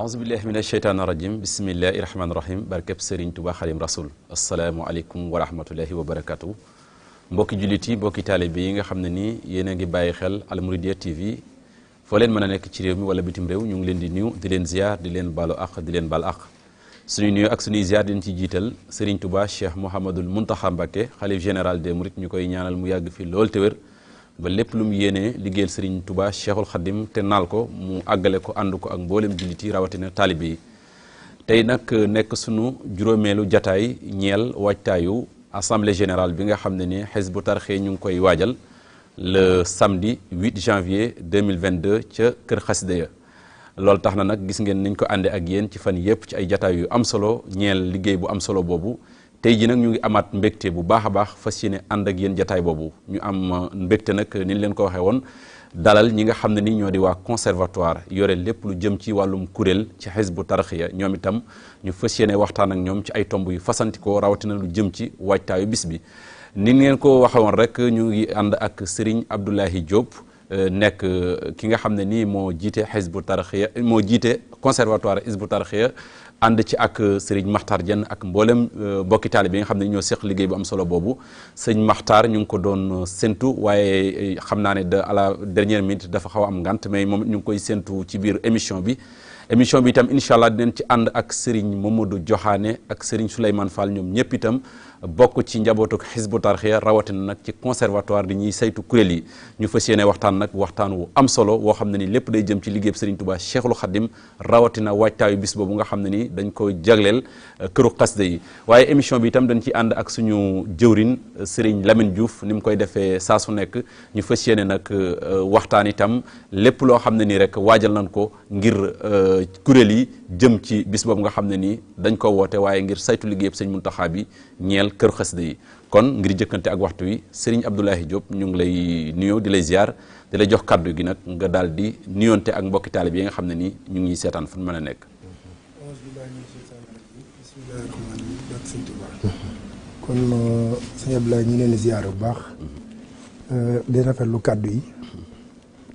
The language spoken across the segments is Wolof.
aousubillahi min asheytaani rajim bisimillahi rahmaani rahim barkeb Serigne Touba Xadim Rasul asalaamualeykum wa rahmatullahi wa barakatu mbokki jullit yi mbokki taalibe yi nga xam ne nii yéen a ngi bàyyi xel Al Mouridiyyah TV foo leen mën a nekk ci réew mi wala bitim réew ñu ngi leen di nuyu di leen ziar di leen baalu ak di leen baal ak suñuy nuyu ak suñuy ziar di leen ci jiital Serigne Touba Cheikh Mouhamadul Mountakha Mbacké xalif général des Mourides ñu koy ñaanal mu yàgg fi lool te wér ba lépp lu mu yéenee liggéeyal Serigne Touba Cheikhul Khadim te naal ko mu àggale ko ànd ko ak mboolem jullit yi rawatina taalibe yi tey nag nekk sunu juróomeelu jataay ñeel waajtaayu assemblée générale bi nga xam ne ni Hizbut Tarqiyyah ñu ngi koy waajal le samedi 8 janvier 2022 ca Kër Xasida ya loolu tax na nag gis ngeen niñ ko àndee ak yéen ci fan yëpp ci ay jataay yu am solo ñeel liggéey bu am solo boobu tey ji nag ñu ngi amaat mbégte bu baax a baax fas yéene ànd ak yéen jataay boobu ñu am mbégte nag ni ñu leen ko waxee woon dalal ñi nga xam ne ni ñoo di waa conservatoire yore lépp lu jëm ci wàllum kuréel ci Hizbut Tarqiyyah ñoom itam ñu fas yéene waxtaan ak ñoom ci ay tomb yu fasantikoo rawatina lu jëm ci waajtaayu bis bi ni ngeen ko waxe woon rek ñu ngi ànd ak Serigne Abdoulahi Diop nekk ki nga xam ne nii moo jiite Hizbut Tarqiyyah moo jiite conservatoire Hizbut Tarqiyyah ànd ci ak Serigne Makhtar Diène ak mboolem bokki taalibe bi nga xam ne ñoo seq liggéey bu am solo boobu sëñ Makhtar ñu ngi ko doon séntu waaye xam naa ne à la dernière minute dafa xaw a am ngant mais moom ñu ngi koy séntu ci biir émission bi itam incha allah dinañ ci ànd ak Serigne Mamadou Diokhane ak Serigne Souleymane Fall ñoom ñëpp itam bokk ci njabootuk Hizbut Tarqiyyah rawatina nag ci conservatoire di ñuy saytu kuréel yi ñu fas yéene waxtaan nag waxtaan wu am solo woo xam ne ni lépp day jëm ci liggéeyub Serigne Touba Cheikhul Khadim rawatina waajtaayu bis boobu nga xam ne ni dañ ko jagleel këru xasida yi waaye émission bi itam dañ ci ànd ak suñu jëwrin Serigne Lamine Diouf ni mu koy defee saa su nekk ñu fas yéene nag waxtaan itam lépp loo xam ne nii rek waajal nañ ko ngir kuréel yi jëm ci bis boobu nga xam ne nii dañ ko woote waaye ngir saytu liggéeyub Sëñ Muntaxa bi ñeel këru xasida yi kon ngir jëkkante ak waxtu wi Serigne Abdoulaye Diop ñu ngi lay nuyoo di lay ziar di lay jox kaddu gi nag nga daal di nuyoonte ak mbokki taalibe yi nga xam ne nii ñu ngi seetaan fu mën a nekk. kon sëñ Abdoulaye ñu leen di ziar bu baax di rafetlu kaddu yi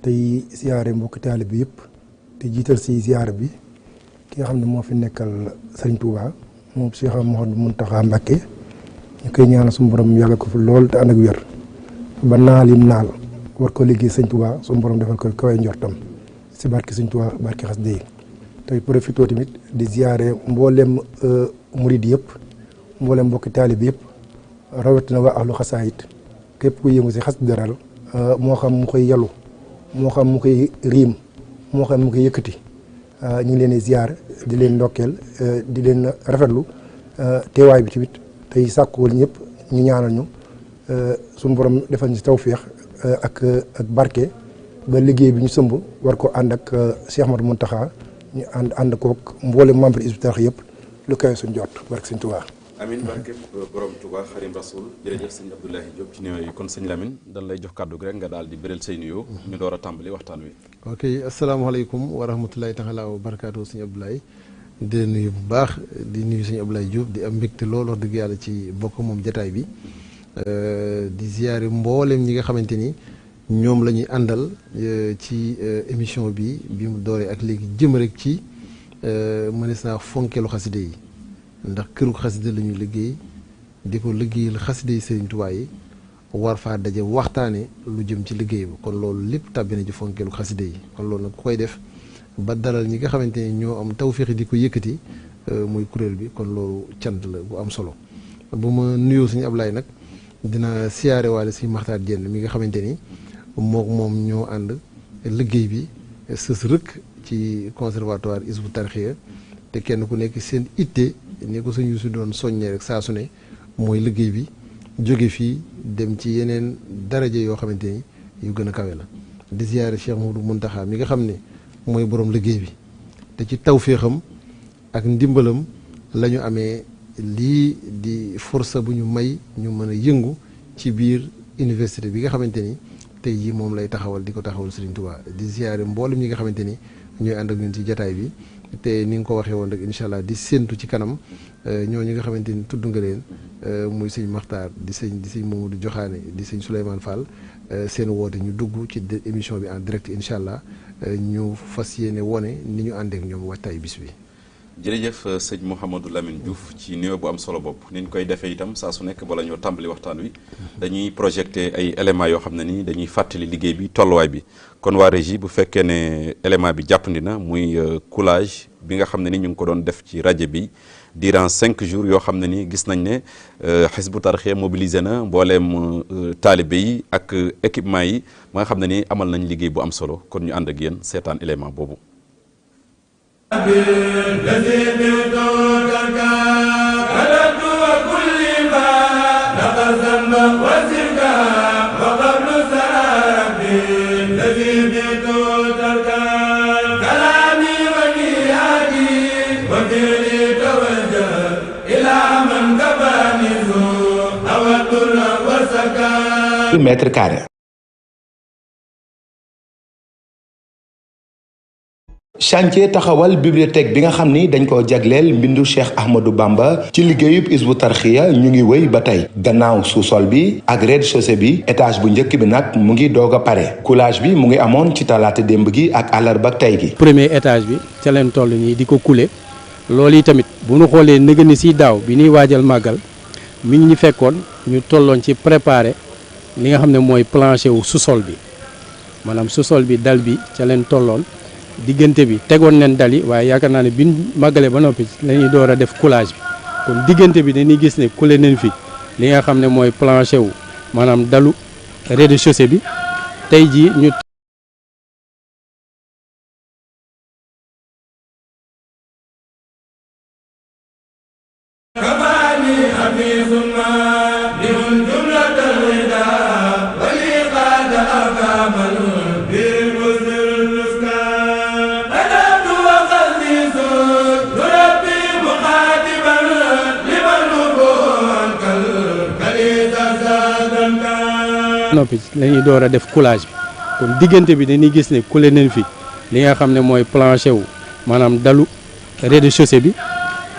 tey ziare mbokki taalibe bi yëpp te jiital si ziar bi ki nga xam ne moo fi nekkal Serigne Touba moom Cheikh Mouhamadou Mountakha Mbacké ñu koy ñaanal suñu borom yàggal ko fi lool te ànd ak wér ba naal yim naal war ko liggéey Serigne Touba suñu borom defal ko kawe njortam si barke Serigne Touba barke xasida yi tey profité tamit di ziare mboolem murid yëpp mboolem mbokki taalibe yëpp rawatina waa ahlu xasaayit képp ku yëngu si xasida daral moo xam mu koy yalu moo xam mu koy riim moo xam mu koy yëkkati ñu ngi leen di ziar di leen ndokkeel di leen rafetlu teewaay bi tamit tey sàkkuwul ñëpp ñu ñaanal ñu suñu borom defal ñu si tawféex ak barke ba liggéey bi ñu sëmb war ko ànd ak Cheikh Ahmadou Mountakha ñu ànd koog mboolem membre Hizbut Tarqiyyah yëpp lu koy suñ jot barke Sëñ Tuubaa. amiin barke borom Touba Xarim Rasoul jërëjëf sëñ Abdoulaye Diop ci nuyoo yi kon sëñ Lamine dañ lay jox kàddu gi rek nga daal di bëral say nuyoo ñu door a tàmbali waxtaan wi. ok asalaamaaleykum wa rahmatulahi taala wa barakaatu sëñ Abdoulaye di nuyu bu baax di nuyu sëñ Abdoulaye Diop di am mbégte loolu wax dëgg yàlla ci bokk moom jataay bi di ziyaare mboolem ñi nga xamante ni ñoom la ñuy àndal ci émission bi mu dooree ak léegi jëm rek ci mënees naa fonkeelu xaside yi ndax këru xaside la ñuy liggéey di ko liggéeyal xaside yi Serigne Touba yi war faa daje waxtaane lu jëm ci liggéey bi kon loolu lépp tàbbi na ci fonkeelu xaside yi kon loolu nag ku koy def ba dalal ñi nga xamante ni ñoo am tawféex di ko yëkkati muy kuréel bi kon loolu cant la bu am solo bu ma nuyoo suñu Ablaye nag dina siyaare waale suñu Maxtaar Jenn mi nga xamante ni moom ñoo ànd liggéey bi sës rëkk ci conservatoire Hizbut Tarqiyyah te kenn ku nekk seen itte ni ko suñu si doon soññee rek saa su ne mooy liggéey bi jóge fii dem ci yeneen daraja yoo xamante ni yu gën a kawe la di ziyaare Cheikh Mouhamadou Mountakha mi nga xam ne mooy borom liggéey bi te ci tawféexam ak ndimbalam la ñu amee lii di force bu ñu may ñu mën a yëngu ci biir université bi nga xamante ni tey jii moom lay taxawal di ko taxawal Serigne Touba di ziyaare mboolem ñi nga xamante ni ñooy ànd ak ñun ci jataay bi te ni nga ko waxee woon rek incha allah di séentu ci kanam ñooñu nga xamante ni tudd nga leen muy sëñ Maxtaar di sëñ Mamadou Joxaane di sëñ Souleymane Fall seen woote ñu dugg ci émission bi en direct incha allah ñu fas yéene wone ni ñu àndeek ñoom waajtaay bis bi. jërëjëf sëñ Mouhamadou Lamine Diouf ci nuyoo bu am solo bopp ni ñu koy defee itam saa su nekk bala ñoo tàmbali waxtaan wi dañuy projeté ay éléments yoo xam ne ni dañuy fàttali liggéey bi tolluwaay bi kon waa régie bu fekkee ne élément bi jàppandi na muy coulage bi nga xam ne ni ñu ngi ko doon def ci rajo bi durant 5 jours yoo xam ne ni gis nañ ne Hizbut Tarqiyyah mobilisé na mbooleem taalibe yi ak équipement yi ba nga xam ne ni amal nañ liggéey bu am solo kon ñu ànd ak yéen seetaan élément boobu. mètre carré. chantier taxawal bibliothèque bi nga xam ni dañ koo jagleel mbindu Cheikh Ahmadou Bamba ci liggéeyub Hizbut Tarqiyyah ñu ngi wéy ba tey gannaaw sous-sol bi ak rez-de-chaussée bi étage bu njëkk bi nag mu ngi doog a pare coulage bi mu ngi amoon ci talaata démb gi ak àllarba ak tey gi. premier étage bi ca leen toll nii di ko couler loolu yi tamit bu ñu xoolee nëgë ni si daaw bi ñuy waajal màggal mi ngi ñu fekkoon ñu tolloon ci préparer li nga xam ne mooy plancher wu sous-sol bi maanaam sous-sol bi dal bi ca leen tolloon. diggante bi tegoon nañ dali waaye yaakaar naa ne biñ màggalee ba noppi la ñuy door a def coulage bi kon diggante bi dañuy gis ne coulé nañ fi li nga xam ne mooy plancher wu maanaam dalu rez-de-chaussée bi tey jii ñu noppi la ñuy door a def coulage bi kon diggante bi dañuy gis ne coulé nañ fi li nga xam ne mooy plancher wu maanaam dalu rez-de-chaussée bi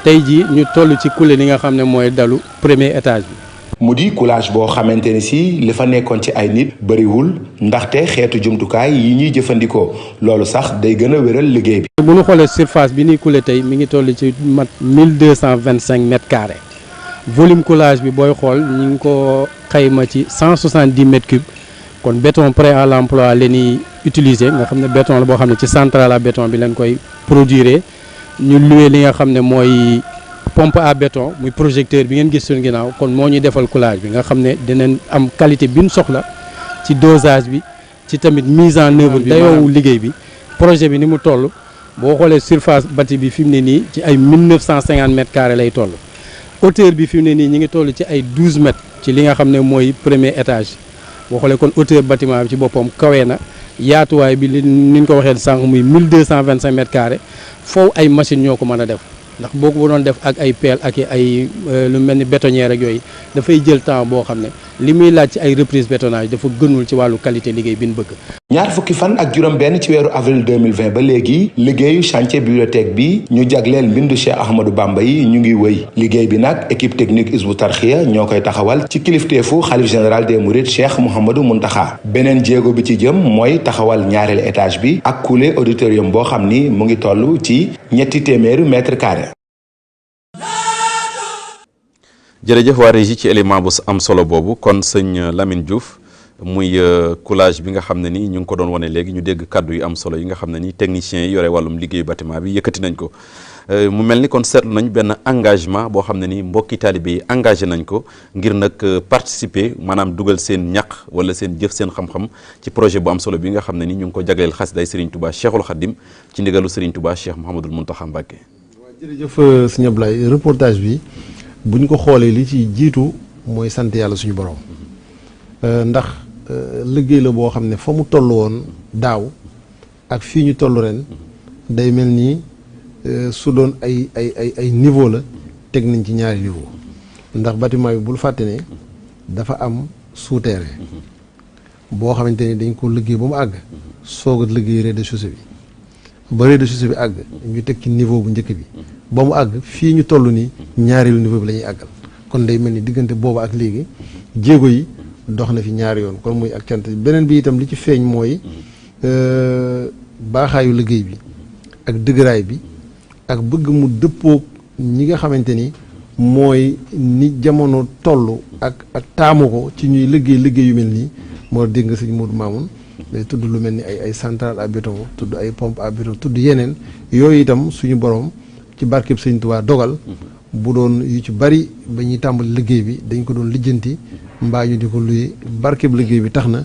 tey jii ñu toll ci coulé li nga xam ne mooy dalu premier étage bi. mu di coulage boo xamante ni si li fa nekkoon ci ay nit bëriwul ndaxte xeetu jumtukaay yi ñuy jëfandikoo loolu sax day gën a wéral liggéey bi. bu ñu xoolee surface bi ñuy coulé tey mi ngi toll ci mat 1225 mètres carrés volume coulage bi booy xool ñu ngi ko xayma ci 170 mètres cubes kon béton prêt à l'emploi la ñuy utiliser nga xam ne béton la boo xam ne ci centrale à béton bi lañ koy produire ñu loué li nga xam ne mooy pompe à béton muy projecteur bi ngeen gis suñu ginnaaw kon moo ñuy defal coulage bi nga xam ne dinañ am qualité bi ñu soxla ci dosage bi ci tamit mise en œuvre bi dayoowu liggéey bi projet bi ni mu toll boo xoolee surface bâti bi fi mu ne nii ci ay 1950 mètres carrés lay toll hauteur bi fi mu ne nii ñi ngi toll ci ay 12 mètres ci li nga xam ne mooy premier étage boo xoolee kon hauteur bâtiment bi ci boppam kawe na yaatuwaay bi li ni ñu ko waxee sànq muy 1225 mètres carrés foofu ay machine ñoo ko mën a def ndax boo ko doon def ak ay pelle ak ay lu mel ni bétonnière ak yooyu dafay jël temps boo xam ne li muy laaj ci ay reprise bétonnage dafa gënul ci wàllu qualité liggéey bi ñu bëgg. ñaar fukki fan ak juróom-benn ci weeru avril 2020 ba léegi liggéeyu chantier bibliothèque bi ñu jagleel mbindu Cheikh Ahmadou Bamba yi ñu ngi wëy liggéey bi nag équipe technique Hizbut Tarqiyyah ñoo koy taxawal ci kilifteefu xalif général des Mourides Cheikh Mouhamadou Mountakha beneen jéego bi ci jëm mooy taxawal ñaareelu étage bi ak coulé auditorium boo xam ni mu ngi toll ci 300 mètres carrés. jërëjëf waa régie ci élément bu am solo boobu kon sëñ Lamine Diouf muy coulage bi nga xam ne ni ñu ngi ko doon wane léegi ñu dégg kaddu yu am solo yi nga xam ne ni techniciens yi yore wàllum liggéeyu bâtiment bi yëkkati nañ ko mu mel ni kon seetlu nañ benn engagement boo xam ne ni mbokki taalibe yi engagé nañ ko ngir nag participer maanaam dugal seen ñaq wala seen jëf seen xam-xam ci projet bu am solo bi nga xam ne ni ñu ngi ko jagleel xasiday Serigne Touba Cheikhul Khadim ci ndigalu Serigne Touba Cheikh Mouhamadoul Mountakha Mbacké. waaw jërëjëf sëñ Ablaye reportage bi. bu ñu ko xoolee li ci jiitu mooy sant yàlla suñu borom ndax liggéey la boo xam ne fa mu toll woon daaw ak fii ñu toll ren day mel nii su doon ay niveau la teg nañ ci ñaari niveau ndax bâtiment bi bul fàtte ne dafa am souterrain boo xamante ni dañ ko liggéey ba mu àgg soog a liggéey rez-de-chaussée bi ba rez-de-chaussée bi àgg ñu teg ci niveau bu njëkk bi ba mu àgg fii ñu toll nii ñaareelu niveau bi la ñuy àggal kon day mel ni diggante boobu ak léegi jéego yi dox na fi ñaari yoon kon muy ak cant beneen bi itam li ci feeñ mooy baaxaayu liggéey bi ak dëgëraay bi ak bëgg mu dëppoog ñi nga xamante ni mooy ni jamono toll ak taamu ko ci ñuy liggéey yu mel nii moo dégg nga sëñ Modou Mamoun day tudd lu mel ni ay centrale à béton tudd ay pompe à béton tudd yeneen yooyu itam suñu borom ci barkeb sëñ Tuubaa dogal bu doon yu ci bari ba ñuy tàmbali liggéey bi dañ ko doon lijjanti mbaa ñu di ko luye barkeb liggéey bi tax na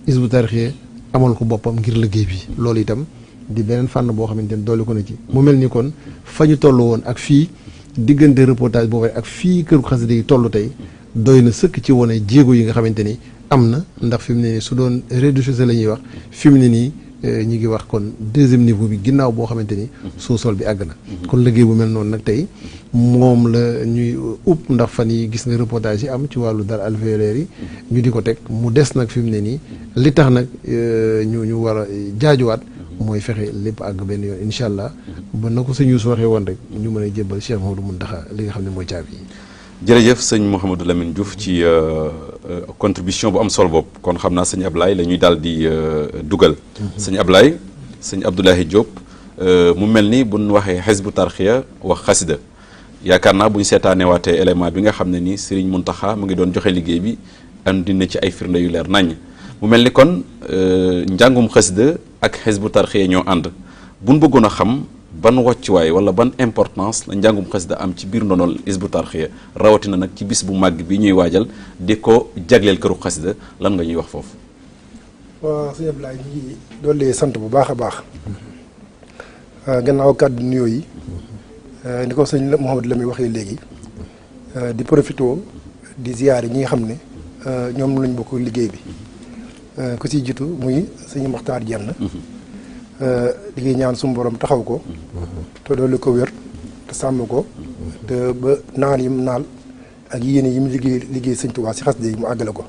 Hizbut Tarqiyyah amal ko boppam ngir liggéey bi loolu itam di beneen fànn boo xamante ni doole ko na ci mu mel ni kon fa ñu toll woon ak fii diggante reportage boobu ak fii këru xasida yi toll tey doy na sëkk ci wone jéego yi nga xamante ni am na ndax fi mu ne nii su doon rez-de-chaussée la ñuy wax fi mu ne nii ñi ngi wax kon deuxième niveau bi ginnaaw boo xamante ni sous-sol bi àgg na kon liggéey bu mel noonu nag tey moom la ñuy upp ndax fan yi gis nga reportage yi am ci wàllu dara alvéolaire yi ñu di ko teg mu des nag fi mu ne nii li tax nag ñu war a jaajuwaat mooy fexe lépp àgg benn yoon incha allah ba na ko sëñ Youssou waxee woon rek ñu mën a jébbal Cheikh Mouhamadou Mountakha li nga xam ne mooy caabi yi. jërëjëf sëñ Mouhamadou Lamine Diouf ci contribution bu am solo bopp kon xam naa sëñ Ablaye la ñuy daal di dugal. sëñ Ablaye sëñ Abdoulaye Diop mu mel ni bu ñu waxee Hizbut Tarqiyyah wax xasida yaakaar naa bu ñu seetaanee waatee élément bi nga xam ne ni Serigne Mountakha mu ngi doon joxe liggéey bi andi na ci ay firnde yu leer naññ mu mel ni kon njàngum xasida ak Hizbut Tarqiyyah ñoo ànd bu ñu bëggoon a xam ban wàccuwaay wala ban importance la njàngum xasida am ci biir ndonol Hizbut Tarqiyyah rawatina nag ci bis bu màgg bi ñuy waajal di ko jagleel këru xasida lan nga ñuy wax foofu. waaw sëñ Abdoulaye ñu ngi doole sant bu baax a baax gannaaw kàddu nuyoo yi ni ko sëñ Mouhamadou la muy waxee léegi di profito di ziyaare ñi nga xam ne ñoom lañ bokk liggéey bi ku ci jiitu muy sëñ Maxtaar Jenn di ngi ñaan suñu borom taxaw ko te doolu ko wér te sàmm ko te ba naal yim naal ak yéene yi mu liggéey sëñ Tuubaa si xasida yi mu àggale ko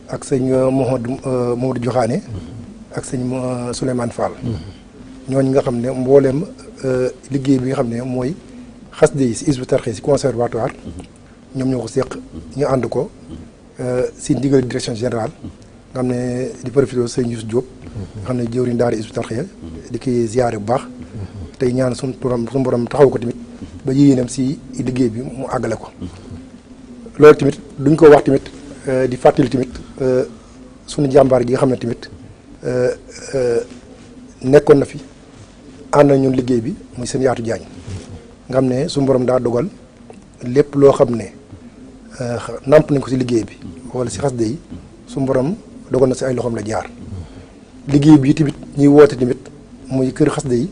ak sëñ Mamadou Joxaane ak sëñ Souleymane Fall ñooñu nga xam ne mbooleem liggéey bi nga xam ne mooy xasida yi si Hizbut Tarqiyyah si conservatoire ñoom ñoo ko seq ñu ànd ko si ndigal direction générale nga xam ne di profité sëñ Youssou Diop nga xam ne jëwriñ daara Hizbut Tarqiyyah di koy ziyaare bu baax tey ñaan suñu borom taxaw ko tamit ba yéenam si liggéey bi mu àggale ko loolu tamit duñ ko wax tamit di fàttali tamit suñu jàmbaar gi nga xam ne tamit nekkoon na fi ànd na ñun liggéey bi muy seen yaatu jaañ nga xam ne suñu borom daa dogal lépp loo xam ne namp nañ ko si liggéey bi wala si xasida yi suñu borom dogal na si ay loxoom la jaar liggéey bi tamit ñuy woote tamit muy kër xasida yi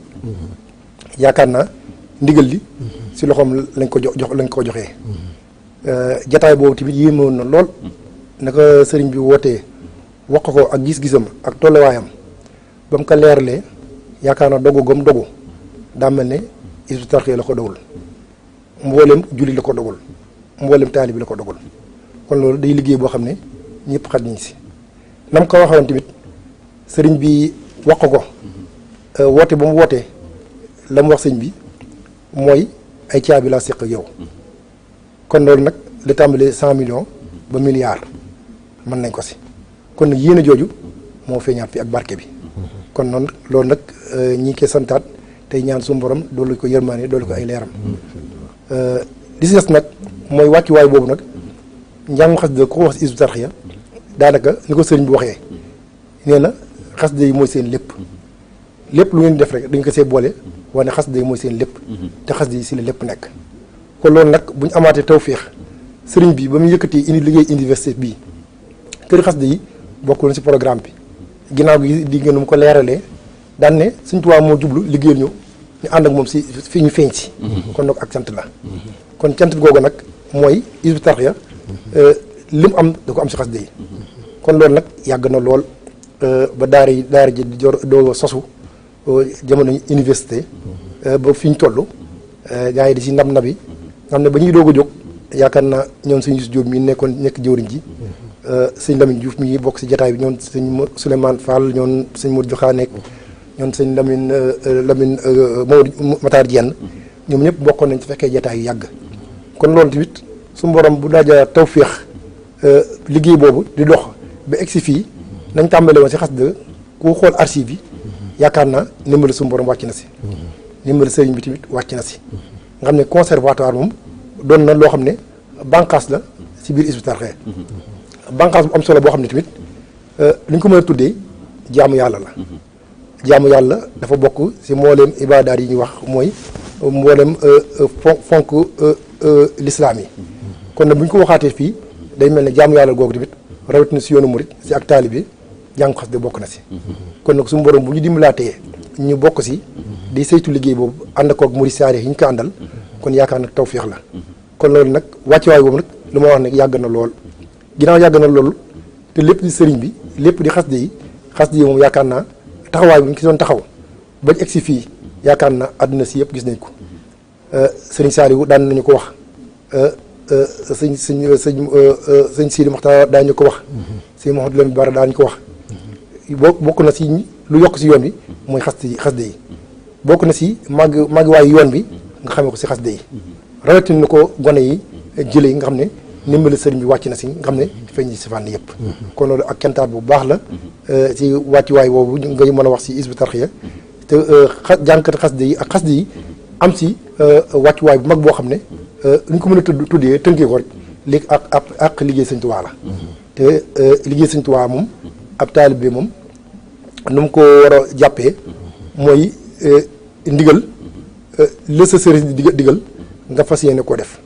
yaakaar naa ndigal li si loxoom lañ ko joxee jataay boobu tamit yéemoon na lool naka sëriñ bi wootee wax ko ak gis-gisam ak tolluwaayam ba mu ko leeralee yaakaar naa dogu gom dogu daa mel ne Hizbut Tarqiyyah la ko dogul mboolem julli la ko dogul mboolem taalibi la ko dogul kon loolu day liggéey boo xam ne ñëpp xaj nañ si nam ko waxoon tamit sëriñ bi wax ko woote ba mu wootee la mu wax sëñ bi mooy ay caabi laa seq ak yow kon loolu nag li tàmbalee 100 millions ba milliard mën nañ ko si kon nag yéen a jooju moo feeñaat fi ak barke bi kon noonu loolu nag ñi ngi koy santaat tey ñaan suñu borom doolu ko yërmaane doolu ko ay leeram li si des nag mooy wàccuwaay boobu nag njàngu xasida ko wax si Hizbut Tarqiyyah daanaka ni ko sëriñ bi waxee nee na xasida yi mooy seen lépp lépp lu ngeen def rek dañ ko see boole wane xasida yi mooy seen lépp te xasida yi si la lépp nekk kon loolu nag bu ñu amaatee tawféex sëriñ bi ba mu yëkkati liggéey université bii kër xasida yi bokk na si programme bi ginnaaw gi di ngeen mu ko leeralee daan ne Sëriñ Tuubaa moo jublu liggéeyal ñu ànd ak moom si fi ñu feeñ si kon nag ak cant la kon cant googu nag mooy Hizbut Tarqiyyah li mu am da ko am si xasida yi kon loolu nag yàgg na lool ba daara ji di doo sosu jamono université ba fi ñu toll gars yi di si nab-nabi nga xam ne ba ñuy doog a jóg yaakaar naa ñoom sëñ Youssou Diop mi nekk jëwriñ ji sëñ Lamine Diouf mi ngi bokk si jataay bi ñoom sëñ Souleymane Fall ñoom sëñ Modou Joxaane ñoom sëñ Lamine Mamadou Matar Diène ñoom ñëpp bokkoon nañ ci fekkee jataay yu yàgg kon loolu tamit suñu borom bu daaja tawféex liggéey boobu di dox ba egsi fii nañ tàmbale woon si xasida ku xool archive yi yaakaar naa ndimbal suñu borom wàcc na si ndimbal sëriñ bi tamit wàcc na si nga xam ne conservatoire moom doon na loo xam ne bànqaas la si biir Hizbut Tarqiyyah bànqaas bu am solo boo xam ne tamit li ñu ko mën a tuddee jaamu yàlla la jaamu yàlla dafa bokk si mbooleem ibaadaat yi ñuy wax mooy mbooleem fonk lislaam yi kon nag bu ñu ko waxaatee fii day mel ne jaamu yàlla googu tamit rawatina si yoonu murit si ak taalibe jàng xasida bokk na si kon nag suñu borom bu ñu dimbalaatee ñu bokk si di saytu liggéey boobu ànd koog murit saare yi ñu ko àndal kon yaakaar nag tawféex la kon loolu nag wàccuwaay boobu nag lu ma wax ne yàgg na lool ginnaaw yàgg na loolu te lépp di sëriñ bi lépp di xasida yi moom yaakaar naa taxawaay bu ñu ki doon taxaw bañ egsi fii yaakaar naa àdduna si yëpp gis nañ ko sëriñ Saliou daan nañu ko wax sëñ Sidi Moxtaar daañu ko wax sëñ Mouhamadou Lamine Bara daañu ko wax bokk na si lu yokk si yoon bi mooy xasida yi bokk na si màgg waayu yoon bi nga xamee ko si xasida yi rawatina ko gone yi jële yi nga xam ne ndimbali sëriñ bi wàcc na si nga xam ne feeñ si fànn yëpp kon loolu ak kentaat bu baax la si wàccuwaay boobu ngay mën a wax si Hizbut Tarqiyyah te jànkati xasida yi ak xasida yi am si wàccuwaay bu mag boo xam ne lu ñu ko mën a tuddee tënkee ko rek léegi ak liggéey Sëriñ Tuubaa la te liggéey Sëriñ Tuubaa moom ab taalibe moom nu mu ko war a jàppee mooy ndigal la sa sëriñ bi digal nga fas yéene koo def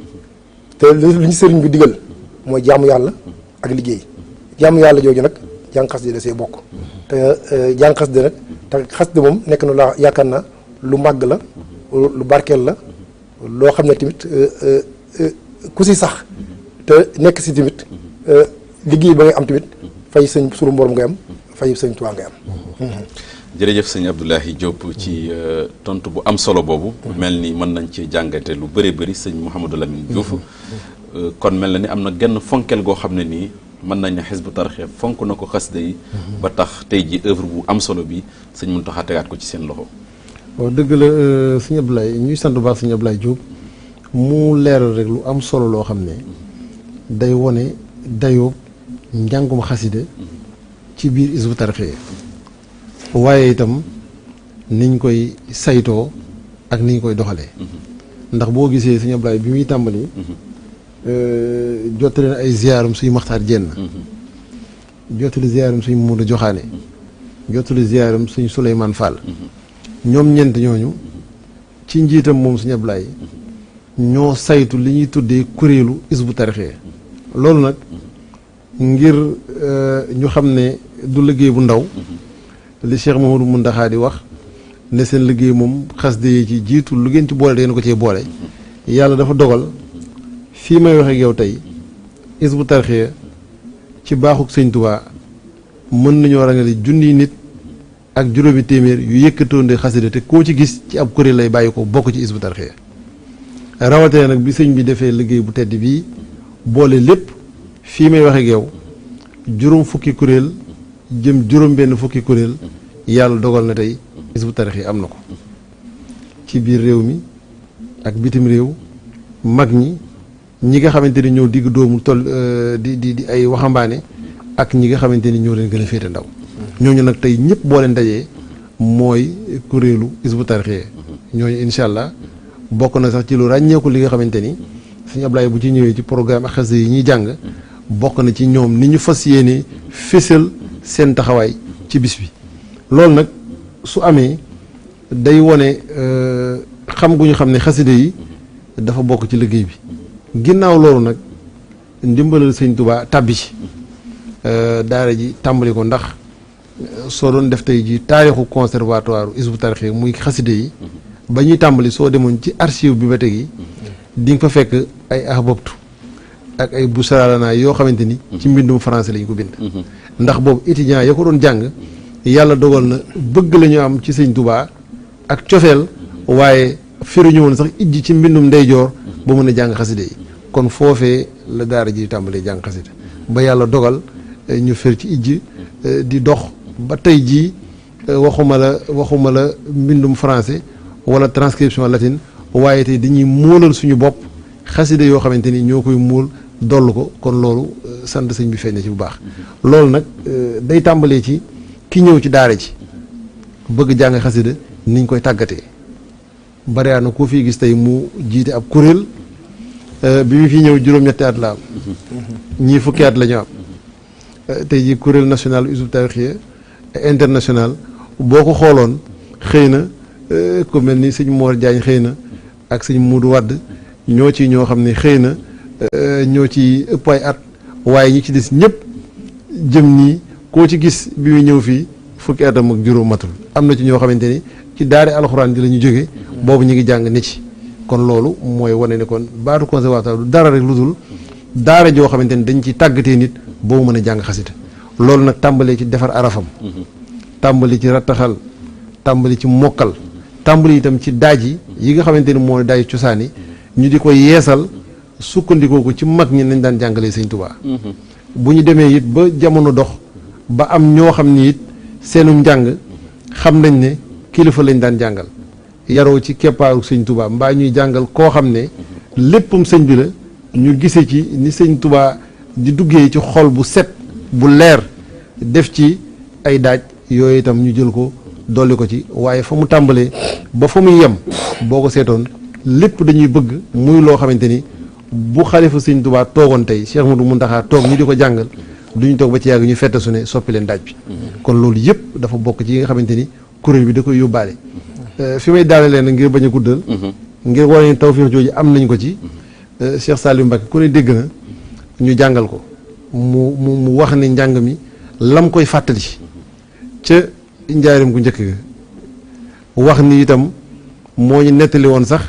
te li ñu sëriñ bi digal mooy jaamu yàlla ak liggéey jaamu yàlla jooju nag jàng xasida da see bokk te jàng xasida nag te xasida moom nekk na la yaakaar na lu màgg la lu barkeel la loo xam ne tamit ku si sax te nekk si tamit liggéey ba ngay am tamit fay sëñ sunu borom ngay am fay sëñ Tuubaa ngay am. jërëjëf sëñ Abdoulaye Diop ci tontu bu am solo boobu. mel ni mën nañ ci jàngate lu bëree bëri sëñ Mouhamadou Lamine Diouf. kon mel na ni am na genn fonkel goo xam ne nii mën nañ ne Hizbut Tarqiyyah fonk na ko xasida yi. ba tax tey ji œuvre bu am solo bi sëñ Mountakha tegaat ko ci seen loxo. waaw dëgg la sëñ Abdoulaye ñuy sant bu baax sëñ Abdoulaye Diop mu leeral rek lu am solo loo xam ne day wone dayoo njàngum xasida ci biir Hizbut Tarqiyyah waaye itam niñ koy saytoo ak niñ koy doxalee ndax boo gisee sëñ Abdoulaye bi muy tàmbali jottali na ay ziyaaram suy Maxtaar Jenn jottali ziyaaram suñ Muudu Joxaane jottali ziyaaram suñ Souleymane Fall ñoom ñeent ñooñu ci njiitam moom sëñ Abdoulaye ñoo saytu li ñuy tuddee kuréelu Hizbut Tarqiyyah loolu nag ngir ñu xam ne du liggéey bu ndaw li Cheikh Mouhamadou Mountakha di wax ne seen liggéey moom xasida yi ci jiitu lu ngeen ci boole da ngeen ko cee boole yàlla dafa dogal fii may wax ak yow tey Hizbut Tarqiyyah ci baaxuk sëñ Tuubaa mën nañoo rangale junniy nit ak juróomi téeméer yu yëkkatoonde xasida te koo ci gis ci ab kuréel lay bàyyi ko bokk ci Hizbut Tarqiyyah rawatee nag bi sëñ bi defee liggéey bu tedd bii boole lépp fii may wax ak yow juróom fukki kuréel jëm juróom benn fukki kuréel yàlla dogal na tey Hizbut Tarqiyyah am na ko ci biir réew mi ak bitim réew mag ñi nga xamante ni ñoo digg doomu toll di ay waxambaane ak ñi nga xamante ni ñoo leen gën a féete ndaw ñooñu nag tey ñëpp boo leen dajee mooy kuréelu Hizbut Tarqiyyah ñooñu incha allah bokk na sax ci lu ràññeeku li nga xamante ni sëñ Abdoulaye bu ci ñëwee ci programme ak xasida yi ñuy jàng bokk na ci ñoom ni ñu fas yéene fésal seen taxawaay ci bis bi loolu nag su amee day wone xam gu ñu xam ne xasida yi dafa bokk ci liggéey bi ginnaaw loolu nag ndimbalal sëñ Tuubaa tàbbi ci daara ji tàmbali ko ndax soo doon def tey ji taarixu conservatoire Hizbut Tarqiyyah muy xasida yi ba ñuy tàmbali soo demoon ci archive bibliothèque yi di nga fa fekk ay ahbabtu ak ay busaralana yoo xamante ni ci mbindum français lañ ko bind ndax boobu étudiant ya ko doon jàng yàlla dogal na bëgg la ñu am ci sëñ Tuubaa ak cofeel waaye firuñu woon sax ijji ci mbindum ndeyjoor ba mën a jàng xasida yi kon foofee la daara ji tàmbalee jàng xasida ba yàlla dogal ñu fer ci ijji di dox ba tey jii waxuma la mbindum français wala transcription latine waaye tey dañuy móolal suñu bopp xasida yoo xamante ni ñoo koy móol dollu ko kon loolu sant sëñ bi feeñ na ci bu baax loolu nag day tàmbalee ci ki ñëw ci daara ji bëgg jàng xasida niñ koy tàggatee bari na koo fii gis tey mu jiite ab kuréel bi mu fi ñëw juróom-ñetti at la am ñii fukki at la ñu am tey ji kuréel national Hizbut Tarqiyyah international boo ko xooloon xëy na ku mel ni sëñ Mor Diagne xëy na ak sëñ Muudu Wadd ñoo xam ne xëy na ñoo ci ëpp ay at waaye ñi ci des ñëpp jëm nii koo ci gis bi muy ñëw fii fukki atam ak juróom matul am na ci ñoo xamante ni ci daare alxuraan di la ñu jóge boobu ñu ngi jàng ne ci kon loolu mooy wane ne kon baatu conservatoire du dara rek lu dul daara joo xamante ni dañ ci tàggatee nit boobu mën a jàng xasida loolu nag tàmbalee ci defar arafam tàmbali ci rattaxal tàmbali ci mokkal tàmbali itam ci daaj yi nga xamante ni mooy daaj cosaan yi ñu di ko yeesal sukkandikoo ko ci mag ñi nañ daan jàngalee sëñ Tuubaa bu ñu demee it ba jamono dox ba am ñoo xam ni it seenum njàng xam nañ ne kilifa lañ daan jàngal yaroo ci keppaaru sëñ Tuubaa mbaa ñuy jàngal koo xam ne léppam sëñ bi la ñu gisee ci ni sëñ Tuubaa di duggee ci xol bu set bu leer def ci ay daaj yooyu itam ñu jël ko dolli ko ci waaye fa mu tàmbalee ba fa muy yem boo ko seetoon lépp dañuy bëgg muy loo xamante ni bu xalifa sëñ Tuubaa toogoon tey Cheikh Mouhamadou Mountakha toog ñu di ko jàngal duñu toog ba ci yàgg ñu fette su ne soppi leen daaj bi kon loolu yëpp dafa bokk ci yi nga xamante ni kuréel bi da koy yóbbaale fi may daane leen ngir bañ a guddal ngir wane ni tawfeex jooju am nañ ko ci Cheikh Saliou Mbacké ku ne dégg na ñu jàngal ko mu wax ni njàng mi lam koy fàttali ca njaarim gu njëkk ga wax ni itam moo ñu nettali woon sax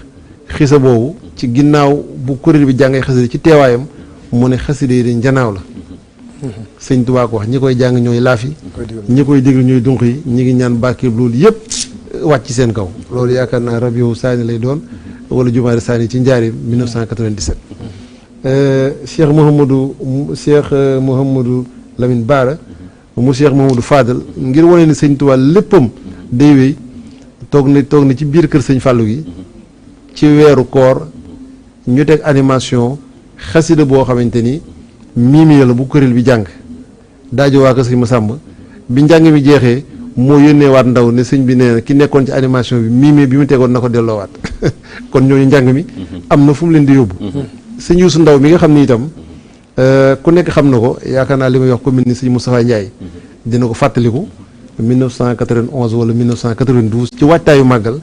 xisa boobu ci ginnaaw bu kuréel bi jàngee xasida ci teewaayam mu ne xasida yi de njanaaw la sëñ Tuubaa ko wax ñi koy jàng ñooy laafi ñi koy déglu ñooy dunq yi ñi ngi ñaan barkeeb loolu yëpp wàcc ci seen kaw loolu yaakaar naa rabiu saani lay doon wala jumaari saani ci njaarim 1997 Cheikh Mouhamadou Lamine Bara mu Cheikh Mouhamadou Fadal ngir wane ni sëñ Tuubaa léppam day wéy toog na ci biir kër sëñ Fallou gi ci weeru koor ñu teg animation xasida boo xamante ni miimi la bu kuréel bi jàng daajo waa kër sëñ Massamba bi njàng mi jeexee moo yónnee waat ndaw ne sëñ bi nee na ki nekkoon ci animation bi miimi bi mu tegoon na ko delloowaat kon ñooñu njàng mi am na fu mu leen di yóbbu sëñ Youssou Ndaw mi nga xam ni itam ku nekk xam na ko yaakaar naa li may wax commune ni sëñ Moustapha Ndiaye dina ko fàttaliku 1991 wala 1992 ci waajtaayu màggal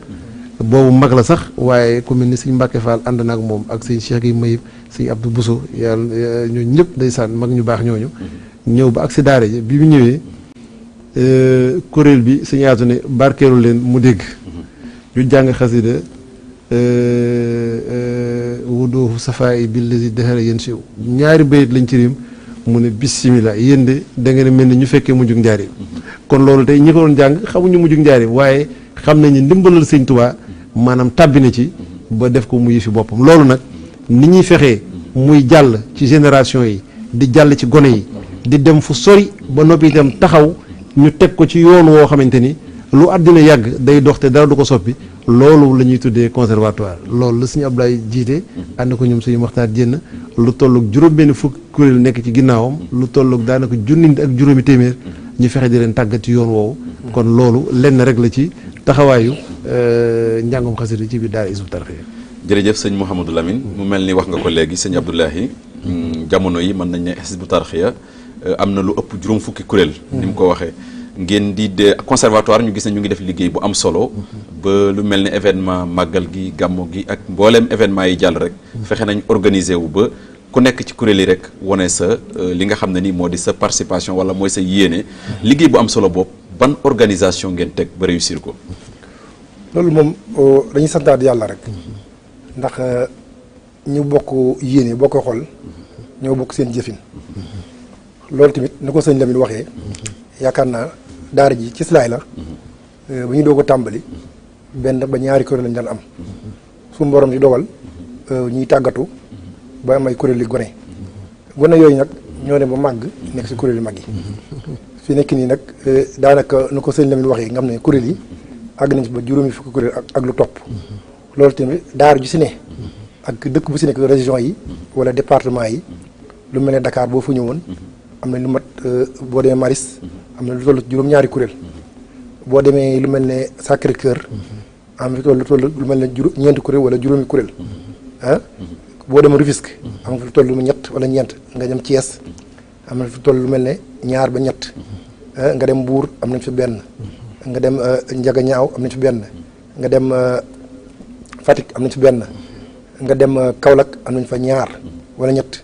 boobu mag la sax waaye commune ni sëñ Mbacke Fall ànd na ak moom ak sëñ Cheikh yi Mayib sëñ Abdou Bousso yàlla ñooñu ñëpp ndeysaan mag ñu baax ñooñu ñëw ba ak si daara ji bi mu ñëwee kuréel bi sëñ yaatu ne barkeelu leen mu dégg ñu jàng xasida wudoofu safaayi bi lazi dexara yéen siw ñaari bayit lañ ci rim mu ne bismillah yéen de da ngeen mel ni ñu fekkee mujjug njaarim kon loolu tey ñi ko doon jàng xamuñu mujjug njaarim waaye xam nañu ndimbalal sëñ Tuubaa maanaam tàbbi na ci ba def ko mu yëfi boppam loolu nag ni ñuy fexee muy jàll ci génération yi di jàll ci gone yi di dem fu sori ba noppi itam taxaw ñu teg ko ci yoon woo xamante ni lu àddina yàgg day dox te dara du ko soppi loolu la ñuy tuddee conservatoire loolu la suñu Abdoulaye jiite ànd ko ñoom suñu waxtaan jénn lu tolloog juróom-benn fukki kuréel nekk ci ginnaawam lu tolloog daanaka junni ak juróomi téeméer ñu fexe di leen tàggat ci yoon woowu kon loolu lenn rek la ci taxawaayu njàngum xasida ci biir daara Hizbut Tarqiyyah. jërëjëf sëñ Mouhamadou Lamine mu mel ni wax nga ko léegi sëñ Abdoulaye jamono yi mën nañ ne Hizbut Tarqiyyah am na lu ëpp juróom fukki kuréel ni mu ko waxee ngeen di de conservatoire ñu gis ne ñu ngi def liggéey bu am solo ba lu mel ne événement màggal gi gàmmo gi ak mbooleem événement yi jàll rek fexe nañ organiser wu ba ku nekk ci kuréel yi rek wane sa li nga xam ne ni moo di sa participation wala mooy sa yéene liggéey bu am solo boobu ban organisation ngeen teg ba réussir ko. loolu moom dañuy santaat yàlla rek ndax ñu bokk yéene boo koy xool ñoo bokk seen jëfin loolu tamit ni ko sëñ Lamine waxee yaakaar naa daara ji ci silaay la ba ñu doog a tàmbali benn ba ñaari kuréel lañ daan am suñu borom di dogal ñuy tàggatu ba am ay kuréel yu gone yooyu nag ñoo dem ba màgg nekk si kuréel yu mag yi fi nekk nii nag daanaka nu ko sëñ Lamine waxee nga xam ne kuréel yi àgg nañ ci ba juróomi fukki kuréel ak lu topp loolu tamit daara ju si ne ak dëkk bu si nekk région yi wala département yi lu mel ne Dakar boo fa ñëwoon am na lu mat boo demee Maris am na lu toll juróom-ñaari kuréel boo demee lu mel ne Sacré-Cœur am na lu toll lu mel ne ñeenti kuréel wala juróomi kuréel ah boo demee Rufisque am na lu toll lu ñett wala ñeent nga dem Thiès am na lu toll lu mel ne ñaar ba ñett nga dem Mbour am nañ fi benn nga dem Ndiaganiao am nañ fi benn nga dem Fatick am nañ fi benn nga dem Kaolack am nañ fa ñaar wala ñett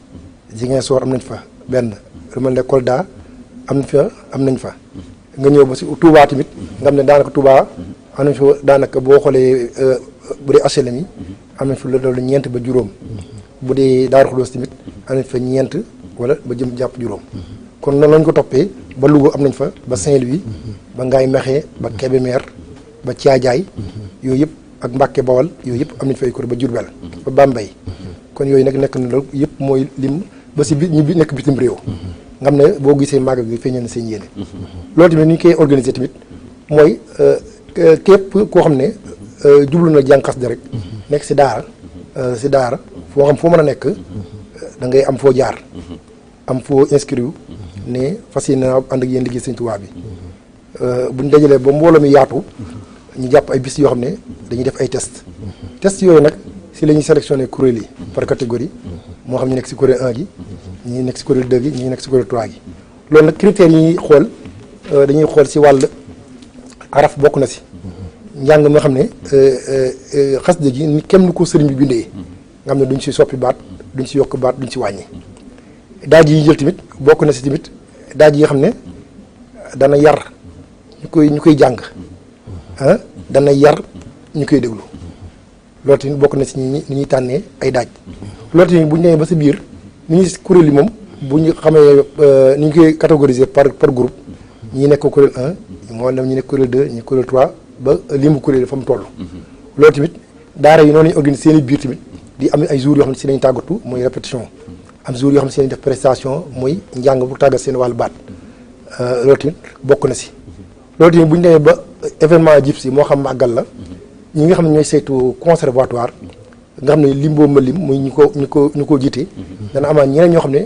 Ziguinchor am nañ fa benn lu mel ne Kolda am nañ fa nga ñëw ba si Touba tamit nga xam ne daanaka Touba am nañ fa daanaka boo xoolee bu dee HLM yi am nañ fa loolu ñeent ba juróom bu dee Daaru Xudoos tamit am nañ fa ñeent wala ba jëm jàpp juróom kon noonu lañ ko toppee ba Louga am nañ fa ba Saint-Louis ba Ngaye Mékhé ba Kébémer ba Thiadiaye yooyu yëpp ak Mbacke Bawal yooyu yëpp am nañ fa ay kuréel ba Diourbel ba Bambey kon yooyu nag nekk na loolu yëpp mooy lim ba si bi ñi nekk bitim réew nga xam ne boo gisee màggal gi feeñal na seen yéene loolu tamit ni ñu koy organiser tamit mooy képp koo xam ne jublu na jàng xasida rek nekk si daara foo xam foo mën a nekk da ngay am foo jaar am foo inscrire ne fas yéene naa ànd ak yéen liggéey Sëñ Tuubaa bi buñ dajalee ba mbooloo mi yaatu ñu jàpp ay bis yoo xam ne dañuy def ay test yooyu nag si la ñuy sélectionné kuréel yi par catégorie moo xam ñu nekk si kuréel 1 gi ñi nekk si kuréel 2 gi ñi nekk si kuréel 3 gi loolu nag critères yi ñuy xool dañuy xool si wàll araf bokk na si njàng moo xam ne xasida gi kenn nu ko sëriñ bi bindee nga xam ne duñ si soppi baat duñ si yokk baat duñ si wàññi daaj yi jël tamit bokk na si tamit daaj yi nga xam ne dana yar ñu koy jàng dana yar ñu koy déglu loolu tamit bokk na si ni ñuy tànnee ay daaj loolu tamit bu ñu demee ba sa biir ni ñuy kuréel yi moom bu ñu xamee ni ñu koy catégoriser par groupe ñi nekk kuréel 1 moo dem ñu nekk kuréel 2 ñu kuréel 3 ba limu kuréel fa mu toll loolu tamit daara yi noonu lañu organiser seen i biir tamit di am ay jours yoo xam ne si lañu tàggatu mooy répétition am jours yoo xam ne si lañu def prestation mooy njàng bu tàggat seen wàllu baat loolu tamit bokk na si loolu tamit bu ñu demee ba événement jib si moo xam màggal la ñi nga xam ne ñooy saytu conservatoire nga xam ne lim boobu ma lim muy ñu ko jiite dana amaat ñeneen ñoo xam ne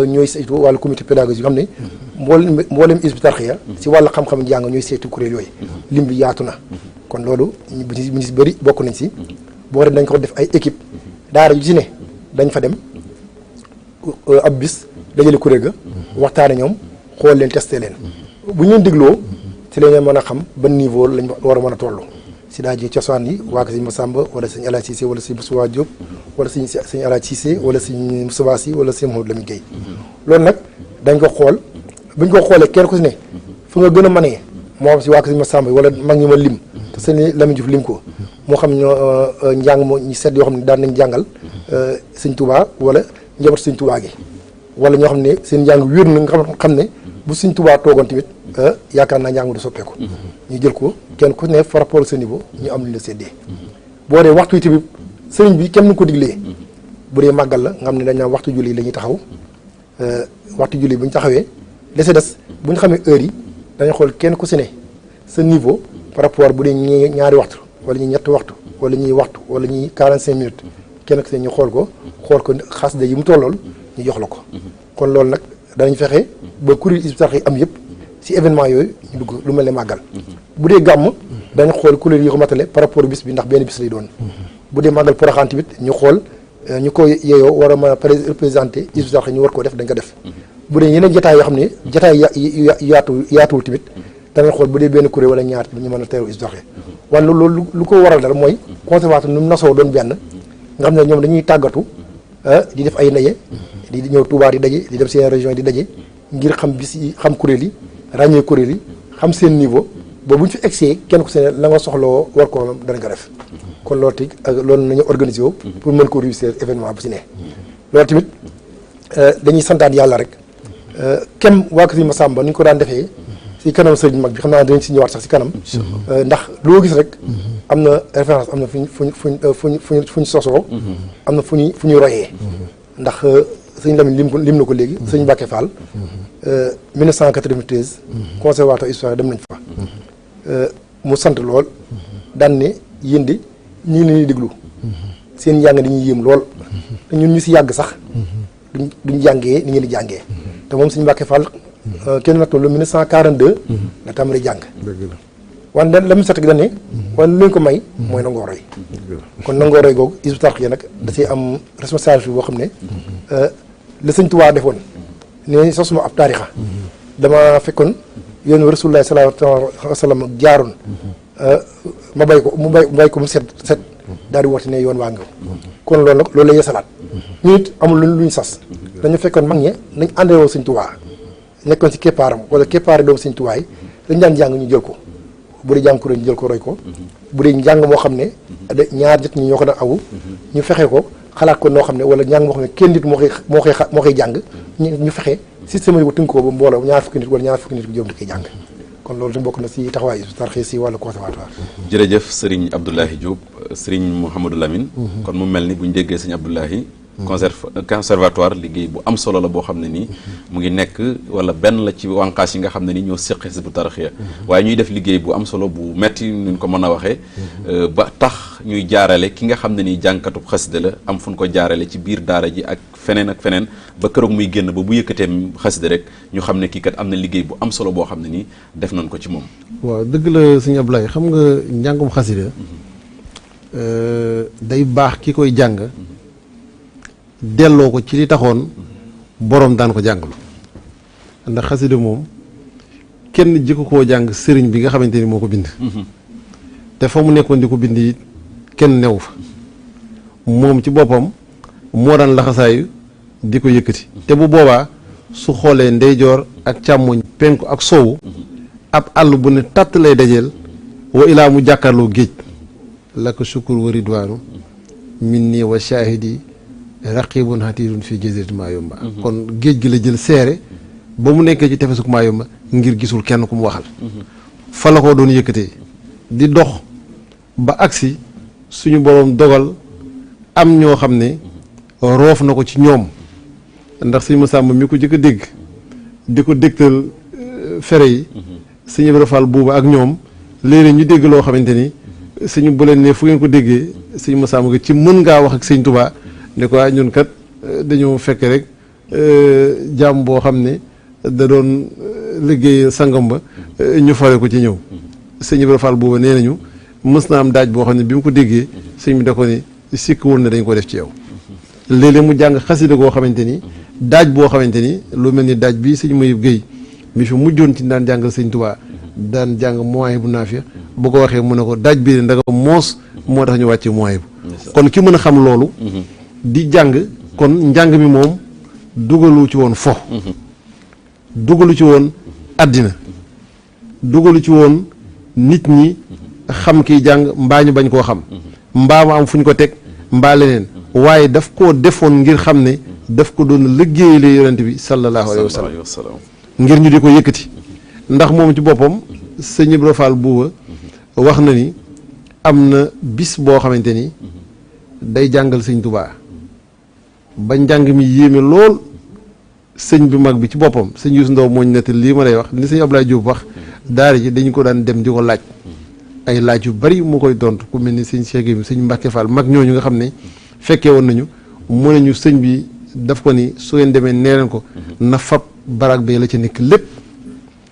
ñooy saytu wàllu comité pédagogique yoo xam ne mboolem Hizbut Tarqiyyah si wàllu xam-xam njàng ñooy saytu kuréel yooyu lim bi yaatu na kon loolu ñu si bëri bokk nañ si boo xam ne dañ ko def ay équipe daara yu si ne dañ fa dem ab bis dajale kuréel ga waxtaane ñoom xool leen testé leen bu ñu leen dégloo ci la ñu mën a xam ban niveau lañ war a mën a toll si daa ji cosaan yi waa ko sëñ Massamba wala sëñ Alaaji Cissé wala sëñ Moussa Diop wala sëñ Alaaji Cissé wala sëñ Moussa Sy wala sëñ Mouhamadou Lamine Gueye loolu nag dañ ko xool buñ ko xoolee kenn ku si ne fu nga gën a mënee moo xam si waa ko sëñ Massamba wala mag ñi ma lim te sëñ Lamine Diouf lim ko moo xam ñoo njàng moo ñu sedd yoo xam ne daan nañ jàngal sëñ Touba wala njaboot sëñ Touba gi wala ñoo xam ne seen njàng wér na nga xam ne bu sëñ Touba toogoon tamit yaakaar naa njàng du soppeeku ñu jël ko kenn ku ne par rapport ak sa niveau ñu am lu la séddee boo dee waxtu yi tamit sëriñ bi kenn nu ko diglee bu dee màggal la nga xam ne dañ naan waxtu julli la ñuy taxaw waxtu julli bu ñu taxawee lese des bu ñu xamee heure yi dañu xool kenn ku si ne sa niveau par rapport bu dee ñi ñaari waxtu wala ñi ñetti waxtu wala ñuy waxtu wala ñuy 45 minutes kenn ku si ne ñu xool ko xasida yi mu tollool ñu jox la ko kon loolu nag danañ fexe ba kuréel Hizbut Tarqiyyah am yëpp si événement yooyu ñu dugg lu mel ne màggal bu dee gàmm dañ xool kuréel yi ko matale par rapport bis bi ndax benn bis lay doon bu dee màggal Porokhane tamit ñu xool ñu ko yeeyoo war a mën a représenté Hizbut Tarqiyyah ñu war koo def dañ ko def bu dee yeneen jataay yoo xam ne jataay yaatuwul tamit danañ xool bu dee benn kuréel wala ñaar ñu mën a teeru Hizbut Tarqiyyah wala loolu lu ko waral dal mooy conservatoire nu mu nasoo doon benn nga xam ne ñoom dañuy tàggatu di def ay ndaje di ñëw Touba di daje di dem seen région yi di daje ngir xam bis yi xam kuréel yi ràññee kuréel yi xam seen niveau ba bu ñu fi egsee kenn ku seen la nga soxlawoo war koo dana ko def kon loolu tamit loolu nañu organisé wu pour mën ko réussir événement bu si ne loolu tamit dañuy santaat yàlla rek kem waa Kër Massamba ni ñu ko daan defee si kanam sëriñ mag bi xam naa dañ si ñëwaat sax si kanam ndax loo gis rek am na référence am na fuñ sosoo am na fu ñuy royee ndax sëñ Lamine lim na ko léegi sëñ Mbacke Fall 1993 conservatoire histoire dem nañ fa mu sant lool daan ne yéen de ñu ngi leen di déglu seen njàng dañuy yéem lool te ñun ñu si yàgg sax duñ jàngee ni ngeen di jàngee te moom sëñ Mbacke Fall kenn nattoon la 1942 la tàmbali jàng wante la mu set gi dañ ne wante lu leen ko may mooy nangoo roy kon nangoo roy googu Hizbut Tarqiyyah nag da ciy am responsabilité boo xam ne la sëñ Tuubaa defoon ne sosuma ab taarixa dama fekkoon yoonu Rasulullah sallallahu alayhi wa sallam jaaroon ma bay ko mu bay ko mu set daal di woote ne yoon waa nga kon loolu nag loolu la yeesalaat ñu nit amul lu ñu sas dañu fekkoon mag ñe nañ àndewoo sëñ Tuubaa nekkoon si keppaaram wala keppaari doomu sëñ Tuubaa yi dañ daan jàng ñu jël ko bu dee jàng kuréel ñu jël ko roy ko bu dee njàng moo xam ne ñaar ñett ñi ñoo ko daan awu ñu fexe ko xalaat ko noo xam ne wala njàng moo xam ne kenn nit moo koy jàng ñu fexe système yi ko tënk ko ba mbooloo ñaar fukki nit wala ñaar fukki nit bu jëm di koy jàng kon loolu tamit bokk na si taxawaay Hizbut Tarqiyyah si wàllu conservatoire. jërëjëf Serigne Abdoulaye Diop Serigne Mouhamadou Lamine. kon mu mel ni bu ñu déggee Serigne Abdoulaye. conservatoire liggéey bu am solo la boo xam ne nii mu ngi nekk wala benn la ci wànqaas yi nga xam ne ni ñoo séq Hizbut Tarqiyyah waaye ñuy def liggéey bu am solo bu metti nuñ ko mën a waxee ba tax ñuy jaarale ki nga xam ne nii jànkatub xasida la am fu ñu ko jaarale ci biir daara ji ak feneen ba keroog muy génn ba bu yëkkatee xasida rek ñu xam ne kii kat am na liggéey bu am solo boo xam ne nii def nañ ko ci moom. waaw dëgg la sëñ Ablaye xam nga njàngum xasida day baax ki koy jàng delloo ko ci li taxoon boroom daan ko jàngalu ndax xasida moom kenn jëkko koo jàng sëriñ bi nga xamante ni moo ko bind te fa mu nekkoon di ko bind it kenn newu fa moom ci boppam moo daan laxasaayu di ko yëkkati te bu boobaa su xoolee ndeyjoor ak càmmoñ penku ak sowu ab àll bu ne tàtt lay dajeel wa ilaa mu jàkkaarloo géej la ko sukkur wa ridwaanu min nii wa shahidi raqibun hatidun fii jazirati Mayumba kon géej gi la jël seere ba mu nekkee ci tefesuk Mayumba ngir gisul kenn ku mu waxal fa la ko doon yëkkatee di dox ba agsi suñu boroom dogal am ñoo xam ne roof na ko ci ñoom ndax sëñ Masamba mi ko jëkk a dégg di ko dégtal fere yi sëñ Ibra Fall buuba ak ñoom léeg-léeg ñu dégg loo xamante ni suñu bu leen ne fu ngeen ko déggee sëñ Masamba nga ci mën ngaa wax ak sëñ Touba ne ko ñun kat dañoo fekk rek jaam boo xam ne da doon liggéey sangam ba ñu fare ko ci ñëw sëñ Ibra Fall buuba nee nañu mës na am daaj boo xam ne bi mu ko déggee sëñ bi da ko ni sikk woon ne dañ ko def ci yow léeg-léeg mu jàng xasida goo xamante ni daaj boo xamante ni lu mel ni daaj bii sëñ Mayib Guèye mi fi mujjoon ci daan jàngal sëñ Touba daan jàng Mawaahibu Naafi bu ko waxee mu ne ko daaj bii ndaga moos moo tax ñu wàcce Mawaahibu kon ki mën a xam loolu di jàng kon njàng mi moom dugalu ci woon fo dugalu ci woon àddina dugalu ci woon nit ñi xam kiy jàng mbaa ñu bañ koo xam mbaa mu am fu ñu ko teg mbaa leneen waaye daf koo defoon ngir xam ne daf ko doon liggéeyale yonent bi sallallahu alayhi wa sallam ngir ñu di ko yëkkati ndax moom ci boppam sëñ Ibra Fall buuba wax na ni am na bis boo xamante ni day jàngal sëñ Touba ba njàng mi yéeme lool sëñ bi mag bi ci boppam sëñ Youssou Ndaw mooñ nett lii ma lay wax ni sëñ Abdoulaye Diop wax daara ji dañu ko daan dem di ko laaj ay laaj yu bari mu koy tontu ku mel ni sëñ Cheikh bi sëñ Mbacke Fall mag ñooñu nga xam ne fekkee woon nañu mu ne ñu sëñ bi daf ko ni su ngeen demee nee leen ko na fab barak bee la ci nekk lépp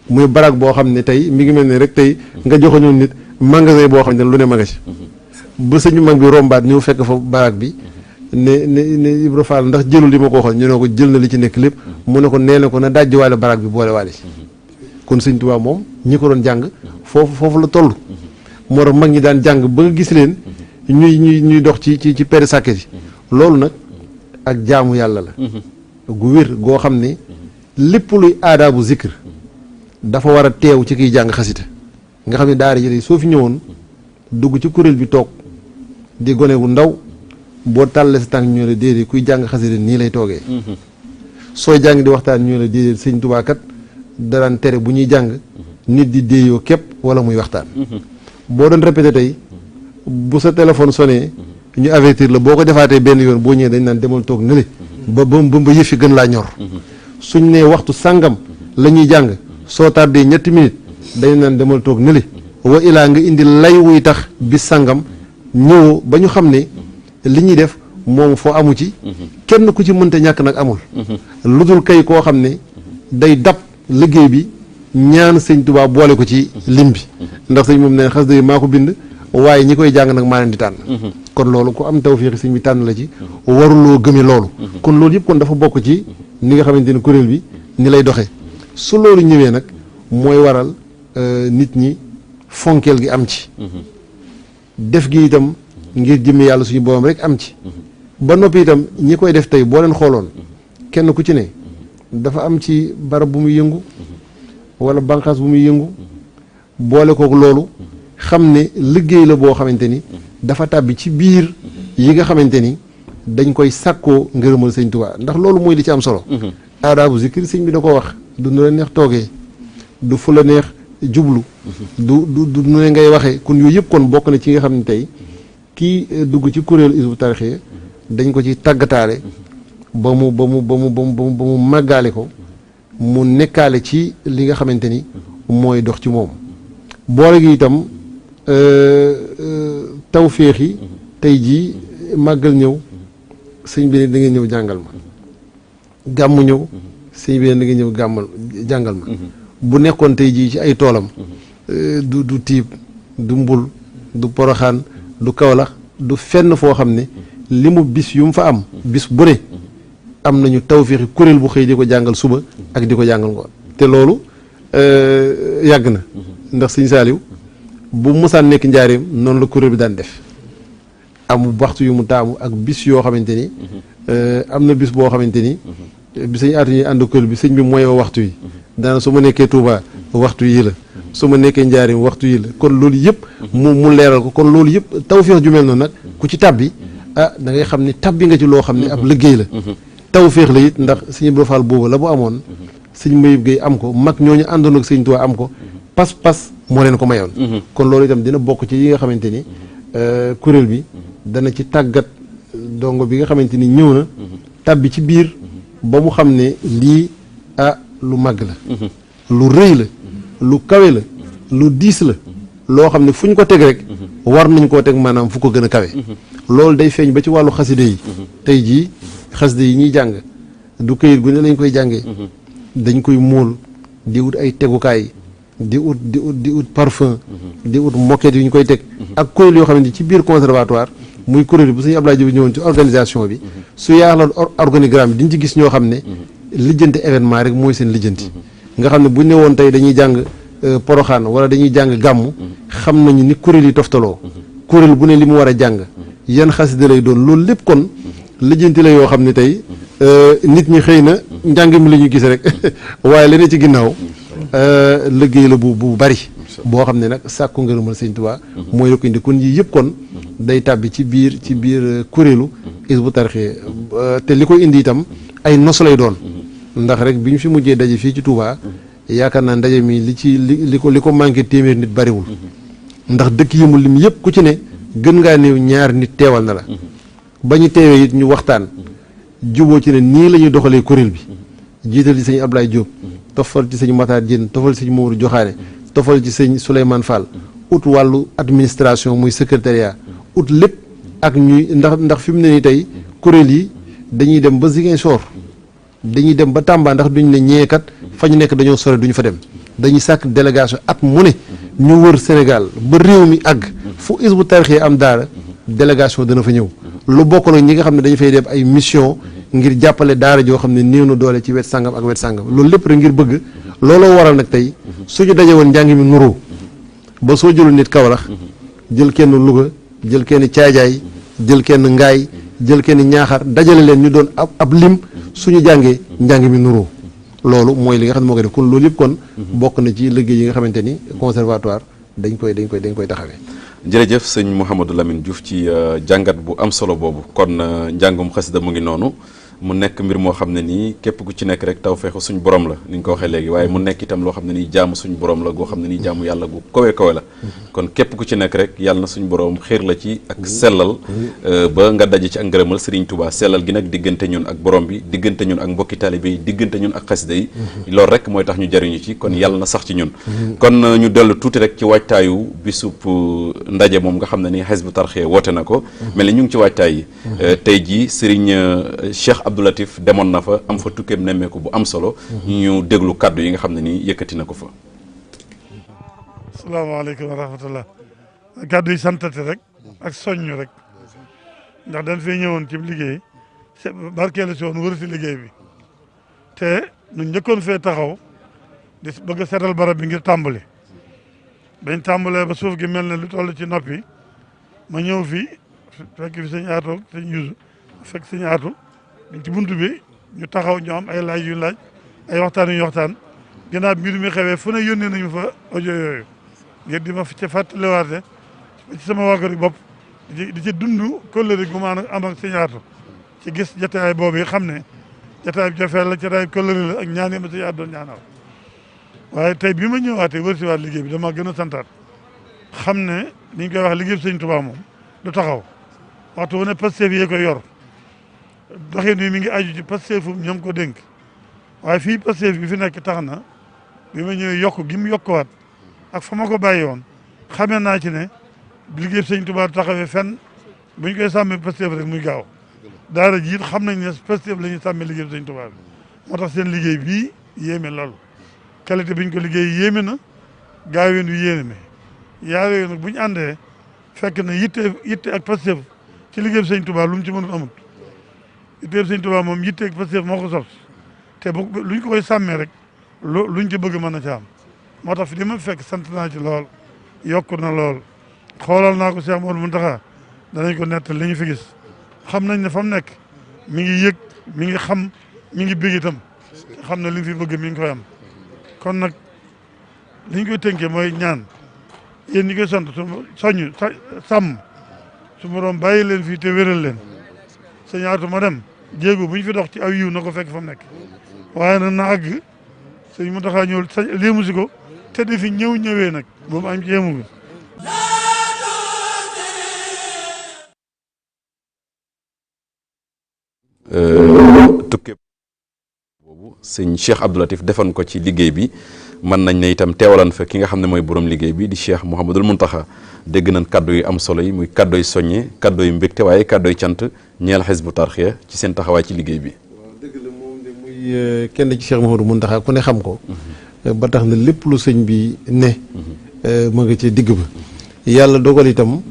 muy barak boo xam ne tey mi ngi mel ne rek tey nga joxoñoon nit magasin boo xam ne lu ne ma nga ci ba sëñ mag bi rombaat ñëw fekk fa barak bi ne Ibra Fall ndax jëlul li ma ko waxoon ñu ne ko jël na li ci nekk lépp mu ne ko nee na ko na dajji waale barak bi boole waale ci kon sëñ Tuubaa moom ñi ko doon jàng foofu la toll moo tax mag ñi daan jàng ba nga gis leen ñuy dox ci peri sàkket yi loolu nag ak jaamu yàlla la gu wér goo xam ne lépp luy aadaabu zikr dafa war a teew ci kiy jàng xasita nga xam ne daara ji soo fi ñëwoon dugg ci kuréel bi toog di gone gu ndaw boo tàllee sa tànk ñu la déedéet kuy jàng xasita nii lay toogee sooy jàng di waxtaan ñu la déedéet sëñ Tuubaa kat daraan tere bu ñuy jàng nit di déeyoo képp wala muy waxtaan boo doon répété tey bu sa téléphone sonné ñu avertir la boo ko defaatee benn yoon boo ñëwee dañ naan demal toog nële ba yëf yi gën laa ñor suñ nee waxtu sàngam la ñuy jàng soo tardé ñetti minutes dañ naan demal toog nële wa ilaa nga indi lay wuy tax bis sàngam ñëw ba ñu xam ne li ñuy def moom foo amu ci kenn ku ci mënta ñàkk nag amul lu dul kay koo xam ne day dab liggéey bi ñaan sëñ Tuubaa boole ko ci lim bi ndax sëñ moom ne xas day maa ko bind waaye ñi koy jàng nag maa leen di tànn kon loolu ku am tawfeex sëñ bi tànn la ci waruloo gëme loolu kon loolu yëpp kon dafa bokk ci ni nga xamante ni kuréel bi ni lay doxee su loolu ñëwee nag mooy waral nit ñi fonkeel gi am ci def gi itam ngir jëmme yàlla suñu boobam rek am ci ba noppi itam ñi koy def tey boo leen xooloon kenn ku ci ne dafa am ci barab bu muy yëngu wala banqaas bu muy yëngu boole kook loolu xam ne liggéey la boo xamante ni dafa tàbbi ci biir yi nga xamante ni dañ koy sàkkoo ngërëmal sëñ Tuubaa ndax loolu mooy li ci am solo aadaabu zikri sëñ bi da ko wax du nu la neex toogee du fu la neex jublu du nu ne ngay waxee kon yooyu yëpp kon bokk na ci nga xam ne tey kii dugg ci kuréelu Hizbut Tarqiyyah dañ ko ci tàggataale ba mu màggaale ko mu nekkaale ci li nga xamante ni mooy dox ci moom boole gi itam tawféex yi tey jii màggal ñëw sëñ bi ne da ngeen ñëw jàngal ma gàmmu ñëw sëñ bi ne da ngeen ñëw jàngal ma bu nekkoon tey jii ci ay toolam du tiib du mbul du poroxaan du kawlax du fenn foo xam ne li mu bis yu mu fa am bis bu ne am nañu tawféexi kuréel bu xëy di ko jàngal suba ak di ko jàngal ngoon te loolu yàgg na ndax sëñ Saaliw bu musaan nekk njaareem noonu la kuréel bi daan def am waxtu yu mu taamu ak bis yoo xamante ni am na bis boo xamante ni bi sëñ aatu ñuy ànd kuréel bi sëñ bi mooy waxtu yi daana su ma nekkee Touba waxtu yii la su ma nekkee njaareem waxtu yii la kon loolu yëpp mu leeral ko kon loolu yëpp tawféex ju mel noonu nag ku ci tabbi da ngay xam ni tabbi nga ci loo xam ne ab liggéey la tawféex la it ndax sëñ Ibra Fall boobu la bu amoon sëñ Mayib Gueye am ko mag ñooñu àndoon ak sëñ Touba am ko pas-pas moo leen ko mayoon kon loolu itam dina bokk ci yi nga xamante ni kuréel bi dana ci tàggat dongo bi nga xamante ni ñëw na tabbi ci biir ba mu xam ne lii lu màgg la lu rëy la lu kawe la lu diis la loo xam ne fu ñu ko teg rek war nañ koo teg maanaam fu ko gën a kawe loolu day feeñ ba ci wàllu xaside yi tey jii xaside yi ñuy jàng du këyit gu ne lañ koy jàngee dañ koy móol di wut ay tegukaay di ut parfum di ut moquette yu ñu koy teg ak kuréel yoo xam ne ci biir conservatoire muy kuréel bu suñu Abdoulaye Diop ñëwoon ci organisation bi su yaaloon organigramme bi diñ ci gis ñoo xam ne lijjanti événement rek mooy seen lijjanti nga xam ne bu ñu ne woon tey dañuy jàng poroxaan wala dañuy jàng gàmmu xam nañu ni kuréel yi toftaloo kuréel bu ne li mu war a jàng yan xasida lay doon loolu lépp kon lijjanti la yoo xam ne tey nit ñi xëy na njàng mi la ñu gis rek waaye leneen ci ginnaaw liggéey la bu bari boo xam ne nag sàkku ngërëmal sëñ Tuubaa mooy la ko indi kon yii yëpp kon day tàbbi ci biir kuréelu Hizbut Tarqiyyah te li koy indi itam ay nos lay doon ndax rek bi ñu fi mujjee daje fii ci Touba yaakaar naa ndaje mi li ko manqué téeméer nit bariwul ndax dëkk yi mu lim yëpp ku ci ne gën ngaa néew ñaar nit teewal na la ba ñu teewee it ñu waxtaan juboo ci ne nii la ñuy doxalee kuréel bi jiital ci sëñ Ablaye Diop tofal ci sëñ Matar Diène tofal ci sëñ Mamadou Joxaane tofal ci sëñ Souleymane Fall ut wàllu administration muy secrétariat ut lépp ak ñuy ndax fi mu ne nii tey kuréel yi dañuy dem ba Ziguinchor dañuy dem ba Tamba ndax duñ ne ñeekat fa ñu nekk dañoo sore duñ fa dem dañuy sàkk délégation at mu ne ñu wër Sénégal ba réew mi àgg fu Hizbut Tarqiyyah am daara délégation dana fa ñëw lu bokk nag ñi nga xam ne dañu fay def ay mission ngir jàppale daara joo xam ne néew na doole ci wet sàngam ak wet sàngam loolu lépp rek ngir bëgg looloo waral nag tey suñu daje woon njàng mi nuroo ba soo jëlul nit Kaolack jël kenn Louga jël kenn Caajaay jël kenn Ngaay jël kenn Ñaaxar dajale leen ñu doon ab lim suñu jàngee njàng mi nuroo loolu mooy li nga xam ne moo koy def kon loolu yëpp kon bokk na ci liggéey yi nga xamante ni conservatoire dañ koy taxawee. jërëjëf sëñ Mouhamadou Lamine Diouf ci jàngat bu am solo boobu kon njàngum xasida mu ngi noonu mu nekk mbir moo xam ne nii képp ku ci nekk rek tawfeexu suñ borom la ni ñu ko waxee léegi waaye mu nekk itam loo xam ne nii jaamu suñ borom la goo xam ne nii jaamu yàlla gu kawe la kon képp ku ci nekk rek yàlla na suñ borom xiir la ci ak sellal ba nga daje ci ak ngërëmal Serigne Touba sellal gi nag diggante ñun ak borom bi diggante ñun ak mbokki taalibe yi diggante ñun ak xasida yi loolu rek mooy tax ñu jariñu ci kon yàlla na sax ci ñun kon ñu dellu tuuti rek ci waajtaayu bisub ndaje moom nga xam ne nii Hizbut Tarqiyyah woote na ko mel ni ñu ngi ci waajtaay yi tey jii Serigne Cheikh Abdou Latif demoon na fa am fa tukkeem nemmeeku bu am solo ñu déglu kàddu yi nga xam ne nii yëkkati na ko fa. asalaamaaleykum wa rahmatullah kàddu yi santati rek ak soññu rek ndax dañ fay ñëwoon ci liggéey barkeelu si woon wër si liggéey bi te ñu njëkkoon fee taxaw di bëgg a seetal barab bi ngir tàmbali bañ tàmbalee ba suuf gi mel ne lu toll ci noppi ma ñëw fi fekk fi sëñ Aatu sëñ Yuusu fekk sëñ Aatu ci buntu bi ñu taxaw ñu am ay laaj yu laaj ay waxtaan yu ñu waxtaan ginnaaw mbir mi xewee fu ne yónnee nañu fa audio yooyu ngir di ma ci fàttaliwaate ci sama wàggaru bopp di ci dund kóllëre gu ma am ak sëñ Aatu ci gis jataay boobu yi xam ne jataay bi jafeel la jataay bi kóllëre la ak ñaan yi ma sëñ Aatu doon ñaanal waaye tey bi ma ñëwaatee wër si waat liggéey bi dama gën a santaat xam ne ni ñu koy wax liggéey bi sëñ Tuubaa moom du taxaw waxtu wu ne Pastef yee koy yor doxin wi mi ngi aju ci Pastef ñoom ko dénk waaye fii Pastef bi fi nekk tax na bi ma ñëwee yokk gi mu yokkuwaat ak fa ma ko bàyyi woon xamee naa ci ne liggéey sëñ Tuubaa taxawee fenn bu ñu koy sàmmee Pastef rek muy gaaw daara jiit xam nañ ne Pastef la ñuy sàmmee liggéey sëñ Tuubaa bi moo tax seen liggéey bii yéeme loolu qualité bi ñu ko liggéey yéeme na gaaween wi yéeme yaar yooyu nag bu ñu àndee fekk na yitte ak Pastef ci liggéey sëñ Tuubaa lu mu ci mënul amut yitte sëñ Tuubaa moom yitte ak Pastef moo ko sos te bu luñ ko koy sàmmee rek luñ ci bëgg mën na ci am moo tax fi di ma fekk sant naa ci lool yokku na lool xoolal naa ko Cheikh Mouhamadou Mountakha danañ ko nettal li ñu fi gis xam nañ ne fa mu nekk mi ngi yëg mi ngi xam mi ngi bég itam xam na li mu fi bëgg mi ngi koy am kon nag li ñu koy tënkee mooy ñaan yéen ñi koy sant soññ sàmm su borom bàyyi leen fii te wéral leen sëñ Atou ma dem jéego bu ñu fi dox ci aw yiw na ko fekk fa mu nekk waaye nag na àgg sëñ Mountakha ñëw léemu si ko te di fi ñëwee nag bu mu am ci yéemu tukkee boobu sëñ Cheikh Abdou Latif defoon ko ci liggéey bi mën nañ ne itam teewalan fa ki nga xam ne mooy borom liggéey bi di Cheikh Mouhamadul Mountakha dégg nañ kaddu yu am solo yi muy kaddu yu soññe kaddu yu mbégte waaye kaddu yu cant ñeel Hizbut Tarqiyyah ci seen taxawaay ci liggéey bi. waaw dëgg la moom de muy kenn ci Cheikh Mouhamadou Mountakha ku ne xam ko. ba tax na lépp lu sëñ bi ne. ma nga ci digg ba. yàlla dogal itam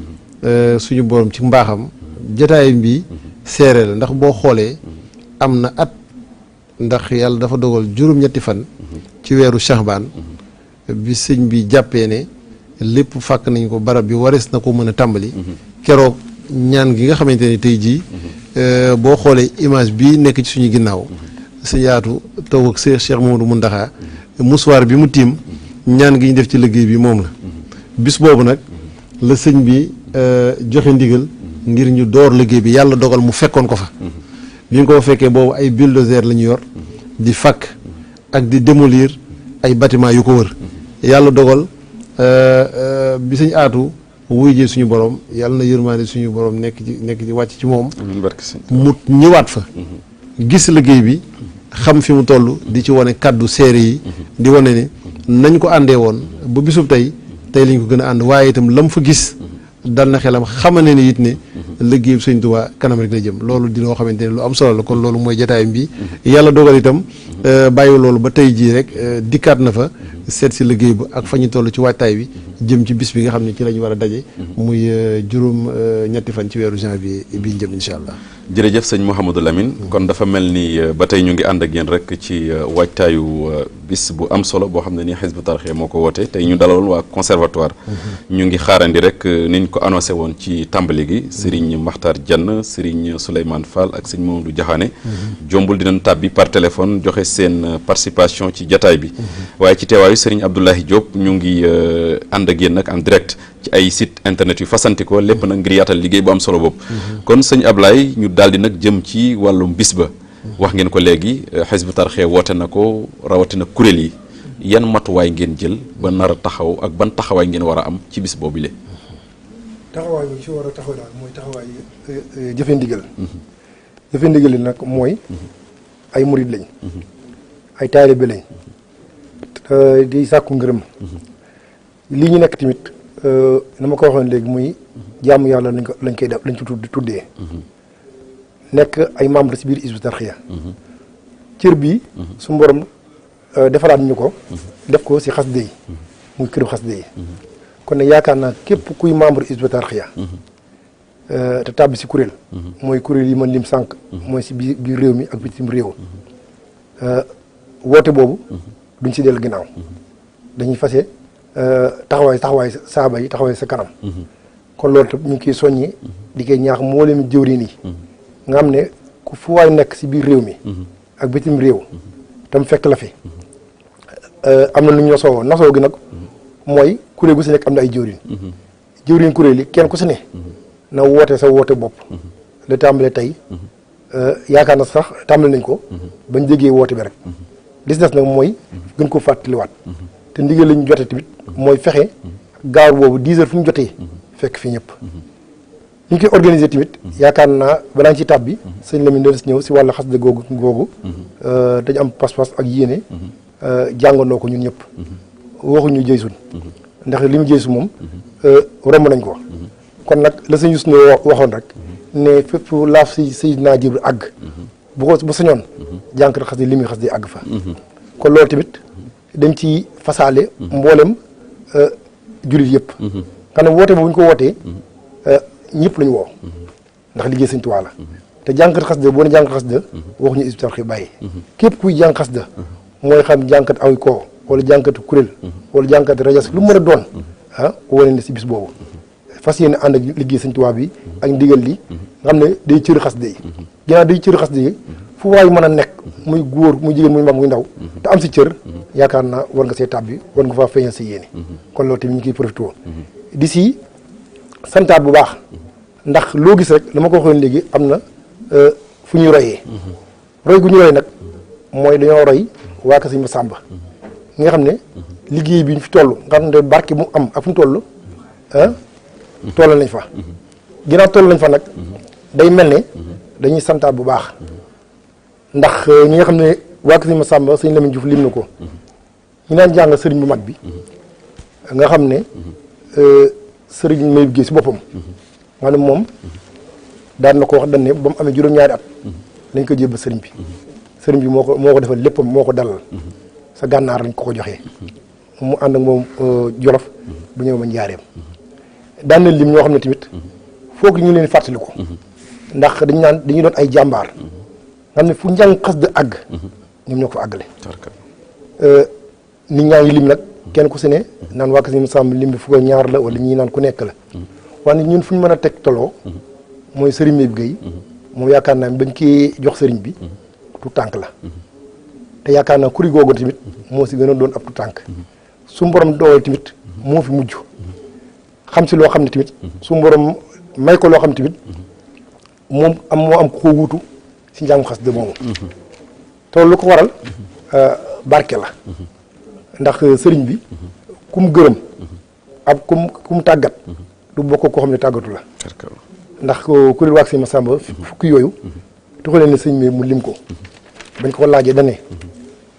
suñu borom ci mbaaxam jotaay bi seere la ndax boo xoolee am na at ndax yàlla dafa dogal juróom-ñetti fan. ci weeru Shahbaan bi sëñ bi jàppee ne lépp fàkk nañ ko barab bi warees na ko mën a tàmbali. keroog ñaan gi nga xamante ne tey jii boo xoolee image bii nekk ci suñu ginnaaw sëñ Yaatu taw ak Cheikh Mouhamadou Mountakha musuwaar bi mu tiim ñaan gi ñu def ci liggéey bi moom la bis boobu nag la sëñ bi joxe ndigal ngir ñu door liggéey bi yàlla dogal mu fekkoon ko fa bi nga ko fekkee boobu ay bulldozer la ñu yor di fakk ak di démolir ay bâtiment yu ko wër yàlla dogal bi sëñ Aatu wuy jee suñu borom yàlla na yërmaande suñu borom nekk ci wàcc ci moom mu ñëwaat fa gis liggéey bi xam fi mu toll di ci wane kàddu seere yi di wane ne nañ ko àndee woon ba bisub tey lañ ko gën a ànd waaye itam lam fa gis dal na xelam xamane ne it ne liggéey sëñ Tuubaa kanam rek lay jëm loolu di loo xamante ne lu am solo la kon loolu mooy jotaayam bi yàlla dogal itam bàyyi loolu ba tey jii rek dikkaat na fa seet si liggéey ba ak fa ñu toll ci waajtaay bi jëm ci bis bi nga xam ne ci la ñu war a daje muy ñetti fan ci weeru janvier bi ñu jëm incha allah. jërëjëf sëñ Mouhamadou Lamine kon dafa mel ni ba tey ñu ngi ànd ak yéen rek ci waajtaayu bis bu am solo boo xam ne nii Hizbut Tarqiyyah moo ko woote tey ñu dalaloon waa conservatoire ñu ngi xaarandi rek niñ ko annoncé woon ci tàmbali gi Serigne Makhtar Diagne Serigne Souleymane Fall ak sëñ Mamadou Diakhane jombul dinañ tàbbi par téléphone joxe seen participation ci jataay bi waaye ci teewaayu Serigne Abdoulaye Diop ñu ngi ànd ak yéen nag en direct ci ay site internet yu fasantikoo lépp nag ngir yaatal liggéey bu am solo boobu kon sëñ Ablaye ñu daal di nag jëm ci wàllum bis ba wax ngeen ko léegi Hizbut Tarqiyyah woote na ko rawatina kuréel yi yan matuwaay ngeen jël ba nar a taxaw ak ban taxawaay ngeen war a am ci bis boobu le taxawaay bi ci war a taxaw daal mooy taxawaay jëfe ndigal jëfe ndigal yi nag mooy ay murid lañ ay taalibe lañ di sàkku ngërëm lii ñu nekk tamit na ma ko waxoon léegi muy jaamu yàlla lañ koy def lañ ci tuddee nekk ay membre ci biir Hizbut Tarqiyyah cër bii su borom defaraat ñu ko def ko ci xasida yi muy këru xasida yi kon nag yaakaar naa képp kuy membre Hizbut Tarqiyyah te tàbbi ci kuréel mooy kuréel yi mën lim sànq mooy ci biir réew mi ak bitim réew woote boobu duñ ci dellu ginnaaw dañuy fase taxawaay saaba yi taxawaay sa kanam kon loolu tam ñu ngi koy soññi di koy ñaax mboolem jëwriñ yi nga xam ne ku fu waay nekk ci biir réew mi ak bitim réew tam fekk la fi am na lu ñu nasoo gi nag mooy kuréel gu ci nekk am na ay jëwriñ kuréel yi kenn ku ci ne na woote sa woote bopp la tàmbalee tey yaakaar na sax tàmbale nañ ko bañ déggee woote bi rek des nag mooy gën ko fàttaliwaat te ndigal la ñu jotee tamit mooy fexe gaar boobu 10 heures fu mu jotee fekk fi ñëpp ñu koy organiser tamit yaakaar naa balaa ñu ci tàbbi sëñ Lamine dana si ñëw si wàllu xasida googu dañu am pas-pas ak yéene jàngandoo ko ñun ñëpp waxuñu jëysun ndax li mu jëysu moom romb nañ ko kon nag la sëñ Youssou waxoon rek ne fépp laaf si Seydina Jibril àgg bu sañoon jànkat xasida li muy xasida àgg fa kon loolu tamit dañ ci fasaale mboolem jullit yëpp xam ne woote boobu ñu ko wootee ñëpp lañu woo ndax liggéey sëñ Tuubaa la te jànkat xasida boo ne jànkat xasida waxuñu Hizbut Tarqiyyah bàyyi képp kuy jàng xasida mooy xam jànkat aw koo wala jànkat kuréel wala jànkat rajas lu mu mën a doon wane ne si bis boobu fas yéene ànd ak liggéey sëñ Tuubaa bi ak ndigal li nga xam ne day cëri xasida yi ginnaaw day cëri xasida yi fu waay mën a nekk muy góor muy jigéen muy mag muy ndaw te am si cër yaakaar naa war nga see tàbbi war nga faa feeñal sa yéene kon loolu tamit ñu ngi koy profité di si santaat bu baax ndax loo gis rek la ma ko waxoon léegi am na fu ñuy royee roy gu ñu roy nag mooy dañoo roy waa ka sëñ Masamba nga xam ne liggéey bi ñu fi toll nga xam ne barke mu am ak fu ñu toll toll nañ fa ginnaaw toll nañ fa nag day mel ne dañuy santaat bu baax ndax ñi nga xam ne waa ka sëñ Masamba sëñ Lamine Diouf lim na ko ñu naan jàng sëriñ bu mag bi nga xam ne sëriñ Mayib Guèye si boppam maanaam moom daan na ko wax dañ ne ba mu amee juróom-ñaari at lañ ko jébbal sëriñ bi moo ko defal léppam moo ko dalal sa gànnaar lañ ko joxee mu ànd ak moom Jolof bu ñëw ma njaareem daan na lim ñoo xam ne tamit foog ñu leen fàttaliku ndax dañuy doon ay jàmbaar nga xam ne fu njàng xas de àgg ñoom ñoo ko fa àggale nit ñaa ngi lim nag kenn ku si ne naan waa Kër Masamba lim bi fu ko ñaar la wala ñii naan ku nekk la waaye ñun fu ñu mën a teg toloo mooy sëriñ Mayib Guèye moom yaakaar naa bañ kii jox sëriñ bi tu tànk la te yaakaar naa kuri googu tamit moo si gën a doon ab tu tànk su borom doole tamit moo fi mujj xam si loo xam ne tamit su borom may ko loo xam ne tamit moo am ko wuutu si njàngu xas de moomu te lu ko waral barke la ndax sëriñ bi kum gërëm ab kum tàggat du bokk koo xam ne tàggatu la ndax kuréel waa Sëñ Masamba fukki yooyu tuxu leen ne sëñ bi mu lim ko bañ ko laajee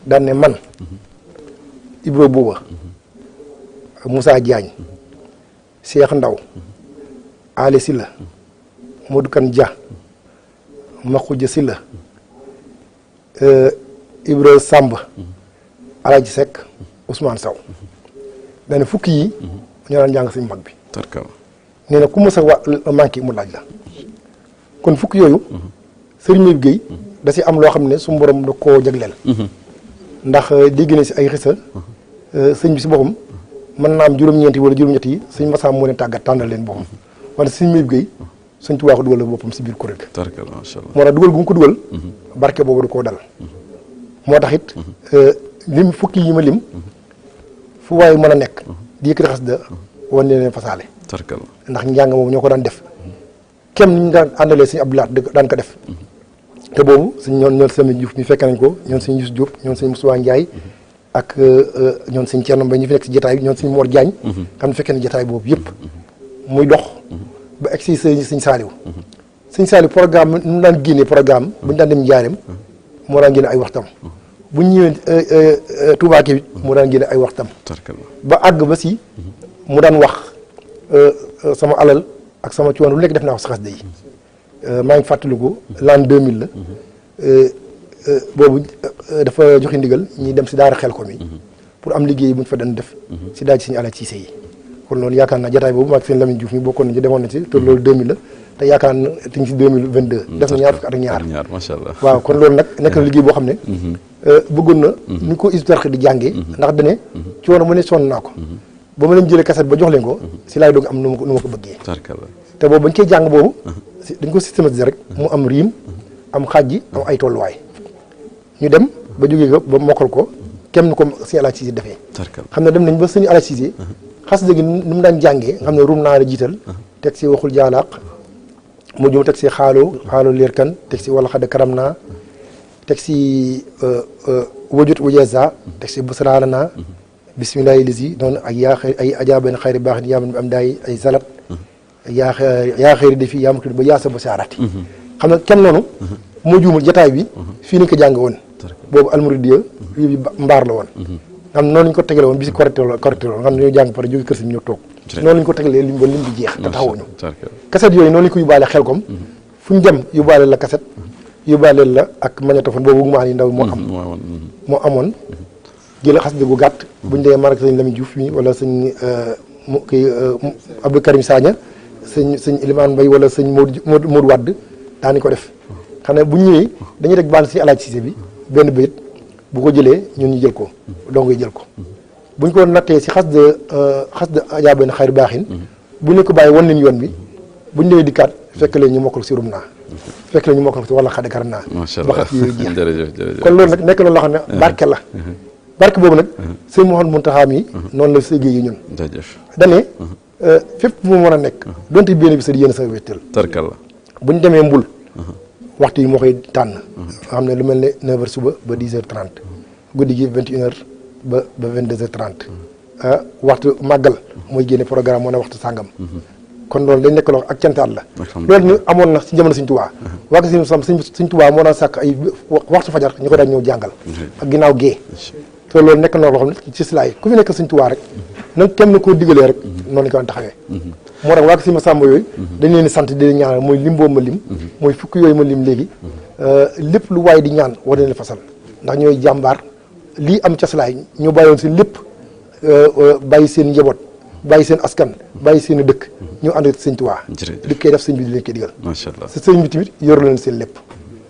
daan ne man Ibro Bouba Moussa Diagne Cheikh Ndaw Ali Silla Modou Kan Dia Makhoudia Silla Ibra Samba Alaji Seck Ousmane Sow dane fukki yi ñoo daan jàng sëñ mag bi nee na ku mës a manqué mu laaj la kon fukki yooyu sëriñ Mayib Guèye da si am loo xam ne su borom da koo jagleel ndax dégg na si ay xisa sëñ bi si boppam mën naa am juróom-ñeenti wala juróom-ñett yi sëñ Masamba moo leen tàggat tànnal leen boppam wala sëñ Mayib Guèye sëñ Tuubaa ko dugal boppam si biir kuréel ga moo tax dugal gu mu ko dugal barke boobu da koo dal moo tax it lim fukki yi ma lim fu waaye mën a nekk di yëkkati xasida wan ne leen fasaale ndax njàng moom ñoo ko daan def kem ni ñu daan àndalee sëñ Abdou Lahat daan ko def te boobu suñ ñoon Sëñ Diouf mi fekke nañ ko ñoon sëñ Youssou Diop ñoon sëñ Moussa Ndiaye ak ñoon sëñ Thierno Mbaye ñu fi nekk si jotaay bi ñoon sëñ Mor Diagne xam ne fekkee ne jotaay boobu yëpp muy dox ba egg si sëñ Saliou sëñ Saliou programme nu mu daan génnee programme bu ñu daan dem Njaareem moo daan génne ay waxtam bu ñu ñëwee Touba Kébit moo daan génne ay waxtam ba àgg ba si mu daan wax sama alal ak sama coono lu nekk def naa ko si xasida yi maa ngi fàttaliku l'an 2000 la boobu dafa joxe ndigal ñi dem si daara Xelkom yi pour am liggéey bu ñu fa doon def si daaj suñu alal Cissé yi kon loolu yaakaar naa jotaay boobu maag seen Lamine Diouf mi bokkoon nañu demoon na si te loolu 2000 la te yaakaar na te ñu si 2022 def na ñaar fukki at ak ñaar macha allah waaw kon loolu nag nekk na liggéey boo xam ne bëggoon na ñu ko Hizbut Tarqiyyah di jàngee ndax dane coono mu ne sonn naa ko ba ma leen jëlee kaset ba jox leen ko si laay doog am nu ma ko bëggee te boobu bañ koy jàng boobu dañ ko systématiser rek mu am riim am xaaj am ay tolluwaay ñu dem ba jógee ko ba mokkal ko kem ni ko sëñ Alaaji Cissé defee xam ne dem nañ ba sëñ Alaaji Cissé xasida gi nu mu daan jàngee nga xam ne rum naa la jiital teg si waxul jaalaaq mu jëm teg si xaaloo leer kan teg si wala xadda karam naa teg si wajut wajeza teg si busraala naa bismillahi lisi noonu ak yaa xëy ay ajaaben xayri baax ni yaaman bi am daay ay salat yaa xëyri defi yaa ma tudd ba yaasa ba saarati xam ne kenn noonu moo juumul jataay bi fii nañ ko jàng woon boobu almuridiya bi mbaar la woon xam noonu lañ ko tegale woon bi si correcté loolu xam ne ñoo jàng pare jóge kër si ñëw toog noonu lañ ko tegalee lim ba lim bi jeex te taxawuñu kaset yooyu noonu lañ ko yóbbaale Xelkom fu ñu dem yóbbaale la kaset yóbbaale la ak magnétophone boobu maan yi ndaw moo amoon jël xasida gu gàtt buñ dee marak sëñ Lamine Diouf mi wala sëñ kii Abdou Karim Sagna sëñ Elimane Mbaye wala sëñ Modou Wade daani ko def xam ne bu ñëwee dañuy rek baal si Alaaji Cissé bi benn bayit bu ko jëlee ñun ñu jël ko dong jël ko buñ ko nattee si xas de ajaa benn xayri baaxin bu ñu ko bàyyi wan leen yoon bi buñ ñëwee dikkaat fekk leen ñu mokkal si rum naa fekk leen ñu mokkal si wala xade kar naa ba xas yooyu jeex kon loolu nag nekk loolu loo xam ne barke la barke boobu nag sëñ Mouhamadou Mountakha mi noonu la séggee yi ñun dane fépp bu mu mën a nekk donte benn bi sa di yéen sa wéttal buñ demee mbul waxtu yi moo koy tànn nga xam ne lu mel ne 9h suba ba 10h30 guddi gi 21h ba 22h30 waxtu màggal mooy génne programme moo ne waxtu sàngam kon loolu dañ nekk loo ak cantaat la loolu ñu amoon na si jamono Sëñ Tuubaa waa ko si sam Sëñ Tuubaa moo daan sàkk ay waxtu fajar ñu ko daan ñëw jàngal ak ginnaaw gée te loolu nekk na loo xam ne ci silaay ku fi nekk Sëñ Tuubaa rek nag kenn na koo digalee rek noonu lañ ko daan taxawee moo tax waa ko si ma sàmba yooyu dañ leen di sant di leen ñaanal mooy lim boobu ma lim mooy fukk yooyu ma lim léegi lépp lu waay di ñaan war leen fasal ndax ñooy jàmbaar lii am caslaay ñu bàyyoon seen lépp bàyyi seen njaboot bàyyi seen askan bàyyi seen dëkk ñu ànd ak Sëñ Tuubaa di koy def sëñ bi di leen koy digal macha allah sëñ bi tamit yor leen seen lépp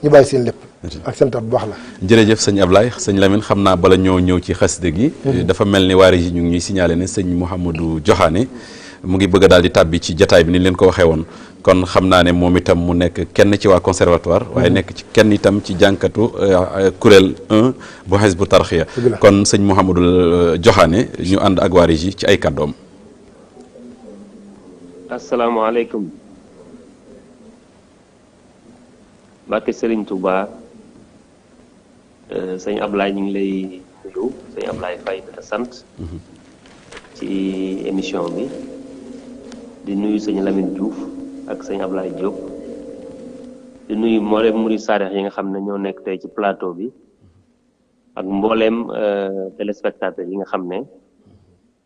ñu bàyyi seen lépp ak seen taat bu baax la jërëjëf sëñ Ablaye sëñ Lamine xam naa bala ñoo ñëw ci xasida gi dafa mel ni waari yi ñu ngi ñuy signalé ne sëñ Mouhamadou Joxaane mu ngi bëgg a daal di tàbbi ci jataay bi ni leen ko waxee woon kon xam naa ne moom itam mu nekk kenn ci waa conservatoire waaye nekk ci kenn itam ci jànkatu kuréel 1 bu Hizbut Tarqiyyah kon sëñ Mouhamadou Joxaane ñu ànd ak waari yi ci ay kàddoom. asalaamaaleykum barke Serigne Touba sëñ Ablaye ñu ngi lay nuyu sëñ Ablaye Faye di la sant ci émission bi di nuyu sëñ Lamine Diouf ak sëñ Ablaye Diop di nuyu mboolem murid saadix yi nga xam ne ñoo nekk tey ci plateau bi ak mbooleem téléspectateurs yi nga xam ne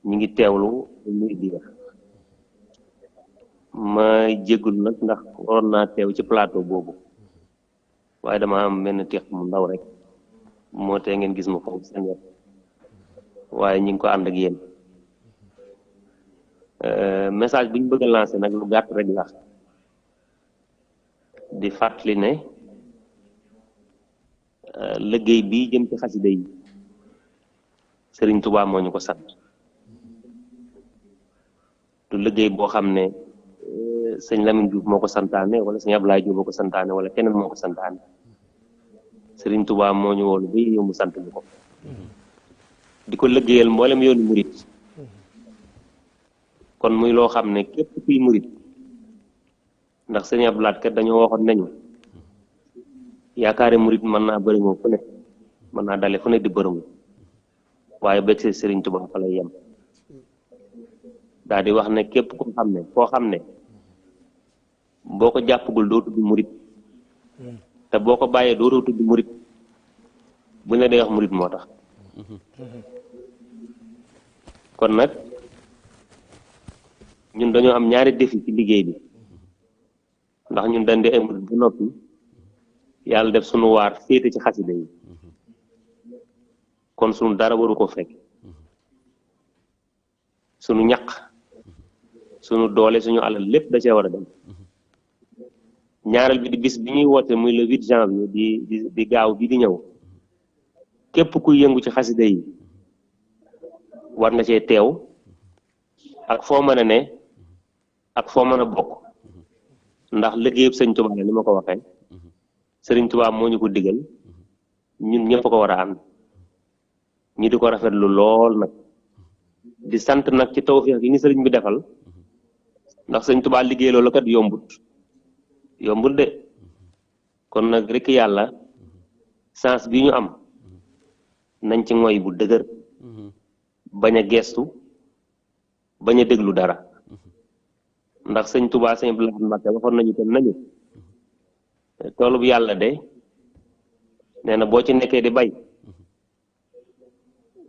ñu ngi teewlu muy di ma jéggul nag ndax waroon naa teew ci plateau boobu waaye dama am benn teex mu ndaw rek moo tee ngeen gis ma foofu seen wet waaye ñu ngi ko ànd ak yéen message bi ñu bëgg a lancer nag lu gàtt rek la di fàttali ne liggéey bi jëm ci xasida yi Serigne Touba moo ñu ko sant du liggéey boo xam ne sëñ Lamine Diouf moo ko santaane wala sëñ Ablaye Diouf moo ko santaane wala keneen moo ko santaane Serigne Touba moo ñu woolu ba yow mu sant ñu ko di ko liggéeyal mboolem yoonu murit kon muy loo xam ne képp kuy murit ndax sëñ Ablaye kat dañoo waxoon nañu yaakaari murit mën naa bëri moom fu ne mën naa dale fu ne di bërëmu waaye bëgg see Serigne Touba fa lay yem daal di wax ne képp koo xam ne foo xam ne boo ko jàppagul doo tudd murit te boo ko bàyyee doo tudd murit bu ne day wax murit moo tax kon nag ñun dañoo am ñaari défi ci liggéey bi ndax ñun dañ di ay murit bu noppi yàlla def sunu waar féete ci xasida yi kon sunu dara waru ko fekk sunu ñaq sunu doole suñu alal lépp da cee war a dem ñaareel bi di bis bi ñuy woote muy le 8 janvier di gaaw bi di ñëw képp kuy yëngu ci xasida yi war nga cee teew ak foo mën a ne ak foo mën a bokk ndax liggéeyub sëñ Tuubaa la ni ma ko waxee sëriñ Tuubaa moo ñu ko digal ñun ñëpp ko war a ànd ñi di ko rafetlu lool nag di sant nag ci tawfeex gi ñu sëriñ bi defal ndax sëñ Tuubaa liggéey loolu kat yombut de kon nag rek yàlla sens bi ñu am nañ ci ngoy bu dëgër bañ a geestu bañ a déglu dara ndax sëñ Tuubaa sëñ Abdou Lahad Mbacké waxoon nañu tam nañu toolu bu yàlla de nee na boo ci nekkee di bay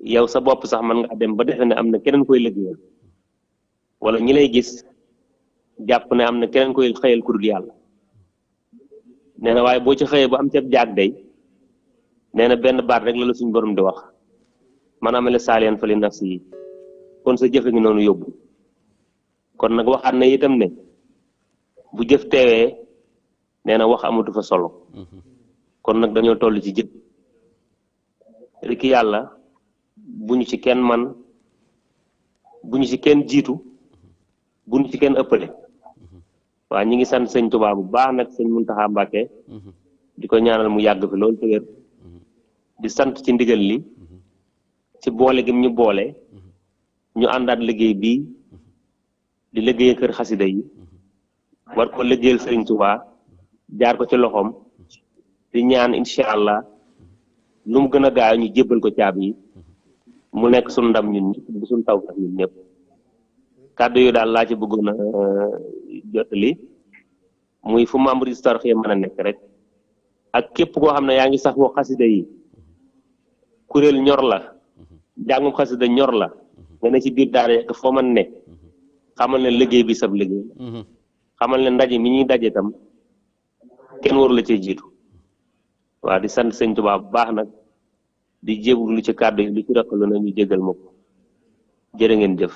yow sa bopp sax man nga dem ba defe ne am na keneen koy liggéeyal wala ñi lay gis jàpp ne am na keneen koy xëyal ku dul yàlla nee na waaye boo ci xëyee ba am ca jaag day nee na benn baat rek la la suñu borom di wax man amele saaliyan fa li nafsi yi kon sa jëfe ngi noonu yóbbu kon nag waxaat na itam ne bu jëf teewee nee na wax amatu fa solo kon nag dañoo toll ci jëf rek yàlla bu ñu ci kenn man bu ñu ci kenn jiitu bu ñu ci kenn ëppale waaw ñi ngi sant sëñ Tuubaa bu baax nag sëñ Muntaxa Mbàkke di ko ñaanal mu yàgg fi loolu te wér di sant ci ndigal li ci boole gi ñu boole ñu àndaat liggéey bii di liggéey kër xasida yi war ko liggéeyal sëriñ Tuubaa jaar ko ci loxoom di ñaan incha allah lu mu gën a gaaw ñu jébbal ko caabi yi mu nekk suñu ndam ñun ñëpp bu suñu taw ñun ñëpp kàddu yu daal laa ci bëggoon a jottali muy fu membre Hizbut-Tarqiyyah mën a nekk rek ak képp koo xam ne yaa ngi sax woo xasida yi kuréel ñor la jàngum xasida ñor la nga ne ci biir daara yekk foo mën ne xamal ne liggéey bi sab liggéey xamal ne ndaje mi ñuy daje tam kenn waru la cee jiitu waaw di sant sëñ Tuubaa bu baax nag di jégul lu ci kàddu yi lu ci raqalu na ñu jégal ma ko jërë ngeen jëf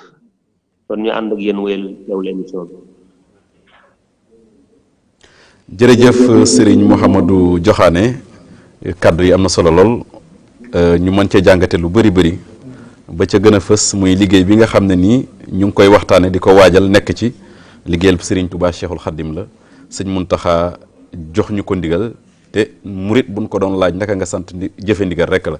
kon ñu ànd ak yéen wéyal yow l'émission bi. jërëjëf Serigne Mouhamadou Diokhane kàddu yi am na solo lool ñu mën cee jàngate lu bëri ba ca gën a fës muy liggéey bi nga xam ne nii ñu ngi koy waxtaane di ko waajal nekk ci liggéeyal Serigne Touba Cheikhul Khadim la sëñ Muntaxa jox ñu ko ndigal te murit buñ ko doon laaj naka nga sant jëfe ndigal rek la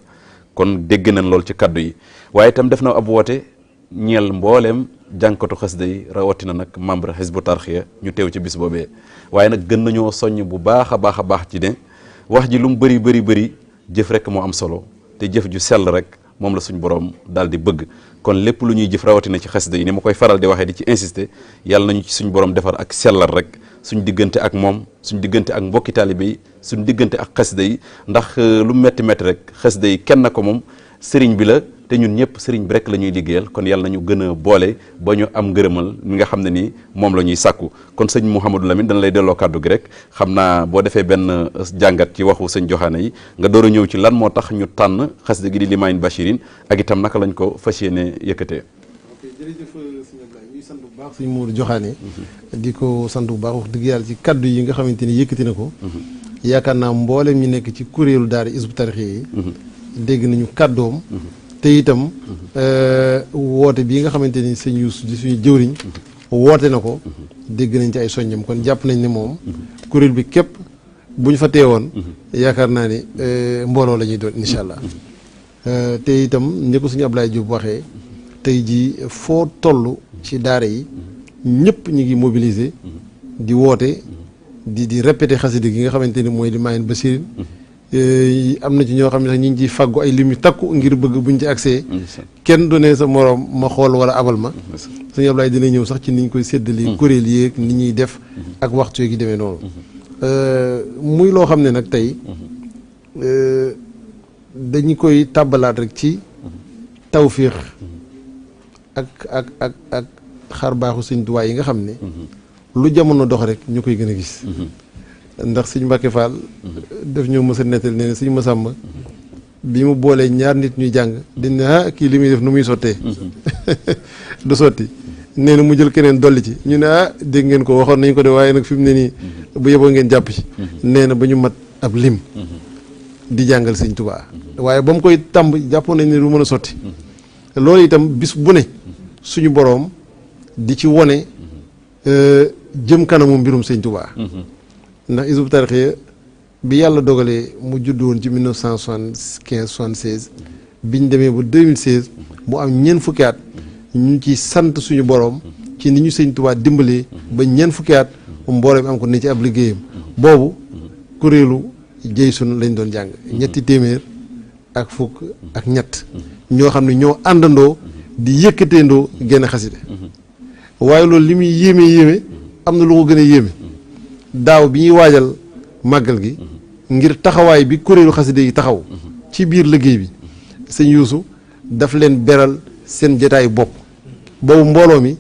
kon dégg nañ lool ci kaddu yi waaye itam def na ab woote ñeel mbooleem jànkatu xasida yi rawatina nag membre Hizbut-Tarqiyyah ñu teew ci bis boobee waaye nag gën nañoo soññ bu baax a baax ci ne wax ji lu mu bëri jëf rek moo am solo te jëf ju sell rek moom la suñ borom daal di bëgg kon lépp lu ñuy jëf rawatina ci xasida yi ni ma koy faral di waxee di ci insister yàlla nañu ci suñ borom defar ak sellal rek suñ diggante ak moom suñ diggante ak mbokki taalibe yi suñ diggante ak xasida yi ndax lu metti rek xasida yi kenn ko moom sëriñ bi la te ñun ñëpp sëriñ bi rek la ñuy liggéeyal kon yàlla nañu gën a boole ba ñu am ngërëmal mi nga xam ne nii moom la ñuy sàkku kon sëñ Mouhamadou Lamine dana lay delloo kàddu gi rek xam naa boo defee benn jàngat ci waxu sëñ Diokhane yi nga door a ñëw ci lan moo tax ñu tànn xasida gi di Limaayun Bachirin ak itam naka lañ ko fas yéene yëkkatee. ok jërëjëf sëñ Ablaye ñuy sant bu baax sëñ Mourou Diokhane di ko sant bu baax wax dëgg yàlla ci kaddu yi nga xamante ni yëkkati na ko yaakaar naa mboolem ñu nekk ci kuréelu daara Hizbut-Tarqiyyah yi dégg nañu kaddoom te itam woote bii nga xamante ni sëñ Youssou di suñu jëwriñ woote na ko dégg nañ ci ay soññam kon jàpp nañ ne moom kuréel bi képp bu ñu fa teewoon yaakaar naa ni mbooloo la ñuy doon incha allah te itam ni ko suñu Ablaye Diop waxee tey jii foo toll ci daara yi ñëpp ñu ngi mobiliser di woote di répété xasida gi nga xamante ni mooy Limaayun Bachirin am na ci ñoo xam ne sax ñu ngi ciy fàggu ay lim yu takku ngir bëgg buñ ci accès kenn du ne sa moroom ma xool wala abal ma sëñ Ablaye dina ñëw sax ci niñ koy séddali kuréel yéeg ni ñuy def ak waxtu gi demee noonu muy loo xam ne nag tey dañu koy tàbbalaat rek ci tawfiix ak xar baaxu sëñ Tuubaa yi nga xam ne lu jamono dox rek ñu koy gën a gis ndax sëñ Mbàkke Fall def ñoo mës a nettal nee na sëñ Masamba bi mu boolee ñaar nit ñuy jàng dañ ne kii li muy def nu muy sottee du sotti nee na mu jël keneen dolli ci ñu ne dégg ngeen ko waxoon nañ ko de waaye nag fi mu ne nii bu yeboo ngeen jàpp ci nee na ba ñu mat ab lim di jàngal sëñ Tuubaa waaye ba mu koy tàmb jàppoon nañ ne du mën a sotti loolu itam bis bu ne suñu boroom di ci wone jëm kanamu mbirum sëñ Tuubaa ndax Hizbut-Tarqiyyah bi yàlla dogalee mu judd woon ci 1975 76 biñ demee ba 2016 mu am ñeent fukki at ñu ci sant suñu boroom ci ni ñu sëñ Tuubaa dimbalee ba ñeent fukki at mbooloo mi am ko ni ci ab liggéeyam boobu kuréelu jëy sun lañ doon jàng ñetti téeméer ak fukk ak ñett ñoo xam ne ñoo àndandoo di yëkkateendoo genn xasida waaye loolu li muy yéeme am na lu ko gën a yéeme daaw bi ñuy waajal màggal gi ngir taxawaay bi kuréelu xasida yi taxaw ci biir liggéey bi sëñ Youssou daf leen beral seen jotaayu bopp boobu mbooloo mi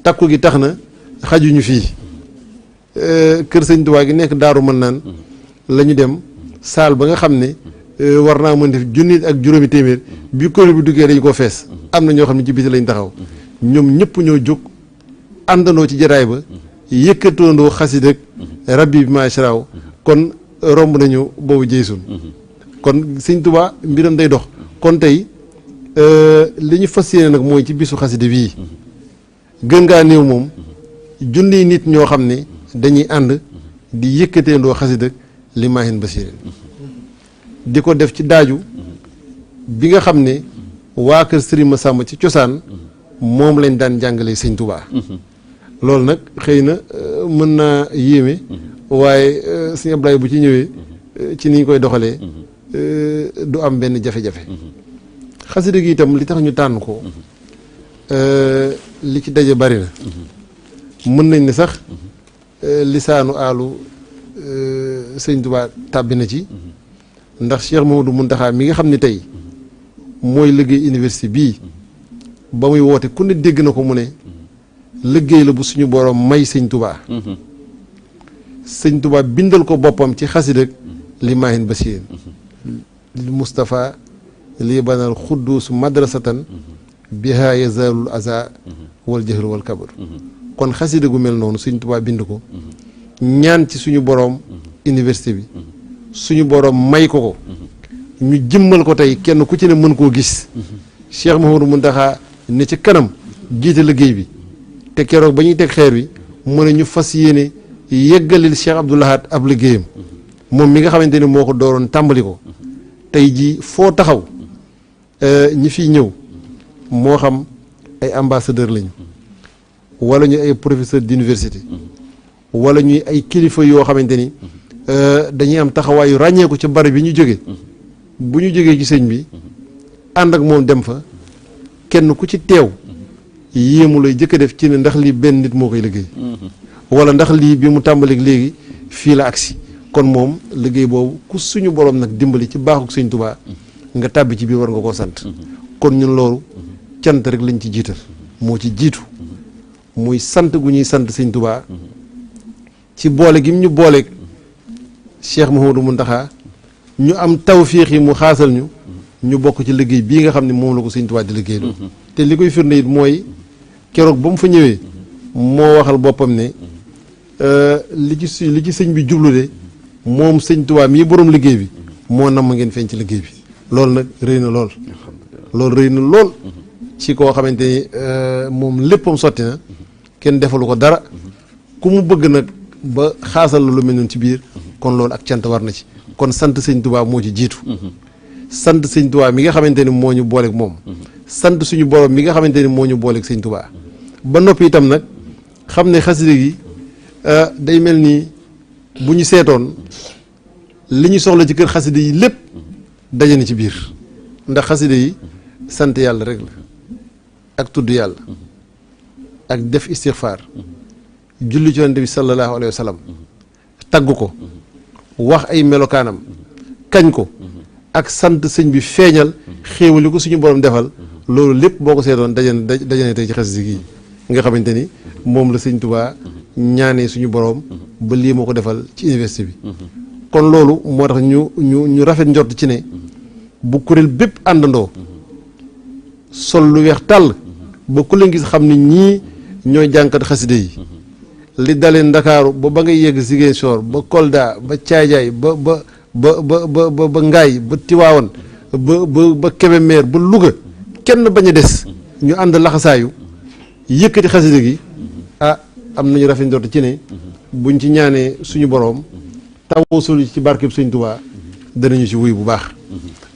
takku gi tax na xajuñu fii kër sëñ Tuubaa gi nekk Daaru Mannaan la ñu dem saal ba nga xam ne war naa mën def junni ak juróomi téeméer bi kuréel bi duggee dañu ko fees am na ñoo xam ne ci biti lañ taxaw ñoom ñëpp ñoo jóg àndandoo ci jotaay ba yëkkatoondoo xasida ak rabbi bi maa sharaaw kon romb nañu boobu jëysun kon sëñ Tuubaa mbiram day dox kon tey li ñu fas yéene nag mooy ci bisu xasida bii gën ngaa néew moom junniy nit ñoo xam ne dañuy ànd di yëkkateendoo xasida Limaahin Basirin di ko def ci daaju bi nga xam ne waa kër Serigne Massamba ci cosaan moom lañ daan jàngale Sëñ Tuubaa loolu nag xëy na mën naa yéeme waaye Sëñ Ablaye bu ci ñëwee ci ni ñu koy doxalee du am benn jafe-jafe xasida gi itam li tax ñu tànn ko li ci daje bari na mën nañ ne sax lisaanu aalu Sëñ Tuubaa tàbbi na ci ndax Cheikh Mouhamadou Mountakha mi nga xam ne tey mooy liggéey université bii ba muy woote ku ne dégg na ko mu ne liggéey la bu suñu borom may Sëñ Tuubaa Sëñ Tuubaa bindal ko boppam ci xasida Limaahin Basirin lil Mustafa lii banal xudduus madrasatan biha yazalul aza wal jahl wal kabar kon xasida gu mel noonu Sëñ Tuubaa bind ko ñaan ci suñu boroom université bi suñu boroom may ko ñu jëmmal ko tey kenn ku ci ne mën koo gis Cheikh Mouhamadou Mountakha ne ci kanam jiite liggéey bi te keroog ba ñuy teg xeer wi mu ne ñu fas yéene yeggalil Cheikh Abdou Lahad ab liggéeyam moom mi nga xamante ne moo ko dooroon tàmbali ko tey jii foo taxaw ñi fiy ñëw moo xam ay ambassadeur lañu wala ñu ay professeur d'université wala ñuy ay kilifa yoo xamante ni dañuy am taxawaayu ràññeeku ca bari bi ñu jóge bu ñu jógee ci sëñ bi ànd ak moom dem fa kenn ku ci teew yéemu lay jëkk a def ci ne ndax lii benn nit moo koy liggéey wala ndax lii bi mu tàmbaleeg léegi fii la agsi kon moom liggéey boobu ku suñu borom nag dimbali ci baaxuk Sëñ Tuubaa nga tàbbi ci biir war nga koo sant kon ñun loolu cant rek lañ ci jiital moo ci jiitu muy sant gu ñuy sant Sëñ Tuubaa ci boole gi mu ñu booleeg Cheikh Mouhamadou Mountakha ñu am tawfiix yi mu xaasal ñu bokk ci liggéey bii nga xam ne moom la ko Sëñ Tuubaa di liggéey loolu te li koy firnde it mooy keroog ba mu fa ñëwee moo waxal boppam ne li ci sëñ bi jublu de moom Sëñ Tuubaa mii borom liggéey bi moo nam ma ngeen feeñ ci liggéey bi loolu nag rëy na lool loolu rëy na lool ci koo xamante ni moom léppam sotti na kenn defalu ko dara ku mu bëgg nag ba xaasal la lu mel noonu ci biir kon loolu ak cant war na ci kon sant Sëñ Tuubaa moo ci jiitu sant Sëñ Tuubaa mi nga xamante ni moo ñu booleeg moom sant suñu borom mi nga xamante ni moo ñu booleeg Sëñ Tuubaa ba noppi itam nag xam ne xasida gi day mel ni bu ñu seetoon li ñu soxla ci kër xasida yi lépp daje na ci biir ndax xasida yi sant yàlla rek la ak tudd yàlla ak def istixfaar julli ci Yonent bi sallallahu alayhi wa sallam tagg ko wax ay melokaanam kañ ko ak sant sëñ bi feeñal xéewali ko suñu borom defal loolu lépp boo ko seetoon dajane tey ci xasida gi nga xamante ni moom la Sëñ Tuubaa ñaanee suñu borom ba lii moo ko defal ci université bi kon loolu moo tax ñu rafet njort ci ne bu kuréel bépp àndandoo sol lu weex tàll ba ku leen gis xam ne ñii ñooy jànkat xasida yi li dalee Ndakaaru ba ngay yegg Ziguinchor ba Kolda ba Caajaay ba Ngaay ba Tiwaawan ba Kébémer ba Louga kenn bañ a des ñu ànd laxasaayu yëkkati xasida gi am nañu rafet njort ci ne buñ ci ñaanee suñu boroom tawasul ci barkeb Sëñ Tuubaa danañu ci wuy bu baax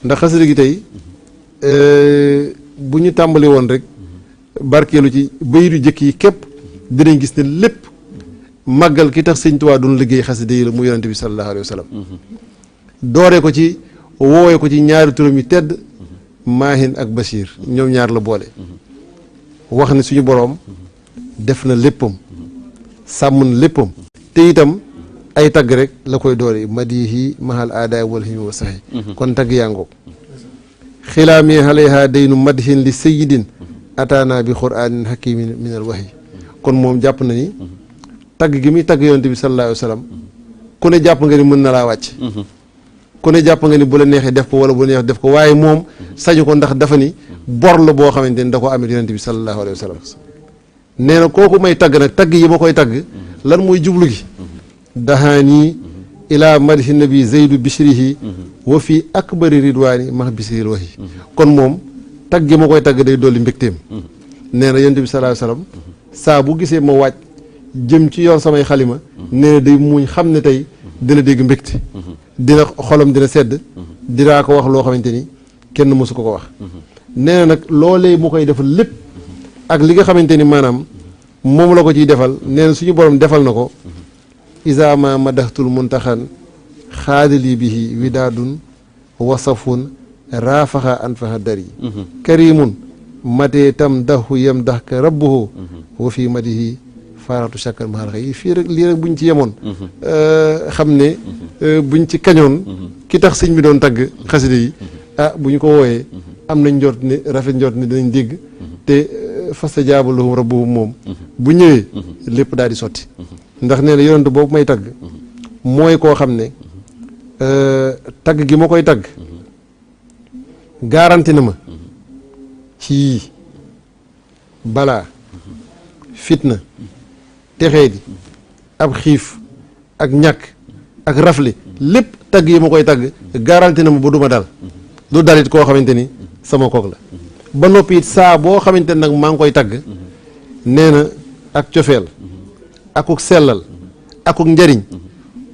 ndax xasida gi tey bu ñu tàmbali woon rek barkeelu ci bayitu jëkk yi képp dinañ gis ne lépp màggal ki tax Sëñ Tuubaa doon liggéey xasida yi la mu yonente bi sallallahu alayhi wa sallam dooree ko ci woowee ko ci ñaari turam yi tedd Maahin ak Bachir ñoom ñaar la boole wax ne suñu boroom def na léppam sàmm na léppam te itam ay tagg rek la koy doore madihi mahal aadaay wal himi wa saxi kon tagg yaa ngoog xilaami alayha daynu madhin li sayidin ataana bi quraanin hakimin min al wahyi kon moom jàpp na ni tagg gi muy tagg yonent bi sallallahu alayhi wa sallam ku ne jàpp nga ni mën na laa wàcc ku ne jàpp nga ni bu la neexee def ko wala bu la neexee def ko waaye moom sañu ko ndax dafa ni bor la boo xamante ni da ko amee yonent bi sallallahu alayhi wa sallam nee na kooku may tagg nag tagg yi ma koy tagg lan mooy jublu gi dahaani ila madhi nabi zeydu bishrihi wa fi akbari ridwaani max bisril wahi kon moom tagg gi ma koy tagg day dolli mbégteem nee na yonent bi sallallahu alayhi wasallam saa bu gisee ma wàcc jëm ci yor samay xalima nee na day muñ xam ne tey dina dégg mbégte dina xolam dina sedd dinaa ko wax loo xamante ni kenn mësu ko wax nee na nag loolee mu koy defal lépp ak li nga xamante ni maanaam moom la ko ciy defal nee na suñu borom defal na ko isa ma madaxtul muntaxan xaadali bihi widaadun wasafun raafaxa anfaxa dari karimun matee tam daxu yem dax ka rabbuhu wa fii madihi faaratu shakkar maaraxa yi fii rek lii rek buñ ci yemoon xam ne buñ ci kañoon ki tax sëñ bi doon tagg xaside yi bu ñu ko wooyee am nañ njort ni rafet njort ni dinañ dégg te fastajaaba lahum rabbuhum moom bu ñëwee lépp daal di sotti ndax nee na yonent boobu may tagg mooy koo xam ne tagg gi ma koy tagg garanti na ma ci yii balaa fitna texee di ab xiif ak ñàkk ak rafle lépp tagg yi ma koy tagg garanti na ma ba duma dal du dalit koo xamante ni sama kook la ba noppi it saa boo xamante ne nag maa ngi koy tagg nee na ak cofeel akuk sellal akuk njariñ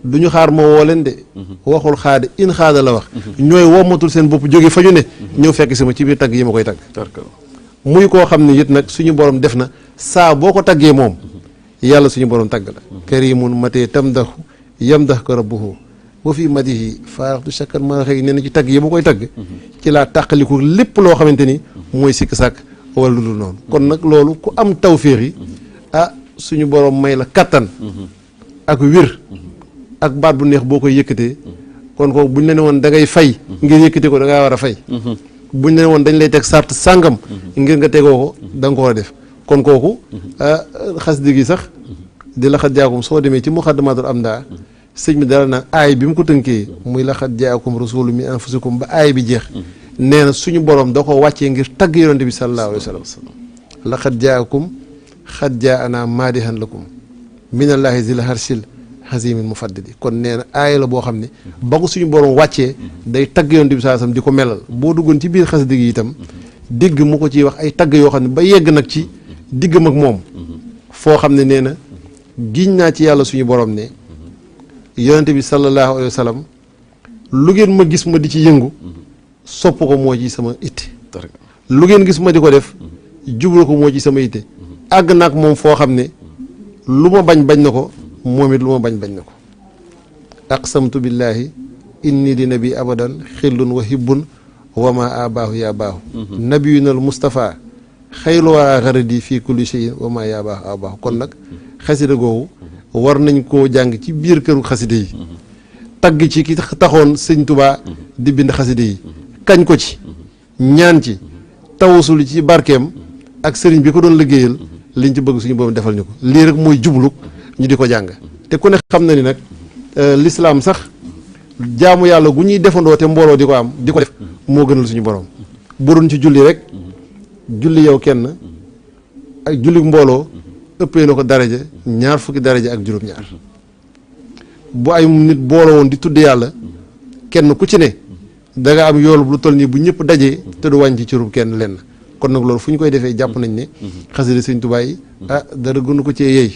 du ñu xaar ma woo leen de waxul xaade in xaada la wax ñooy wommatul seen bopp jóge fa ñu ne ñëw fekk si ma ci biir tagg yi ma koy tagg muy koo xam ne it nag suñu borom def na saa boo ko taggee moom yàlla suñu borom tagg la karimun matee tam daxu yam dax ko rabbuhu wa fi madihi faaraxtu shakkar ma xëy nee na ci tagg yi ma koy tagg ci laa tàqaliku lépp loo xamante ni mooy sikk sàkk wala lu dul noonu kon nag loolu ku am tawféex yi suñu borom may la kattan ak wir ak baat bu neex boo koy yëkkatee kon kooku buñ la ne woon da ngay fay ngir yëkkatee ko da ngaa war a fay buñ la ne woon dañ lay teg sart sàngam ngir nga tegoo ko da nga ko war a def kon kooku xasida gi sax di laxat jaakum soo demee ci muxaddamatul amda sëñ bi dara naan aay bi mu ko tënkee muy laxat jaakum rasulu min anfusikum ba aay bi jeex nee na suñu borom da ko wàccee ngir tagg yonente bi sallallahu alayhi wa sallam laxat jaakum xat jaa ana maadihan lakum minallahi zil harsil xasimin mufaddidi kon nee na aaya la boo xam ne ba ko suñu borom wàccee day tagg yonent bi sallallahu alayhi wasallam di ko melal boo duggoon ci biir xasida gi itam digg mu ko ciy wax ay tagg yoo xam ne ba yegg nag ci diggam ak moom foo xam ne nee na giñ naa ci yàlla suñu borom ne yonent bi sallallahu alayhi wasallam lu ngeen ma gis ma di ci yëngu sopp ko moo ci sama itte lu ngeen gis ma di ko def jublu ko moo ci sama itte àgg nag moom foo xam ne lu ma bañ bañ na ko moom it lu ma bañ bañ na ko aqsamtu billahi inni li nabi abadan xillun wa hibbun wa ma abaahu yaa baahu nabiyunal Mustafa xayru waa xaradi fii kulli shay'in wa ma yaa baahu abaahu kon nag xasida googu war nañ koo jàng ci biir këru xasida yi tagg ci ki taxoon sëñ Tubaa di bind xasida yi kañ ko ci ñaan ci tawasul ci barkeem ak sëriñ bi ko doon liggéeyal liñ ci bëgg suñu boobu defal ñu ko lii rek mooy jublu ñu di ko jàng te ku ne xam na ni nag lislaam sax jaamu yàlla gu ñuy defandoo te mbooloo di ko am di ko def moo gënal suñu borom bu doon ci julli rek julli yow kenn ak julli mbooloo ëppee na ko daraja ñaar fukki daraja ak juróom-ñaar bu ay nit booloo woon di tudd yàlla kenn ku ci ne da nga am yoolu lu toll nii bu ñëpp dajee te du wàññi ci cërub kenn lenn kon nag loolu fu ñu koy defee jàpp nañ ne xasida sëñ Tuubaa yi dara gënu ko cee yeey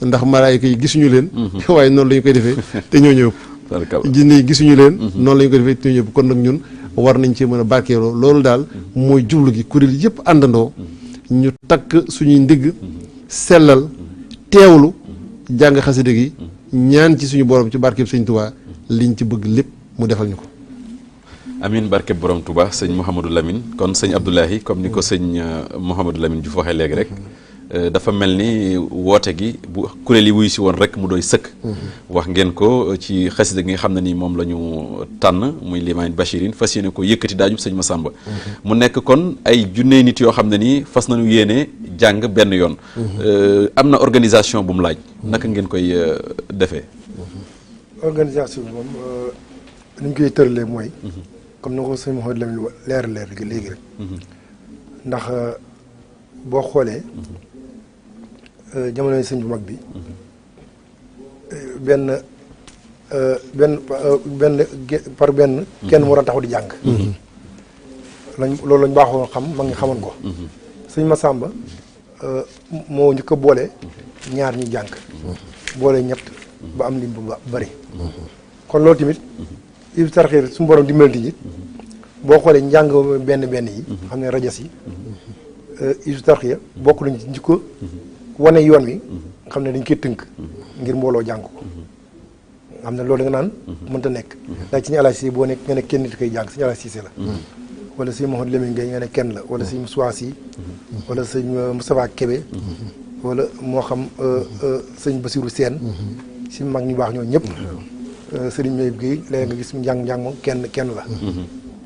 ndax malaayika yi gisuñu leen waaye noonu la ñu koy defee te ñoo ñëw jinne yi gisuñu leen noonu la ñu koy defee te ñoo ñëw kon nag ñun war nañ cee mën a barkeeloo loolu daal mooy jublu gi kuréel yëpp àndandoo ñu takk suñuy ndigg sellal teewlu jàng xasida gi ñaan ci suñu borom ci barkeb sëñ Tuubaa liñ ci bëgg lépp mu defal ñu ko amin barkeb borom Touba sëñ Mouhamadou Lamine kon sëñ Abdoulahi comme ni ko sëñ Mouhamadou Lamine Diouf waxee léegi rek dafa mel ni woote gi bu kuréel yi wuyu si woon rek mu doy sëkk wax ngeen ko ci xasida gi nga xam ne ni moom la ñu tànn muy Limaane Bachirin fas yéene ko yëkkati daajub sëñ Massamba mu nekk kon ay junnee nit yoo xam ne nii fas nañu yéene jàng benn yoon am na organisation bu mu laaj naka ngeen koy defee organisation bi moom ni ñu koy tëralee mooy comme na ko sëñ Mouhamadou Lamine leer léegi rek ndax boo xoolee jamono sëñ bu mag bi benn par benn kenn war a taxaw di jàng loolu lañ baaxoon xam mag ngi xamoon ko sëñ Massamba moo njëkk a boole ñaar ñi jàng boole ñett ba am lim bu bari kon loolu tamit Hizbut Tarqiyyah suñu borom dimbalante ji boo xoolee njàng benn yi xam ne rajas yi Hizbut Tarqiyyah bokk nañ ci njëkk wane yoon wi nga xam ne dañ koy tënk ngir mbooloo jàng ko xam ne loolu da nga naan mënta nekk ndax ci ñu Alaaji Cissé boo nekk nga ne kenn nit koy jàng suñu Alaaji Cissé la wala sëñ Mouhamadou Lamine Gueye nga ne kenn la wala sëñ Moussa Sy wala sëñ Moustapha Kébé wala moo xam sëñ Bassirou Sène si mag ñu baax ñoo ñëpp sëriñ Mayib Gueye léegi nga gis njàng moom kenn la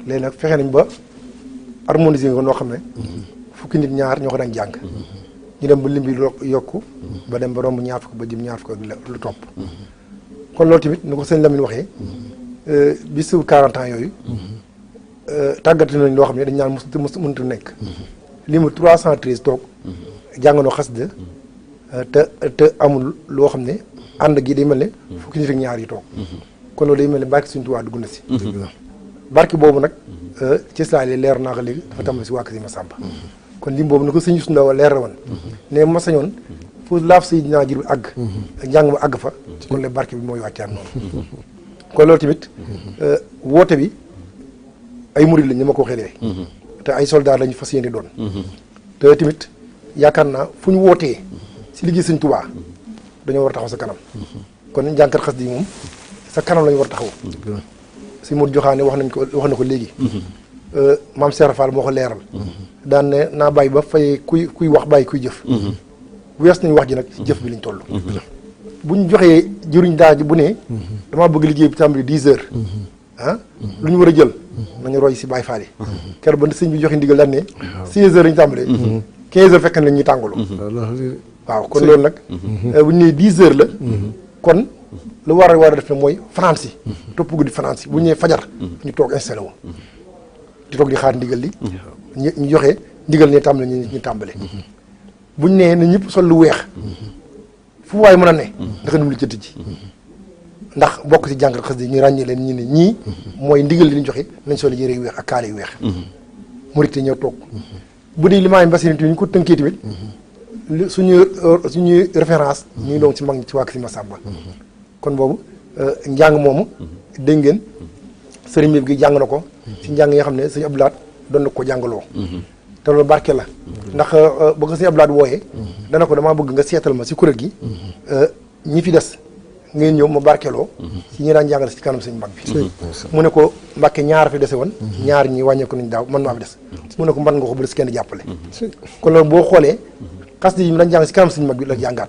léegi nag fexe nañ ba harmoniser ko noo xam ne fukki nit ñaar ñoo ko daan jàng ñu dem ba lim bi yokku ba dem ba romb ñaar fukk ba jëm ñaar fukk lu topp kon loolu tamit ni ko sëñ Lamine waxee bisu 40 ans yooyu tàggati nañ loo xam ne dañ naan mënut nekk li mu 313 toog jàngandoo xasida te amul loo xam ne ànd gi day mel ne fukki nit ak ñaar yi toog kon loolu day mel ne barke Sëñ Tuubaa dugg na si barke boobu nag ci islaam leer naa ko léegi dafa tàmbali si waa Kër Massamba kon lim boobu na ko sëñ Youssou Ndaw leer la woon ne ma sañoon fu laaf say dinaa jir bi àgg njàng ma àgg fa kon le barke bi mooy wàccaat noonu kon loolu tamit woote bi ay murid lañ ni ma ko waxee léegi te ay soldat lañu fas yéene doon te tamit yaakaar naa fu ñu wootee si liggéey Sëñ Tuubaa dañoo war a taxaw sa kanam kon njàngkat xas di moom sa kanam lañu war a taxaw si Modou Joxaane wax na ko léegi maam Serap Fall moo ko leeral daan ne naa bàyyi ba fay kuy wax bàyyi kuy jëf wees nañu wax ji nag si jëf bi lañ toll buñ joxee jëriñ daal bu ne damaa bëgg liggéey bi tàmbali 10 heures lu ñu war a jël nañu roy si Baye Fall yi keroog ba sëñ bi joxe ndigal daan ne 6 heures lañu tàmbalee 15 heures fekk na ñuy tàngalu waaw kon loolu nag bu ñu nee 10 heures la kon lu war a def ne mooy France yi topp guddi France yi bu ñu nee fajar ñu toog installé wu di toog di xaar ndigal li ñu joxe ndigal ne tàmbale ñu tàmbale buñ nee na ñëpp sol lu weex fu waay mën a ne ndaxa num li jëtt ji ndax bokk ci jàngal xas di ñu ràññee leen ñu ne ñii mooy ndigal li ñu joxe nañ sol yére yu weex ak kaala yu weex murit ñëw toog bu dee limaam Mbasine tamit ñu ko tënkee tamit suñuy référence ñu ngi doon ci mag ñi ci waa Kër Massamba kon boobu njàng moomu dégg ngeen sëriñ bi gi jàng na ko ci njàng yi nga xam ne sëñ Abdou Lahad doon na ko jàngaloo te loolu barke la ndax ba ko sëñ Abdou Lahad wooyee dana ko damaa bëgg nga seetal ma si kuréel gi ñi fi des ngeen ñëw ma barkeloo si ñi daan jàngale si kanam sëñ mag bi mu ne ko Mbàkke ñaar fi dese woon ñaar ñi wàññeeku nañ daaw man maa fi des mu ne ko mën nga ko bu des kenn jàppale kon loolu boo xoolee xas yi mu daan jàng si kanam sëñ mag bi la jàngaat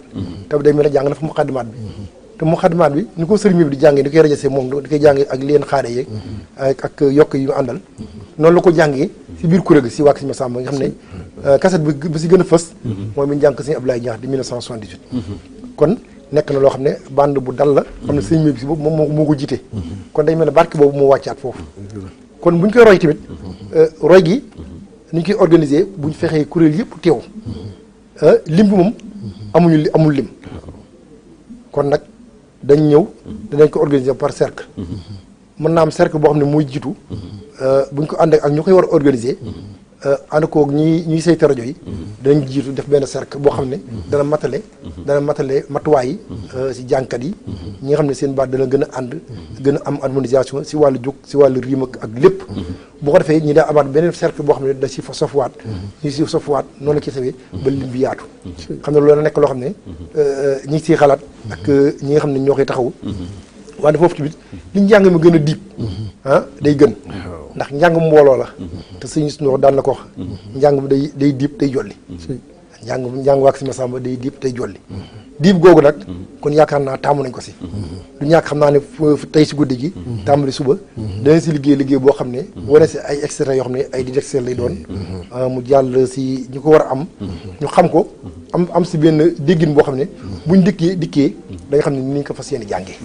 te day mel ne jàng na fa muqaddimaat bi te muqaddimaat bi ni ko sëriñ bi di jàngee di koy rajasee moom di koy jàngee ak leen xaare yeeg ak yokk yu àndal noonu la ko jàngee si biir kuréel gi si waa Kër Massamba nga xam ne kaset bi si gën a fës mooy mi ñu jàng sëñ Abdoulaye Diakhaté di 1978 kon nekk na loo xam ne bande bu dal la xam ne sëñ bi si boobu moom moo ko jiite kon day mel ne barke boobu moo wàccaat foofu kon bu ñu koy roy tamit roy gi ni ñu koy organiser bu ñu fexee kuréel yëpp teew lim bi moom amul lim kon nag dañ ñëw danañ ko organiser par cercle mën naa am cercle boo xam ne muy jiitu buñ ko ànd ak ñu koy war a organiser ànd koog ñuy saytu rajo yi danañ jiitu def benn cercle boo xam ne dana matale matuwaay yi si jànkat yi ñi nga xam ne seen baat dana gën a ànd gën a am harmonisation si wàllu jóg si wàllu rime ak lépp bu ko defee ñi daa amaat beneen cercle boo xam ne da si fa sofuwaat ñu si sofuwaat noonu la ci sawee ba lim bi yaatu xam ne loolu la nekk loo xam ne ñi ngi siy xalaat ak ñi nga xam ne ñoo koy taxaw wante foofu tamit li njàng mi gën a diib day gën ndax njàng mbooloo la te sëñ suñu wax daan na ko wax njàng mi day diib day jolli njàng waa Kër Massamba day diib day jolli diib googu nag kon yaakaar naa taamu nañ ko si du ñàkk xam naa ne tey si guddi gi tàmbali suba danañ si liggéey boo xam ne wane si ay extrait yoo xam ne ay didacticiel lay doon mu jàll si ñu ko war a am ñu xam ko am si benn déggin boo xam ne buñ dikkee da nga xam ne ni ñu ko fas yéene jàngee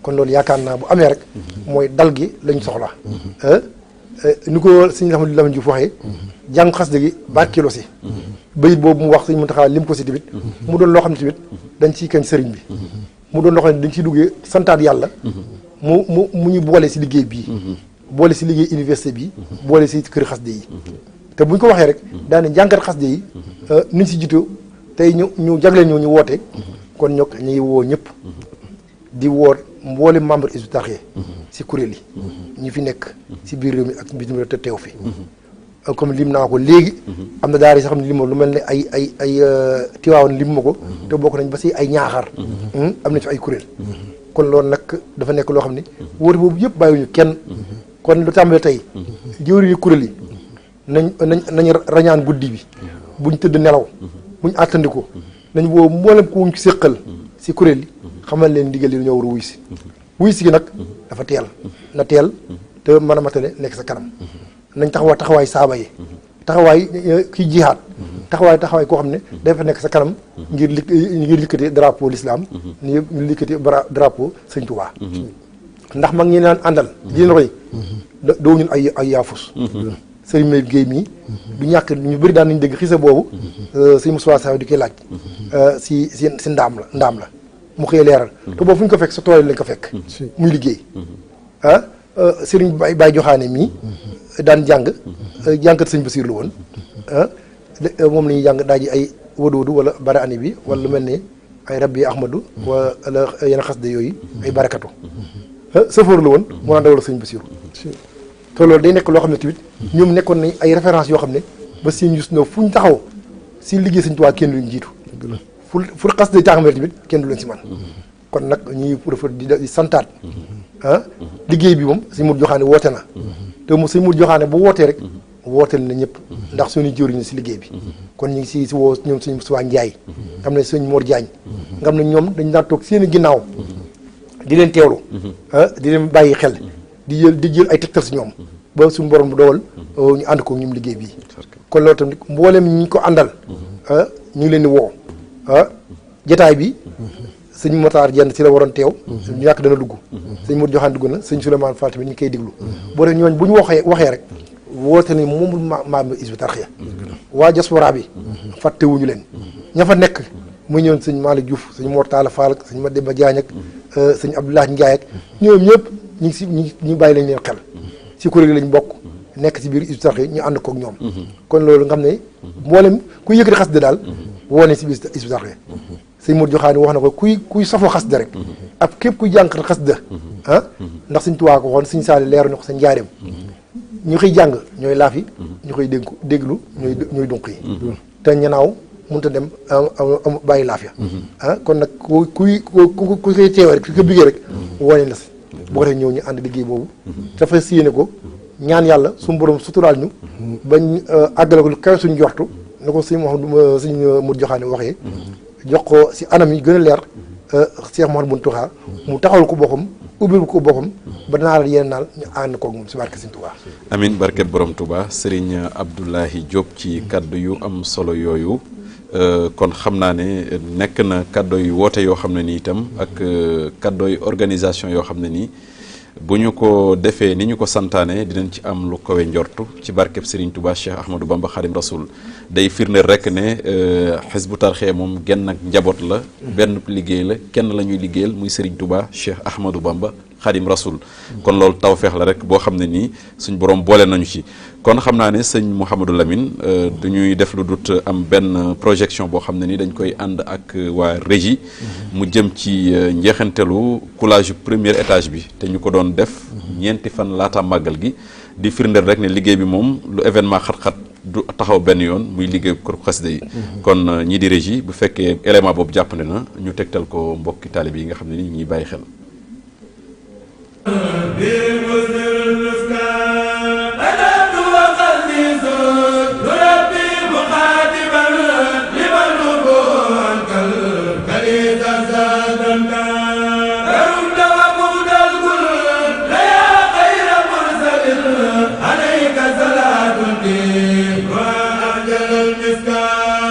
kon loolu yaakaar naa bu amee rek mooy dal gi lañ soxla ni ko sëñ Lamine Diouf waxee jàng xasida gi barkeeloo si bayit boobu mu wax sëñ Muntaxa lim ko si tamit mu doon loo xam ne tamit dañ ciy kañ sëriñ bi mu doon loo xam ne dañ ciy duggee santaat yàlla mu ñu boole si liggéey bii boole si liggéey université bi boole si kër xasida yi te buñ ko waxee rek daane jàngat xasida yi niñ si jiitu tey ñu jagleel ñu woote kon ñoo ñuy woo ñëpp di woo mboole membre Hizbut Tarqiyyah si kuréel yi ñi fi nekk si biir réew mi ak bitim réew te teew fi comme lim naa ko léegi am na daara yi sax xam ne lim lu mel ne ay Tiwaawan lim ma ko te bokk nañ ba si ay Ñaaxar am nañ fi ay kuréel kon loolu nag dafa nekk loo xam ne wóote boobu yëpp bàyyiwuñu kenn kon lu tàmbalee tey jëwriñu kuréel yi nañ rañaan guddi bi buñ tëdd nelaw buñ àttandiku nañ woo mboolem ku wuñ ci séqal si kuréel yi xamal leen ndigal yi dañoo war a wuy si gi nag dafa teel na teel te mën a matale nekk sa kanam nañ taxawaay saaba yi taxawaay kii jihaad taxawaay koo xam ne dafa nekk sa kanam ngir likkati drapeau l'islam ngir likkati drapeau Sëñ Tuubaa ndax mag ñi naan àndal di leen roy doo ñun ay yaafus sëriñ May Guèye mii du ñàkk ñu bëri daan nañ dégg xisa boobu sëñ Moussa Saw di koy laaj si ndaam la mu koy leeral te boobu fu ñu ko fekk sa tool lañ ko fekk muy liggéey sëriñ Baye Joxaane mii daan jàngkat sëñ Basiir la woon moom la ñuy jàng daa ji ay wadoodu wala bara ani bi wala lu mel ne ay rabbi ahmadu wala yenn xasida yooyu ay barakatu sëfoor la woon moo daan dawal sëñ Basiir te loolu day nekk loo xam ne tamit ñoom nekkoon nañ ay référence yoo xam ne ba seen yus no fu ñu taxaw si liggéey Sëñ Tuubaa kenn du leen jiitu fu xas day taxamee tamit kenn du leen si man kon nag ñuy profité di santaat liggéey bi moom Sëñ Modou Joxaane woote na te mu Sëñ Modou Joxaane bu wootee rek wooteel na ñëpp ndax suñu jëriñ si liggéey bi kon ñu ngi si woo ñoom Sëñ Moussa Ndiaye nga xam ne Sëñ Mor Diagne nga xam ne ñoom dañ daan toog seen ginnaaw di leen teewlu di leen bàyyi xel di jël ay tegtal si ñoom ba suñu borom bu dogal ñu ànd ko ñoom liggéey bii kon loolu tamit mboolem ñi ko àndal ñu ngi leen di woo jataay bi sëñ Matar Jenn si la waroon teew ñu yàq dana dugg sëñ Modou Joxaan dugg na sëñ Souleymane Fall tamit ñu koy déglu boo def ñooñ bu ñu waxee rek woote ni moomul maam Hizbut Tarqiyyah waa diaspora bi fàttewuñu leen ña fa nekk muy ñëwoon sëñ Malick Diouf sëñ Mor Talla Fall ak sëñ Mademba Diagne ak sëñ Abdoulaye Ndiaye ak ñoom ñëpp ñu bàyyi lañ leen xel si kuréel lañ bokk nekk si biir Hizbut Tarqiyyah ñu ànd kook ñoom kon loolu nga xam ne mboolem kuy yëkkati xasida daal woone si biir Hizbut Tarqiyyah sëñ Modou Joxaane wax na ko kuy safoo xasida rek ak képp kuy jànkat xasida ndax Sëñ Tuubaa ko waxoon Sëñ Saali leeru na ko sa njaareem ñu koy jàng ñooy laafi ñu koy déglu ñooy dunq yi te ñanaaw mënut a dem bàyyi laaf ya kon nag ku koy teewee rek ku ko biggee rek woone la si boo ko defee ñëw ñu ànd liggéey boobu dafa siyéene ko ñaan yàlla suñu borom suturaal ñu bañ àggale ko lu kawe suñu jortu na ko sëñ Modou Joxaane waxee jox ko si anam yi gën a leer Cheikh Mouhamadou Mountakha mu taxawal ko boppam ubbil ko boppam ba naa la yeneen naal ñu ànd koog moom si barke Sëñ Touba. amin barke borom Touba Serigne Abdoulaye Diop ci kaddu yu am solo yooyu kon xam naa ne nekk na kaddu yu woote yoo xam ne nii itam ak kaddu yu organisation yoo xam ne nii bu ñu ko defee ni ñu ko santaane dinañ ci am lu kawe njortu ci barkeb Serigne Touba Cheikh Ahmadou Bamba Khadim Rasoul day firndeel rek ne Hizbut Tarqiyyah moom genn ak njaboot la benn liggéey la kenn la ñuy liggéeyal muy Serigne Touba Cheikh Ahmadou Bamba Khadim Rasoul kon loolu tawfeex la rek boo xam ne nii suñ borom boole nañu ci kon xam naa ne sëñ Mouhamadou Lamine du ñuy def lu dut am benn projection boo xam ne ni dañ koy ànd ak waa régie mu jëm ci njeexantelu coulage premier étage bi te ñu ko doon def ñeenti fan laata màggal gi di firndeel rek ne liggéey bi moom lu événement xat-xat du taxaw benn yoon muy liggéey kër xasida yi kon ñii di régie bu fekkee élément boobu jàppande na ñu tegtal ko mbokki taalib yi nga xam ne ni ñuy bàyyi xel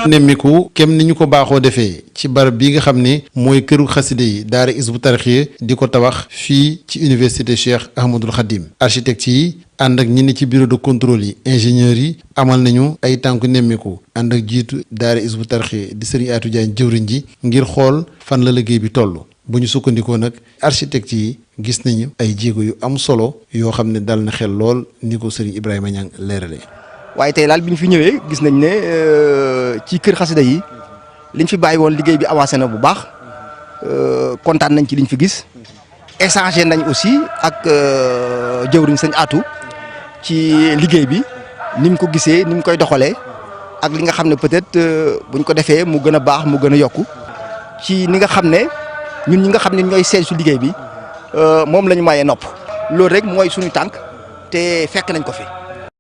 nemmiku kem ni ñu ko baaxoo defee ci barab bi nga xam ne mooy këru xaside yi daara Hizbut Tarqiyyah di ko tabax fii ci université Cheikh Ahmadoul Khadim architecte yi ànd ak ñi ne ci bureau de contrôle yi ingénieurs yi amal nañu ay tànku nemmiku ànd ak jiitu daara Hizbut Tarqiyyah di Serigne Atou Diagne jëwriñ ji ngir xool fan la liggéey bi toll bu ñu sukkandikoo nag architecte yi gis nañu ay jéego yu am solo yoo xam ne dal na xel lool ni ko Serigne Ibrahima Niang leerale. waaye tey daal bi ñu fi ñëwee gis nañ ne ci kër xasida yi liñ fi bàyyi woon liggéey bi avancé na bu baax kontaan nañ ci liñ fi gis échangé nañ aussi ak jëwriñ sëñ Atou ci liggéey bi ni mu ko gisee ni mu koy doxalee ak li nga xam ne peut-être buñ ko defee mu gën a baax mu gën a yokku ci ni nga xam ne ñun ñi nga xam ne ñooy seet su liggéey bi moom la ñu mayee nopp loolu rek mooy suñu tànk te fekk nañ ko fi.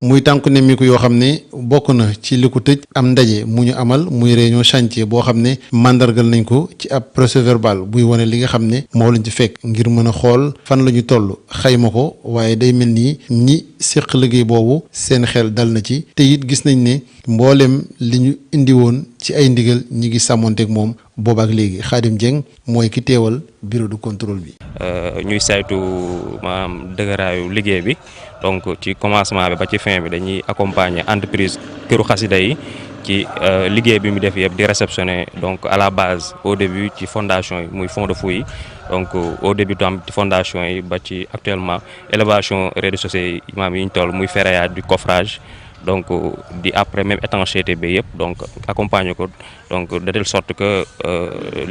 muy tànku nemmiku yoo xam ne bokk na ci li ko tëj am ndaje mu ñu amal muy réunion chantier boo xam ne mandargal nañ ko ci ab procès verbal buy wane li nga xam ne moo lañ ci fekk ngir mën a xool fan la ñu toll xayma ko waaye day mel ni ñi séq liggéey boobu seen xel dal na ci te it gis nañ ne mboolem li ñu indi woon ci ay ndigal ñi ngi sàmmonteeg moom boobaak léegi Khadim Dieng mooy ki teewal bureau de contrôle bi. ñuy saytu maanaam dëgëraayu liggéey bi donc ci commencement bi ba ci fin bi dañuy accompagner entreprise këru xasida yi ci liggéey bi mu def yëpp di réceptionner donc à la base au début ci fondation yi muy fond de fouille yi donc au début tam ci fondation yi ba ci actuellement élévation rez-de-chaussée yi maam yi ñu toll muy ferraillage du coffrage donc di après même étanchéité bi yëpp donc accompagner ko donc de telle sorte que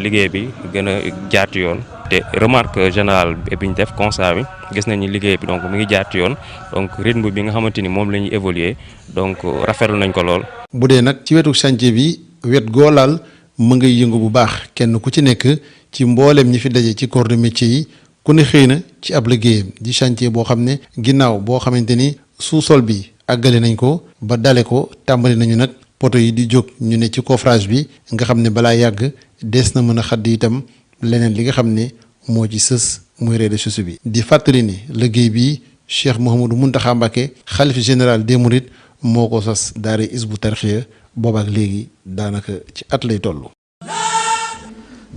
liggéey bi gën a jaar ci yoon te remarque générale bi ñu def constat bi gis nañu liggéey bi donc mu ngi jaar ci yoon donc rythme bi nga xamante ni moom la ñuy évoluer donc rafetlu nañ ko lool. bu dee nag ci wetu chantier bi wet goolaal mu ngay yëngu bu baax kenn ku ci nekk ci mboolem ñi fi daje ci corps de métier yi ku ne xëy na ci ab liggéeyam di chantier boo xam ne ginnaaw boo xamante ni sous-sol bi àggale nañ ko ba dale ko tàmbali nañu nag poto yi di jóg ñu ne ci coffrage bi nga xam ne balaa yàgg des na mën a xadd itam leneen li nga xam ne moo ci sës muy rez-de-chaussée bi. di fàttali ni liggéey bi Cheikh Mouhamadou Mountakha Mbacké xalif général des Mourides moo ko sas daara Hizbut Tarqiyyah boobaak léegi daanaka ci at lay toll.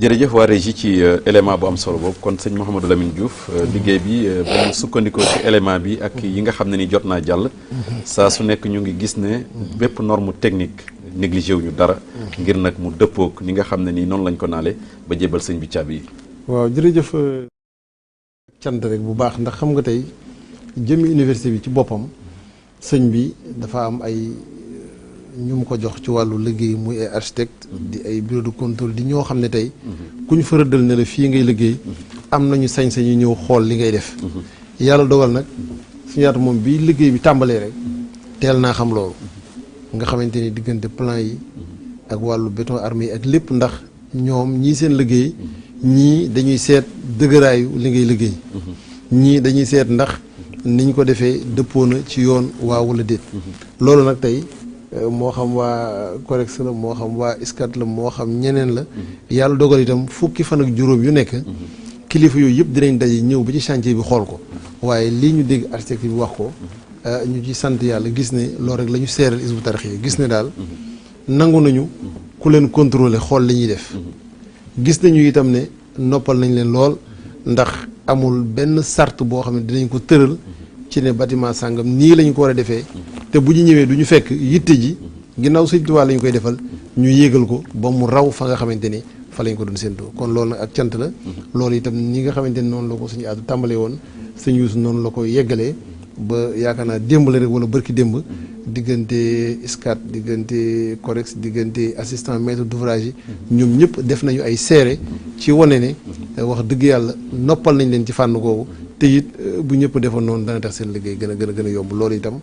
jërëjëf waa régie ci élément bu am solo boobu kon sëñ Mouhamadou Lamine Diouf liggéey bi ba ñu sukkandikoo ci élément bi ak yi nga xam ne ni jot naa jàll saa su nekk ñu ngi gis ne bépp norme technique négligé wu ñu dara ngir nag mu dëppook ni nga xam ne nii noonu lañ ko naale ba jébal sëñ bi caabi yi. waaw jërëjëf cant rek bu baax ndax xam nga tey jëmmi université bi ci boppam sëñ bi dafa am ay ñu mu ko jox ci wàllu liggéey muy ay architecte di ay bureau de contrôle di ñoo xam ne tey ku ñu fërëddal ne la fii ngay liggéey am nañu sañ-sañu ñëw xool li ngay def yàlla dogal nag suñu yaatu moom bi liggéey bi tàmbalee rek teel naa xam loolu nga xamante ni diggante plan yi ak wàllu béton armé yi ak lépp ndax ñoom ñii seen liggéey ñii dañuy seet dëgëraayu li ngay liggéey ñii dañuy seet ndax niñ ko defee dëppoo na ci yoon waa wala déet loolu nag tey moo xam waa Corex la moo xam waa ISCAT la moo xam ñeneen la yàlla dogal itam fukki fan ak juróom yu nekk kilifa yooyu yëpp dinañ daje ñëw ba ci chantier bi xool ko waaye lii ñu dégg architecte bi wax ko ñu ci sant yàlla gis ne loolu rek la ñu seeral Hizbut Tarqiyyah gis ne daal nangu nañu ku leen contrôler xool li ñuy def gis nañu itam ne noppal nañ leen lool ndax amul benn sart boo xam ne dinañ ko tëral ci ne bâtiment sàngam nii lañ ko war a defee te bu ñu ñëwee du ñu fekk yitte ji ginnaaw Sëñ Tuubaa lañ koy defal ñu yéegal ko ba mu raw fa nga xamante ni fa lañ ko doon séentoo kon loolu nag ak cant la loolu itam ñi nga xamante ni noonu la ko suñu aadu tàmbalee woon sëñ Yuusu noonu la ko yeggalee ba yaakaar naa démb la rek wala bërki démb diggante ISCAT diggante Corex diggante assistant maître d'ouvrage yi ñoom ñëpp def nañu ay seere ci wane ne wax dëgg yàlla noppal nañ leen ci fànn googu te it bu ñëpp defoon noonu dana tax seen liggéey gën a yomb loolu itam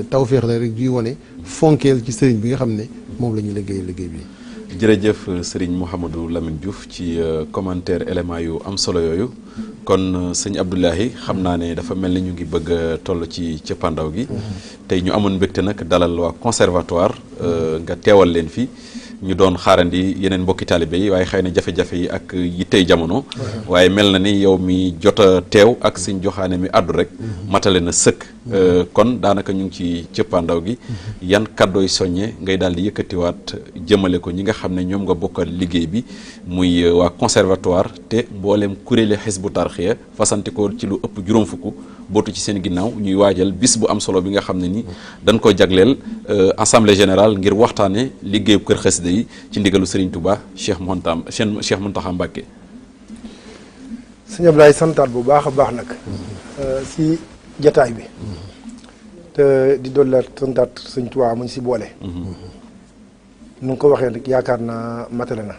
tawféex la rek juy wane fonkeel ci sëriñ bi nga xam ne moom la ñuy liggéey bi. jërëjëf sëriñ Mouhamadou Lamine Diouf ci commentaire élément yu am solo yooyu kon sëñ Abdoulahi xam naa ne dafa mel ni ñu ngi bëgg a toll ci cëppandaw gi tey ñu amoon mbégte nag dalal waa conservatoire nga teewal leen fi ñu doon xaarandi yeneen mbokki taalibe yi waaye xëy na jafe-jafe yi ak yittey jamono waaye mel na ni yow mi jot a teew ak sëñ joxaane mi àddu rek matale na sëkk kon daanaka ñu ngi ci cëppandaw gi yan kàddooy soññe ngay daal di yëkkatiwaat jëmale ko ñi nga xam ne ñoom nga bokkal liggéey bi muy waa conservatoire te mboolem kuréeli Hizbut Tarqiyyah fasante ko ci lu ëpp juróom fukk bootu ci seen ginnaaw ñuy waajal bis bu am solo bi nga xam ne ni dañ ko jagleel assemblée générale ngir waxtaane liggéeyu kër xasida yi ci ndigalu Serigne Touba Cheikh Mountakha Mbacké. sëñ Ablaye santaat bu baax a baax nag si jataay bi te di dollaat santaat sëñ Tuubaa muñ si boole nu nga ko waxee rek yaakaar naa matale na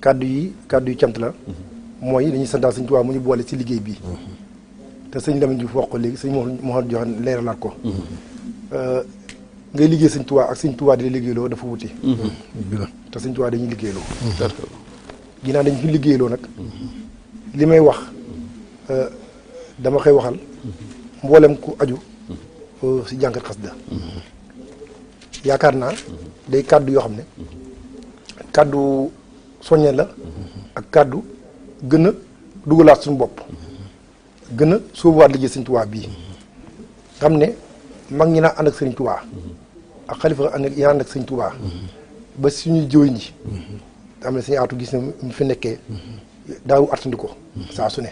kàddu yi cant la mooy dañuy santaat sëñ Tuubaa mu ñu boole si liggéey bi te sëñ Lamine Diouf wax ko léegi sëñ Mouhamed joxe leeralaat ko ngay liggéey sëñ Tuubaa ak sëñ Tuubaa di la liggéeyloo dafa wuti te sëñ Tuubaa dañuy liggéeyloo ginnaaw dañ fi liggéeyloo nag li may wax dama koy waxal mboolem ku aju si jànkat xasida yaakaar naa day kàddu yoo xam ne kàddu soññe la ak kàddu gën a dugalaat suñu bopp gën a sóobuwaat liggéey sëñ Tuubaa bii xam ne mag ñi naa ànd ak sëñ Tuubaa ak xalifa yi ànd ak sëñ Tuubaa ba suñuy jëwriñ ji am na suñu aatu gis ne mu fi nekkee daawu attandi ko saa su ne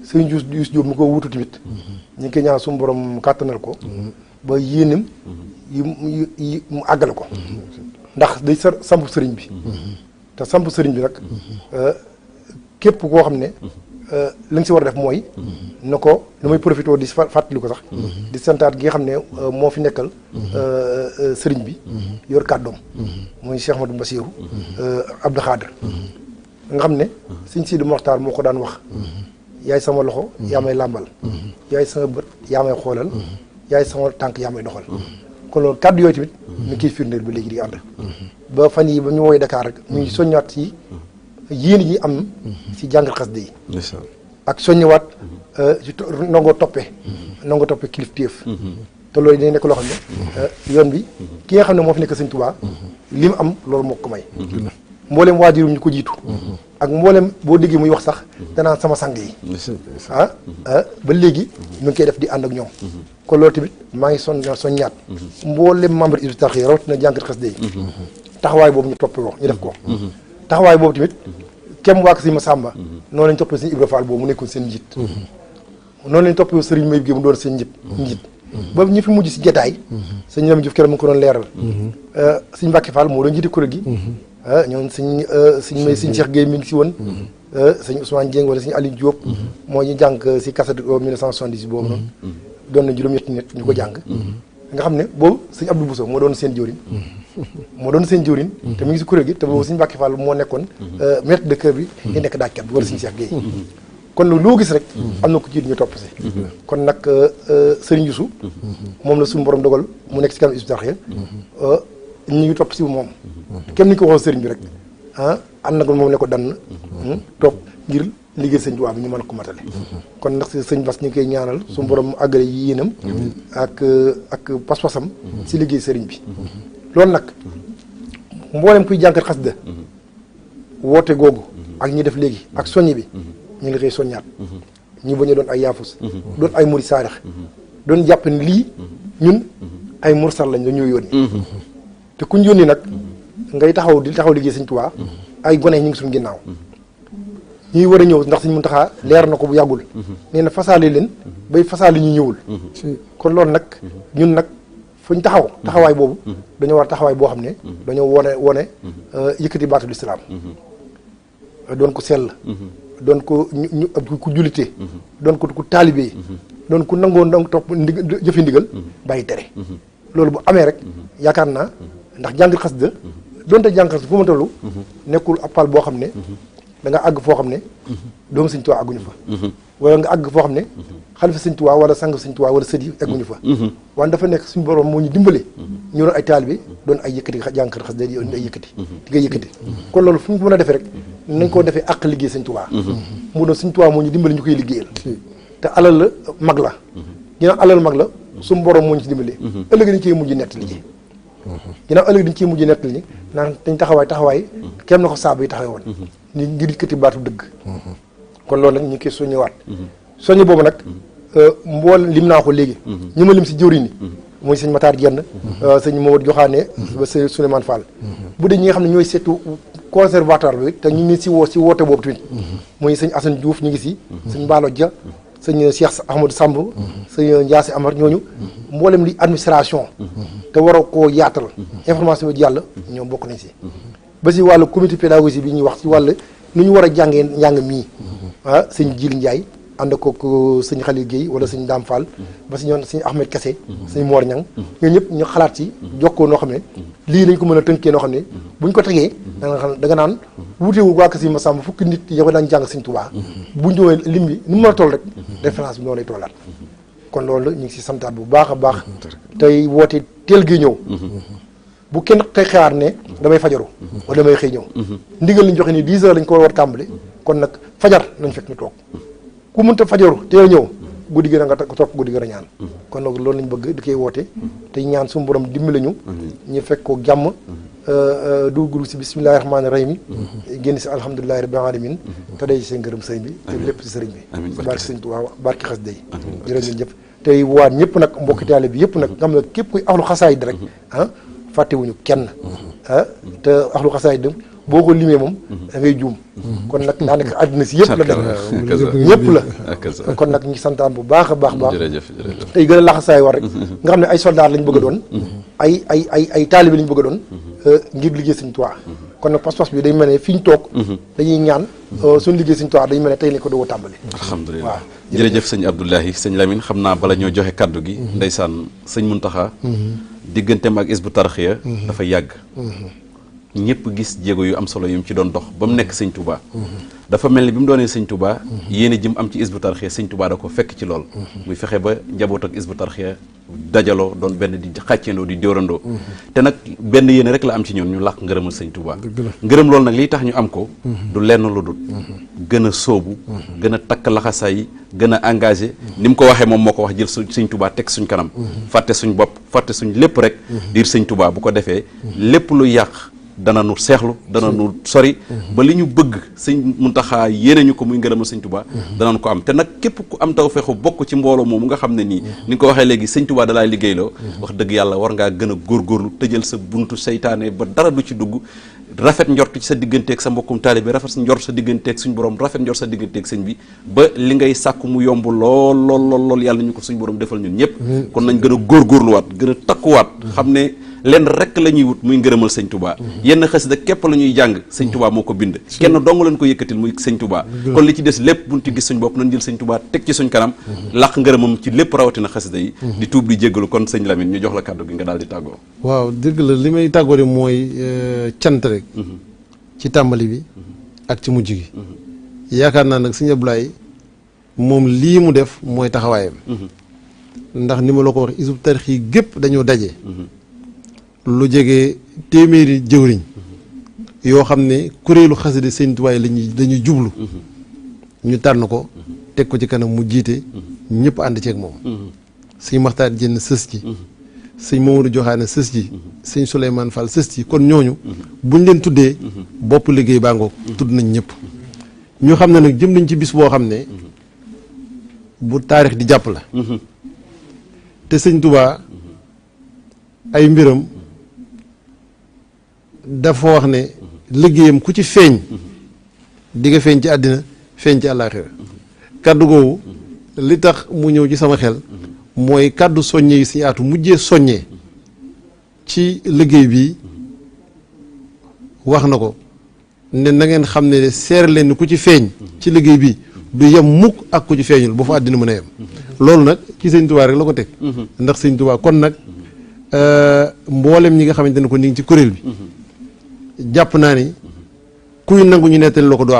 sëñ Yuus Jóob mu ko wutu tamit ñu ngi koy ñaan suñu borom kàttanal ko ba yéenam yi mu àggale ko ndax day samp sëriñ bi te samp sëriñ bi nag képp koo xam ne li nga si war a def mooy na ko damay profité di fàttali ko sax di santaat gi nga xam ne moo fi nekkal sëriñ bi yor kàddoom mooy Cheikh Ahmadou Bassirou Abdou Khadre nga xam ne sëñ Sidi Moxtaar moo ko daan wax yaay sama loxo yaa may làmbal yaay sama bët yaa may xoolal yaay sama tànk yaa may doxal kon loolu kàddu yooyu tamit ñu ngi koy firndeel ba léegi di ànd ba fan yi ba ñu woowee Dakar rek ñu ngi soññaat si yéen ñi am si jàngal xasida yi ak soññewaat ci nangoo toppe kilifteef te loolu dañ nekk loo xam ne yoon bi ki nga xam ne moo fi nekk sëñ Tuubaa li mu am loolu moo ko may mboolem waajurum ñu ko jiitu ak mboolem boo déggee muy wax sax danaan sama sang yi ba léegi ñu ngi koy def di ànd ak ñoom kon loolu tamit maa ngi soññaat mboolem membre Hizbut Tarqiyyah rawatina jàngat xasida yi taxawaay boobu ñu toppee wax ñu def ko taxawaay boobu tamit kem waa Sëñ Masamba noonu lañ toppee Sëñ Ibra Fall boobu mu nekkoon seen njiit noonu lañ toppee Sëriñ Mayib Gueye mu doon seen njiit ba ñu fi mujj si jataay sëñ Lamine Diouf keroog mu ngi ko doon leeral Sëñ Mbàkke Fall moo doon jiite kuréel gi ñoom sëñ Cheikh Gueye mi ngi si woon sëñ Ousmane Dieng wala sëñ Aliou Diop moo ñu jàng si cassette 1970 boobu noonu doon na juróom-ñetti nit ñu ko jàng nga xam ne boobu sëñ Abdou Bousso moo doon seen jëwriñ te mi ngi si kuréel gi te boobu sëñ Mbàkke Fall moo nekkoon maître de chœur bi di nekk daajkat bi wala sëñ Cheikh Gueye kon loo gis rek am na ko jiit ñu topp si kon nag sëriñ Youssou moom la suñu borom dogal mu nekk si kanam Hizbut Tarqiyyah ñu ngi topp si moom kenn ni ko waxoon sëriñ bi rek ànd na ko moom ne ko dann topp ngir liggéey sëñ Tuubaa bi ñu mën ko matale kon nag sëñ Bass ñu ngi koy ñaanal suñu borom àggale yi yéenam ak pas-pasam si liggéey sëriñ bi loolu nag mboolem kuy jànkat xasida woote googu ak ñi def léegi ak soññi bi ñu ngi koy soññaat ñu bañ a doon ay yaafus doon ay murid saarix doon jàpp ne lii ñun ay mursal lañ dañoo yónni te kuñ yónni nag ngay taxaw liggéey sëñ Tuubaa ay gone ñu ngi suñu ginnaaw ñuy war a ñëw ndax Sëñ Muntaxaa leer na ko bu yàggul nee na fasaale leen bay fasaale ñu ñëwul kon loolu nag ñun nag fuñ taxawaay boobu dañoo war taxawaay boo xam ne dañoo wone yëkkati baatul islaam doon ko sell doon ko ñu ku jullite doon ko ku taalibe doon ku nangoo topp jëfe ndigal bàyyi tere loolu bu amee rek yaakaar naa ndax jàngal xasida doonte jàng xasida fu ma tollu nekkul appal boo xam ne da nga àgg foo xam ne doomu Sëñ Tuubaa àgguñu fa wala nga àgg foo xam ne xalifa Sëñ Tuubaa wala sang Sëñ Tuubaa wala sët yi egguñu fa waaye dafa nekk suñu borom moo ñu dimbale ñu doon ay taalibe doon ay yëkkati jànkat xasida di ay yëkkati di nga yëkkati kon loolu fu mu mën a defee rek nañ koo defee àq liggéey Sëñ Tuubaa mu doon Sëñ Tuubaa moo ñu dimbale ñu koy liggéeyal te alal la mag la ginnaaw alal mag la suñu borom moo ñu ci dimbale ëllëg dañ ciy mujj nett liggéey ginnaaw ëllëg dañ ciy mujj nett li naan dañ taxawaay kenn na ko saaba yi taxaw woon ni ngir yëkkati baatu dëgg kon loolu nag ñu ngi koy soññewaat soññe boobu nag mbool lim naa ko léegi ñi ma lim si jëwriñ ni muy sëñ Matar Jenn sëñ Mamadou Joxaane ba sëñ Souleymane Fall bu dee ñi nga xam ne ñooy seetu conservatoire bi te ñu ngi si woote boobu tamit muy sëñ Assane Diouf ñu ngi si sëñ Mballo Dia sëñ Cheikh Ahmadou Samb sëñ Ndiasse Amar ñooñu mboolem li administration te war a koo yaatal information bi yàlla ñoom bokk nañ si ba si wàllu comité pédagogie bi ñuy wax si wàllu nu ñu war a jàngee njàng mii sëñ Jili Ndiaye ànd ko sëñ Khalil Guèye wala sëñ Dame Fall ba si ñoon sëñ Ahmed Kassé sëñ Mor Ñang ñoo ñëpp ñu xalaat ci jokkoo noo xam ne lii nañ ko mën a tënkee noo xam ne buñ ko tegee da nga naan wuutewu waa Kër Sëñ Massamba fukki nit yow daan jàng sëñ Touba bu ñëwee lim bi ni mu mën a toll rek référence bi noonu lay tollaat kon loolu ñu ngi si santaat bu baax a baax tey woote teel gi ñëw bu kenn xëy xaar ne damay fajaru wala damay xëy ñëw ndigal liñ joxe ni 10 heures lañ ko war a tàmbali kon nag fajar nañ fekk ñu toog ku mënta fajaru teel ñëw guddi gi nga topp guddi gi a ñaan kon nag loolu lañ bëgg di koy woote te ñaan suñu borom dimbali ñu ñu fekk ko jàmm dugg si bismillahi rahmaani rahim génn si alhamdulilahi rabbil alamin te day seen ngërëm sëriñ bi te lépp si sëriñ bi barki sëriñ Tuubaa barki xas day jërëjëf tey waat ñëpp nag mbokki taale bi yëpp nag nga xam ne képp kuy axlu xasaayid rek fàttewuñu kenn te axlu xasaayid boo ko limee moom da ngay juum kon nag daanaka àddina si yëpp la dem ñëpp la kon nag ñu ngi santaan bu baax a baax tey gën a laxasaay war rek nga xam ne ay soldat lañ bëgg a doon ay taalibe lañ bëgg a doon ngir liggéey Sëñ Tuubaa kon nag pas-pas bi day mel ne fi ñu toog dañuy ñaan suñu liggéey Sëñ Tuubaa dañu mel ne tey lañ ko doog a tàmbali alhamdulilah waaw jërëjëf sëñ Abdoulahi sëñ Lamine xam naa bala ñoo joxe kaddu gi ndeysaan sëñ Muntaxa digganteem ak Hizbut Tarqiyyah dafa yàgg ñëpp gis jéego yu am solo yu mu ci doon dox ba mu nekk sëñ Touba dafa mel ni bi mu doonee sëñ Touba yéene jëm am ci Hizbut Tarqiyyah sëñ Touba da ko fekk ci lool muy fexe ba njaboot ak Hizbut Tarqiyyah dajaloo doon benn di xàcceendoo di dóorandoo te nag benn yéene rek la am ci ñoon ñu làq ngërëmal sëñ Touba ngërëm loolu nag liy tax ñu am ko du lenn lu dul gën a sóobu gën a takk laxasaay yi gën a engagé ni mu ko waxee moom moo ko wax jël sëñ Touba teg suñ kanam fàtte suñ bopp fàtte suñ lépp rek diir sëñ Touba bu ko defee lépp lu yàq dana nu seexlu dana nu sori ba li ñu bëgg sëñ Muntaxa yéene ñu ko muy ngërëmal sëñ Touba danañ ko am te nag képp ku am taw feexu bokk ci mbooloo moomu nga xam ne nii ni nga ko waxee léegi sëñ Touba dalaay liggéeyloo wax dëgg yàlla war ngaa gën a góorgóorlu tëjal sa buntu seytaane ba dara du ci dugg rafet njort ci sa digganteeg sa mbokkum taalibe rafet njort sa digganteeg suñ borom rafet njort sa digganteeg sëñ bi ba li ngay sàkku mu yomb lool yàlla ñu ko suñ borom defal ñun ñëpp kon nañ gën a góorgóorluwaat gën a takkuwaat xam ne lenn rek la ñuy wut muy ngërëmal sëñ Touba yenn xasida képp la ñuy jàng sëñ Touba moo ko bind kenn dong leen ko yëkkatil muy sëñ Touba kon li ci des lépp buñ ci gis suñ bopp nañ jël sëñ Touba teg ci suñ kanam làq ngërëmam ci lépp rawatina xasida yi di tuub di jéggalu kon sëñ Lamine ñu jox la kàddu gi nga daal di tàggoo waaw dëgg la li may tàggoo de mooy cant rek ci tàmbali bi ak ci mujj gi yaakaar naa nag sëñ Abdoulaye moom lii mu def mooy taxawaayam ndax ni ma la ko wax Hizbut Tarqiyyah gépp dañoo daje lu jege téeméeri jëwriñ yoo xam ne kuréelu xasida sëñ Tuubaa lañuy jublu ñu tànn ko teg ko ci kanam mu jiite ñëpp ànd ceeg moom sëñ Maxtaar Jenn sës ci sëñ Mamadou Joxaane sës ci sëñ Souleymane Fall sës ci kon ñooñu buñ leen tuddee bopp liggéey baa ngoog tudd nañ ñëpp ñu xam ne nag jëm nañ ci bis boo xam ne bu taarix di jàpp la te sëñ Tuubaa ay mbiram dafa wax ne liggéeyam ku ci feeñ di nga feeñ ci àddina feeñ ci àllaaxira kàddu googu li tax mu ñëw ci sama xel mooy kàddu soññe yi si yaatu mujjee soññee ci liggéey bi wax na ko ne na ngeen xam ne seer leen ni ku ci feeñ ci liggéey bi du yem mukk ak ku ci feeñul ba fa àddina mën a yem loolu nag ci sëñ Tuubaa rek la ko teg ndax sëñ Tuubaa kon nag mboolem ñi nga xamante ne ko ni ngi ci kuréel bi jàpp naa ni kuy nangu ñu nettali la ko doo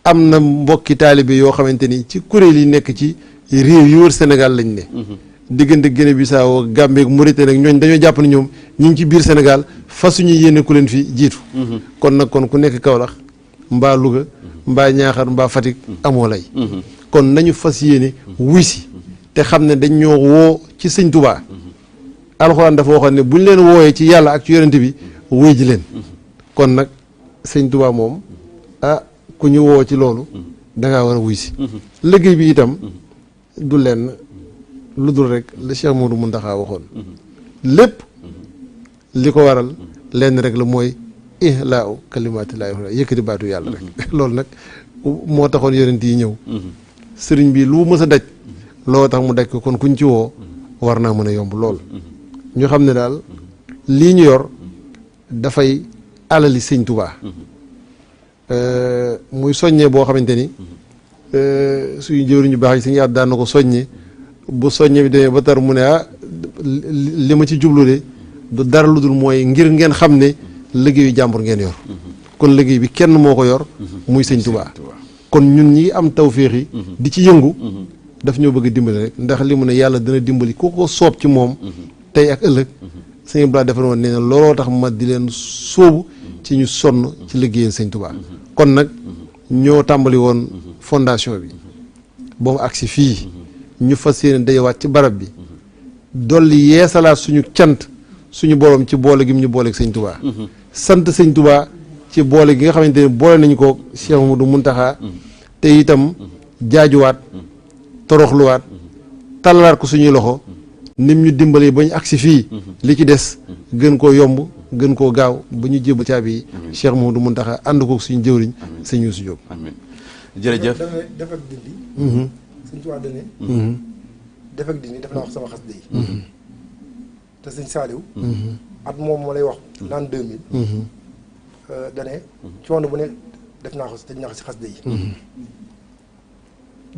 am na mbokki taalibe yoo xamante ni ci kuréel yi nekk ci réew yi wër Sénégal lañ ne diggante Guinée Bissau Gambie ak Mauritanie ak ñooñ dañoo jàpp ne ñoom ñi ngi ci biir Sénégal fasuñu yéene ku leen fi jiitu kon nag kon ku nekk Kaolack mbaa Louga mbaa Ñaaxar mbaa Fatick amoo lay kon nañu fas yéene wuy si te xam ne dañ ñoo woo ci sëñ Touba alxuraan dafa waxoon ne buñ leen wooyee ci yàlla ak ci yonent bi wuy ji leen kon nag sëñ Touba moom ku ñu woo ci loolu dangaa war a wuy si liggéey bi itam du lenn lu dul rek la Cheikh Modou Mountakha waxoon lépp li ko waral lenn rek la mooy ihlaaw kalimaatillaahi yëkkati baatu yàlla rek loolu nag moo taxoon yonent yi ñëw sëriñ bi lu mës a daj loo tax mu daj ko kon kuñ ci woo war naa mën a yomb lool ñu xam ne daal lii ñu yor dafay alali sëñ Touba muy soññee boo xamante ni suñu jëwriñu baax yi suñu yaat daan na ko soññee bu soññee bi demee ba tar mu ne li ma ci jublu de du dara lu dul mooy ngir ngeen xam ne liggéeyu jàmbur ngeen yor kon liggéey bi kenn moo ko yor muy sëñ Tuubaa kon ñun ñi am tawféex yi di ci yëngu daf ñoo bëgg a dimbali rek ndax li mu ne yàlla dana dimbali ku ko soob ci moom tey ak ëllëg sëñ Ibrahima defar woon nee na looloo tax ma di leen sóobu ci ñu sonn ci liggéeyal sëñ Tuubaa kon nag ñoo tàmbali woon fondation bi ba mu agsi fii ñu fas yéene dajewaat ci barab bi dolli yeesalaat suñu cant suñu borom ci boole gi mu ñu booleeg sëñ Tuubaa sant sëñ Tuubaa ci boole gi nga xamante ne boole nañu ko Cheikh Mamadou Muntaxa te itam jaajuwaat toroxluwaat tallalaat ko suñuy loxo nim ñu dimbali ba ñu agsi fii li ci des gën koo yomb gën koo gaaw ba ñu jébbal caabi yi Cheikh Mamadou Muntaxa ànd ko suñu jëwriñ sëñ Youssou Diop. amiin jërëjëf. def ak dindi. sëñ Tuubaa dane def ak dindi def naa wax sama xas day te sëñ Saaliw at moom moo lay wax l'an 2000 dane coono bu ne def naa ko dañ naa ko si xas day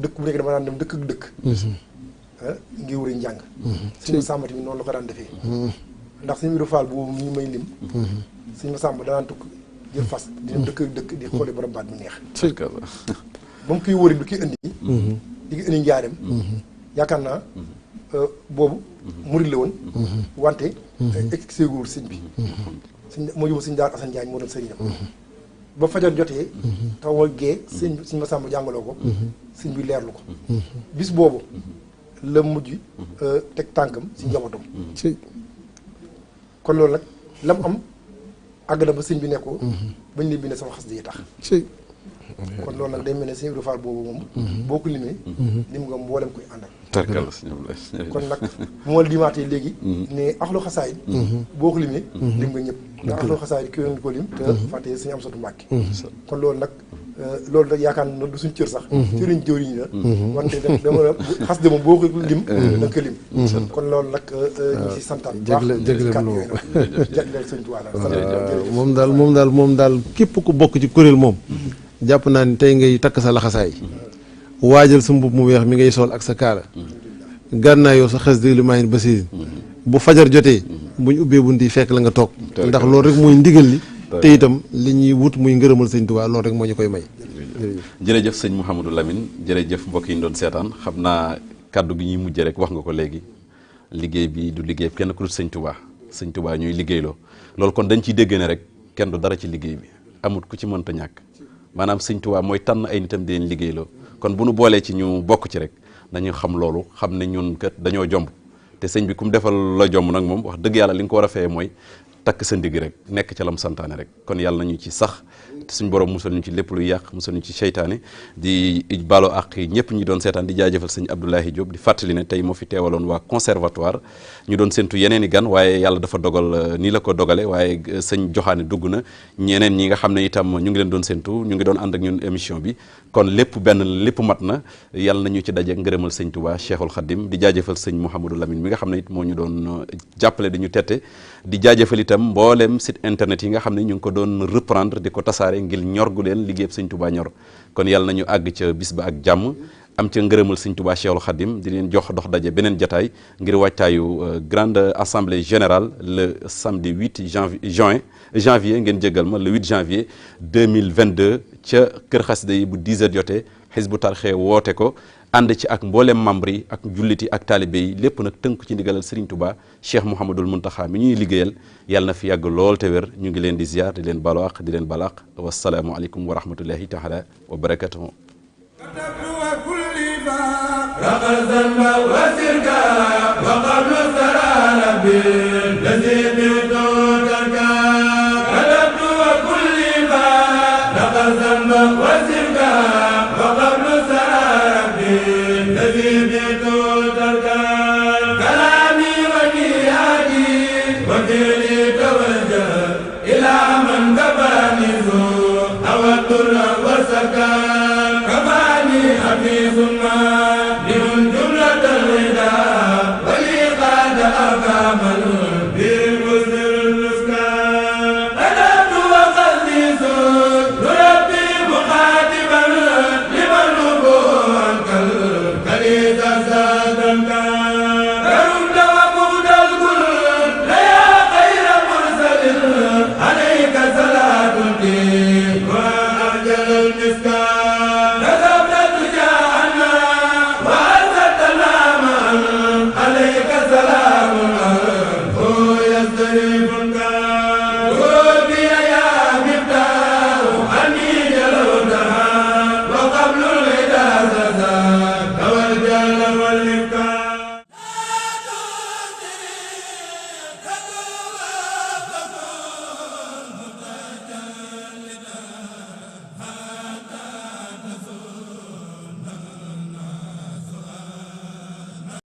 dëkk bu nekk dama daan dem dëkk ak dëkk ngir wuri njàng sëñ ma sàmbati mi noonu la ko daan defee ndax sëñ Ibra Fall boobu ñu may lim sëñ ma sàmba danaan tukk jël fas di dem dëkk ak dëkk di xooli borom baat mu neex ba mu koy wëri du koy indi di ko indi njaareem yaakaar naa boobu murid la woon wante exeguwul sëñ bi sëñ moo yóbbu sëñ Daar Asan Jaañ moo doon sëriñam ba fajar jotee taw a gee sëñ ma sàmba jàngaloo ko sëñ bi leerlu ko bis boobu la mujj teg tànkam si njabootam kon loolu nag la mu am àgg na ba sëñ bi nekkoo bañ leen bindee sama xas di tax kon loolu nag day mel ne sëñ Ibra Fall boobu moom boo ko limee lim nga mboolem koy àndal kon nag moo la dimaatee léegi ne axlu xasaay boo ko limee lim nga ñëpp ndax axlu xasaay ki yoon ko lim te fàtte suñu am sotu Mbàkke kon loolu nag loolu nag yaakaar na du suñ cër sax cëriñ jëriñ la wante dama xas de moom boo ko lim da nga ko lim kon loolu nag ñu si santaan baax jagleel sëñ Tuubaa moom daal képp ku bokk ci kuréel moom jàpp naa ni tey ngay takk sa laxasaay waajal sa mbubb mu weex mi ngay sol ak sa kaala gànnaa yow sa xas de li maahin basirin bu fajar jotee buñ ubbee bunt yi fekk la nga toog ndax loolu rek mooy ndigal li te itam li ñuy wut muy ngërëmal sëñ Tuubaa loolu rek moo ñu koy may jërëjëf sëñ Mouhamadou Lamine jërëjëf mbokk yi ñu doon seetaan xam naa kàddu gi ñuy mujjee rek wax nga ko léegi liggéey bi du liggéey kenn ku dul sëñ Tuubaa ñuy liggéeyloo loolu kon dañ ciy dégg ne rek kenn du dara ci liggéey bi amut ku ci mënta ñàkk maanaam sëñ Tuubaa mooy tànn ay nitam di leen liggéeyloo kon bu nu boolee ci ñu bokk ci rek dañu xam loolu xam ne ñun kat dañoo jomb te sëñ bi ku mu defal la jomb nag moom wax dëgg yàlla li nga ko war a feye mooy takk sa ndigg rek nekk ca lam santaane rek kon yàlla nañu ci sax te suñ borom musal ñu ci lépp luy yàq musal ñu ci seytaane di balo ak ñëpp ñi doon seetaan di jaajëfal sëñ Abdoulahi Diop di fàttali ne tey moo fi teewaloon waa conservatoire ñu doon séntu yeneen i gan waaye yàlla dafa dogal nii la ko dogale waaye sëñ Joxaane dugg na ñeneen ñi nga xam ne itam ñu ngi leen doon séntu ñu ngi doon ànd ak ñun émission bi kon lépp benn lépp mat na yàlla nañu ci daje ngërëmal sëñ Touba Cheikhul Khadim di jaajëfal sëñ Mouhamadou Lamine mi nga xam ne it moo ñu doon jàppale di ñu tette di jaajëfal itam mboolem site internet yi nga xam ne ñu ngi ko doon reprendre di ko tasaare ngir ñor gu leen liggéeyab sëñ Touba ñor kon yàlla nañu àgg ca bis ba ak jàmm am ca ngërëmal sëñ Touba Cheikhul Khadim di leen jox dox daje beneen jataay ngir waajtaayu grande assemblée générale le samedi 8 janvier ngeen jégal ma le 8 janvier 2022 ca kër xasida yi bu 10 heures jotee Hizbut Tarqiyyah woote ko ànd ci ak mboolem membre yi ak julliti ak taalibe yi lépp nag tënk ci ndigalal Serigne Touba Cheikh Mouhamadoul Mountakha mi ñuy liggéeyal yàlla na fi yàgg lool te wér ñu ngi leen di ziar di leen balu àq di leen balaq wasalaamu aleykum wa rahmatullahi taala wa barakatuhu لمن جملة الرداء ولي قاد أقام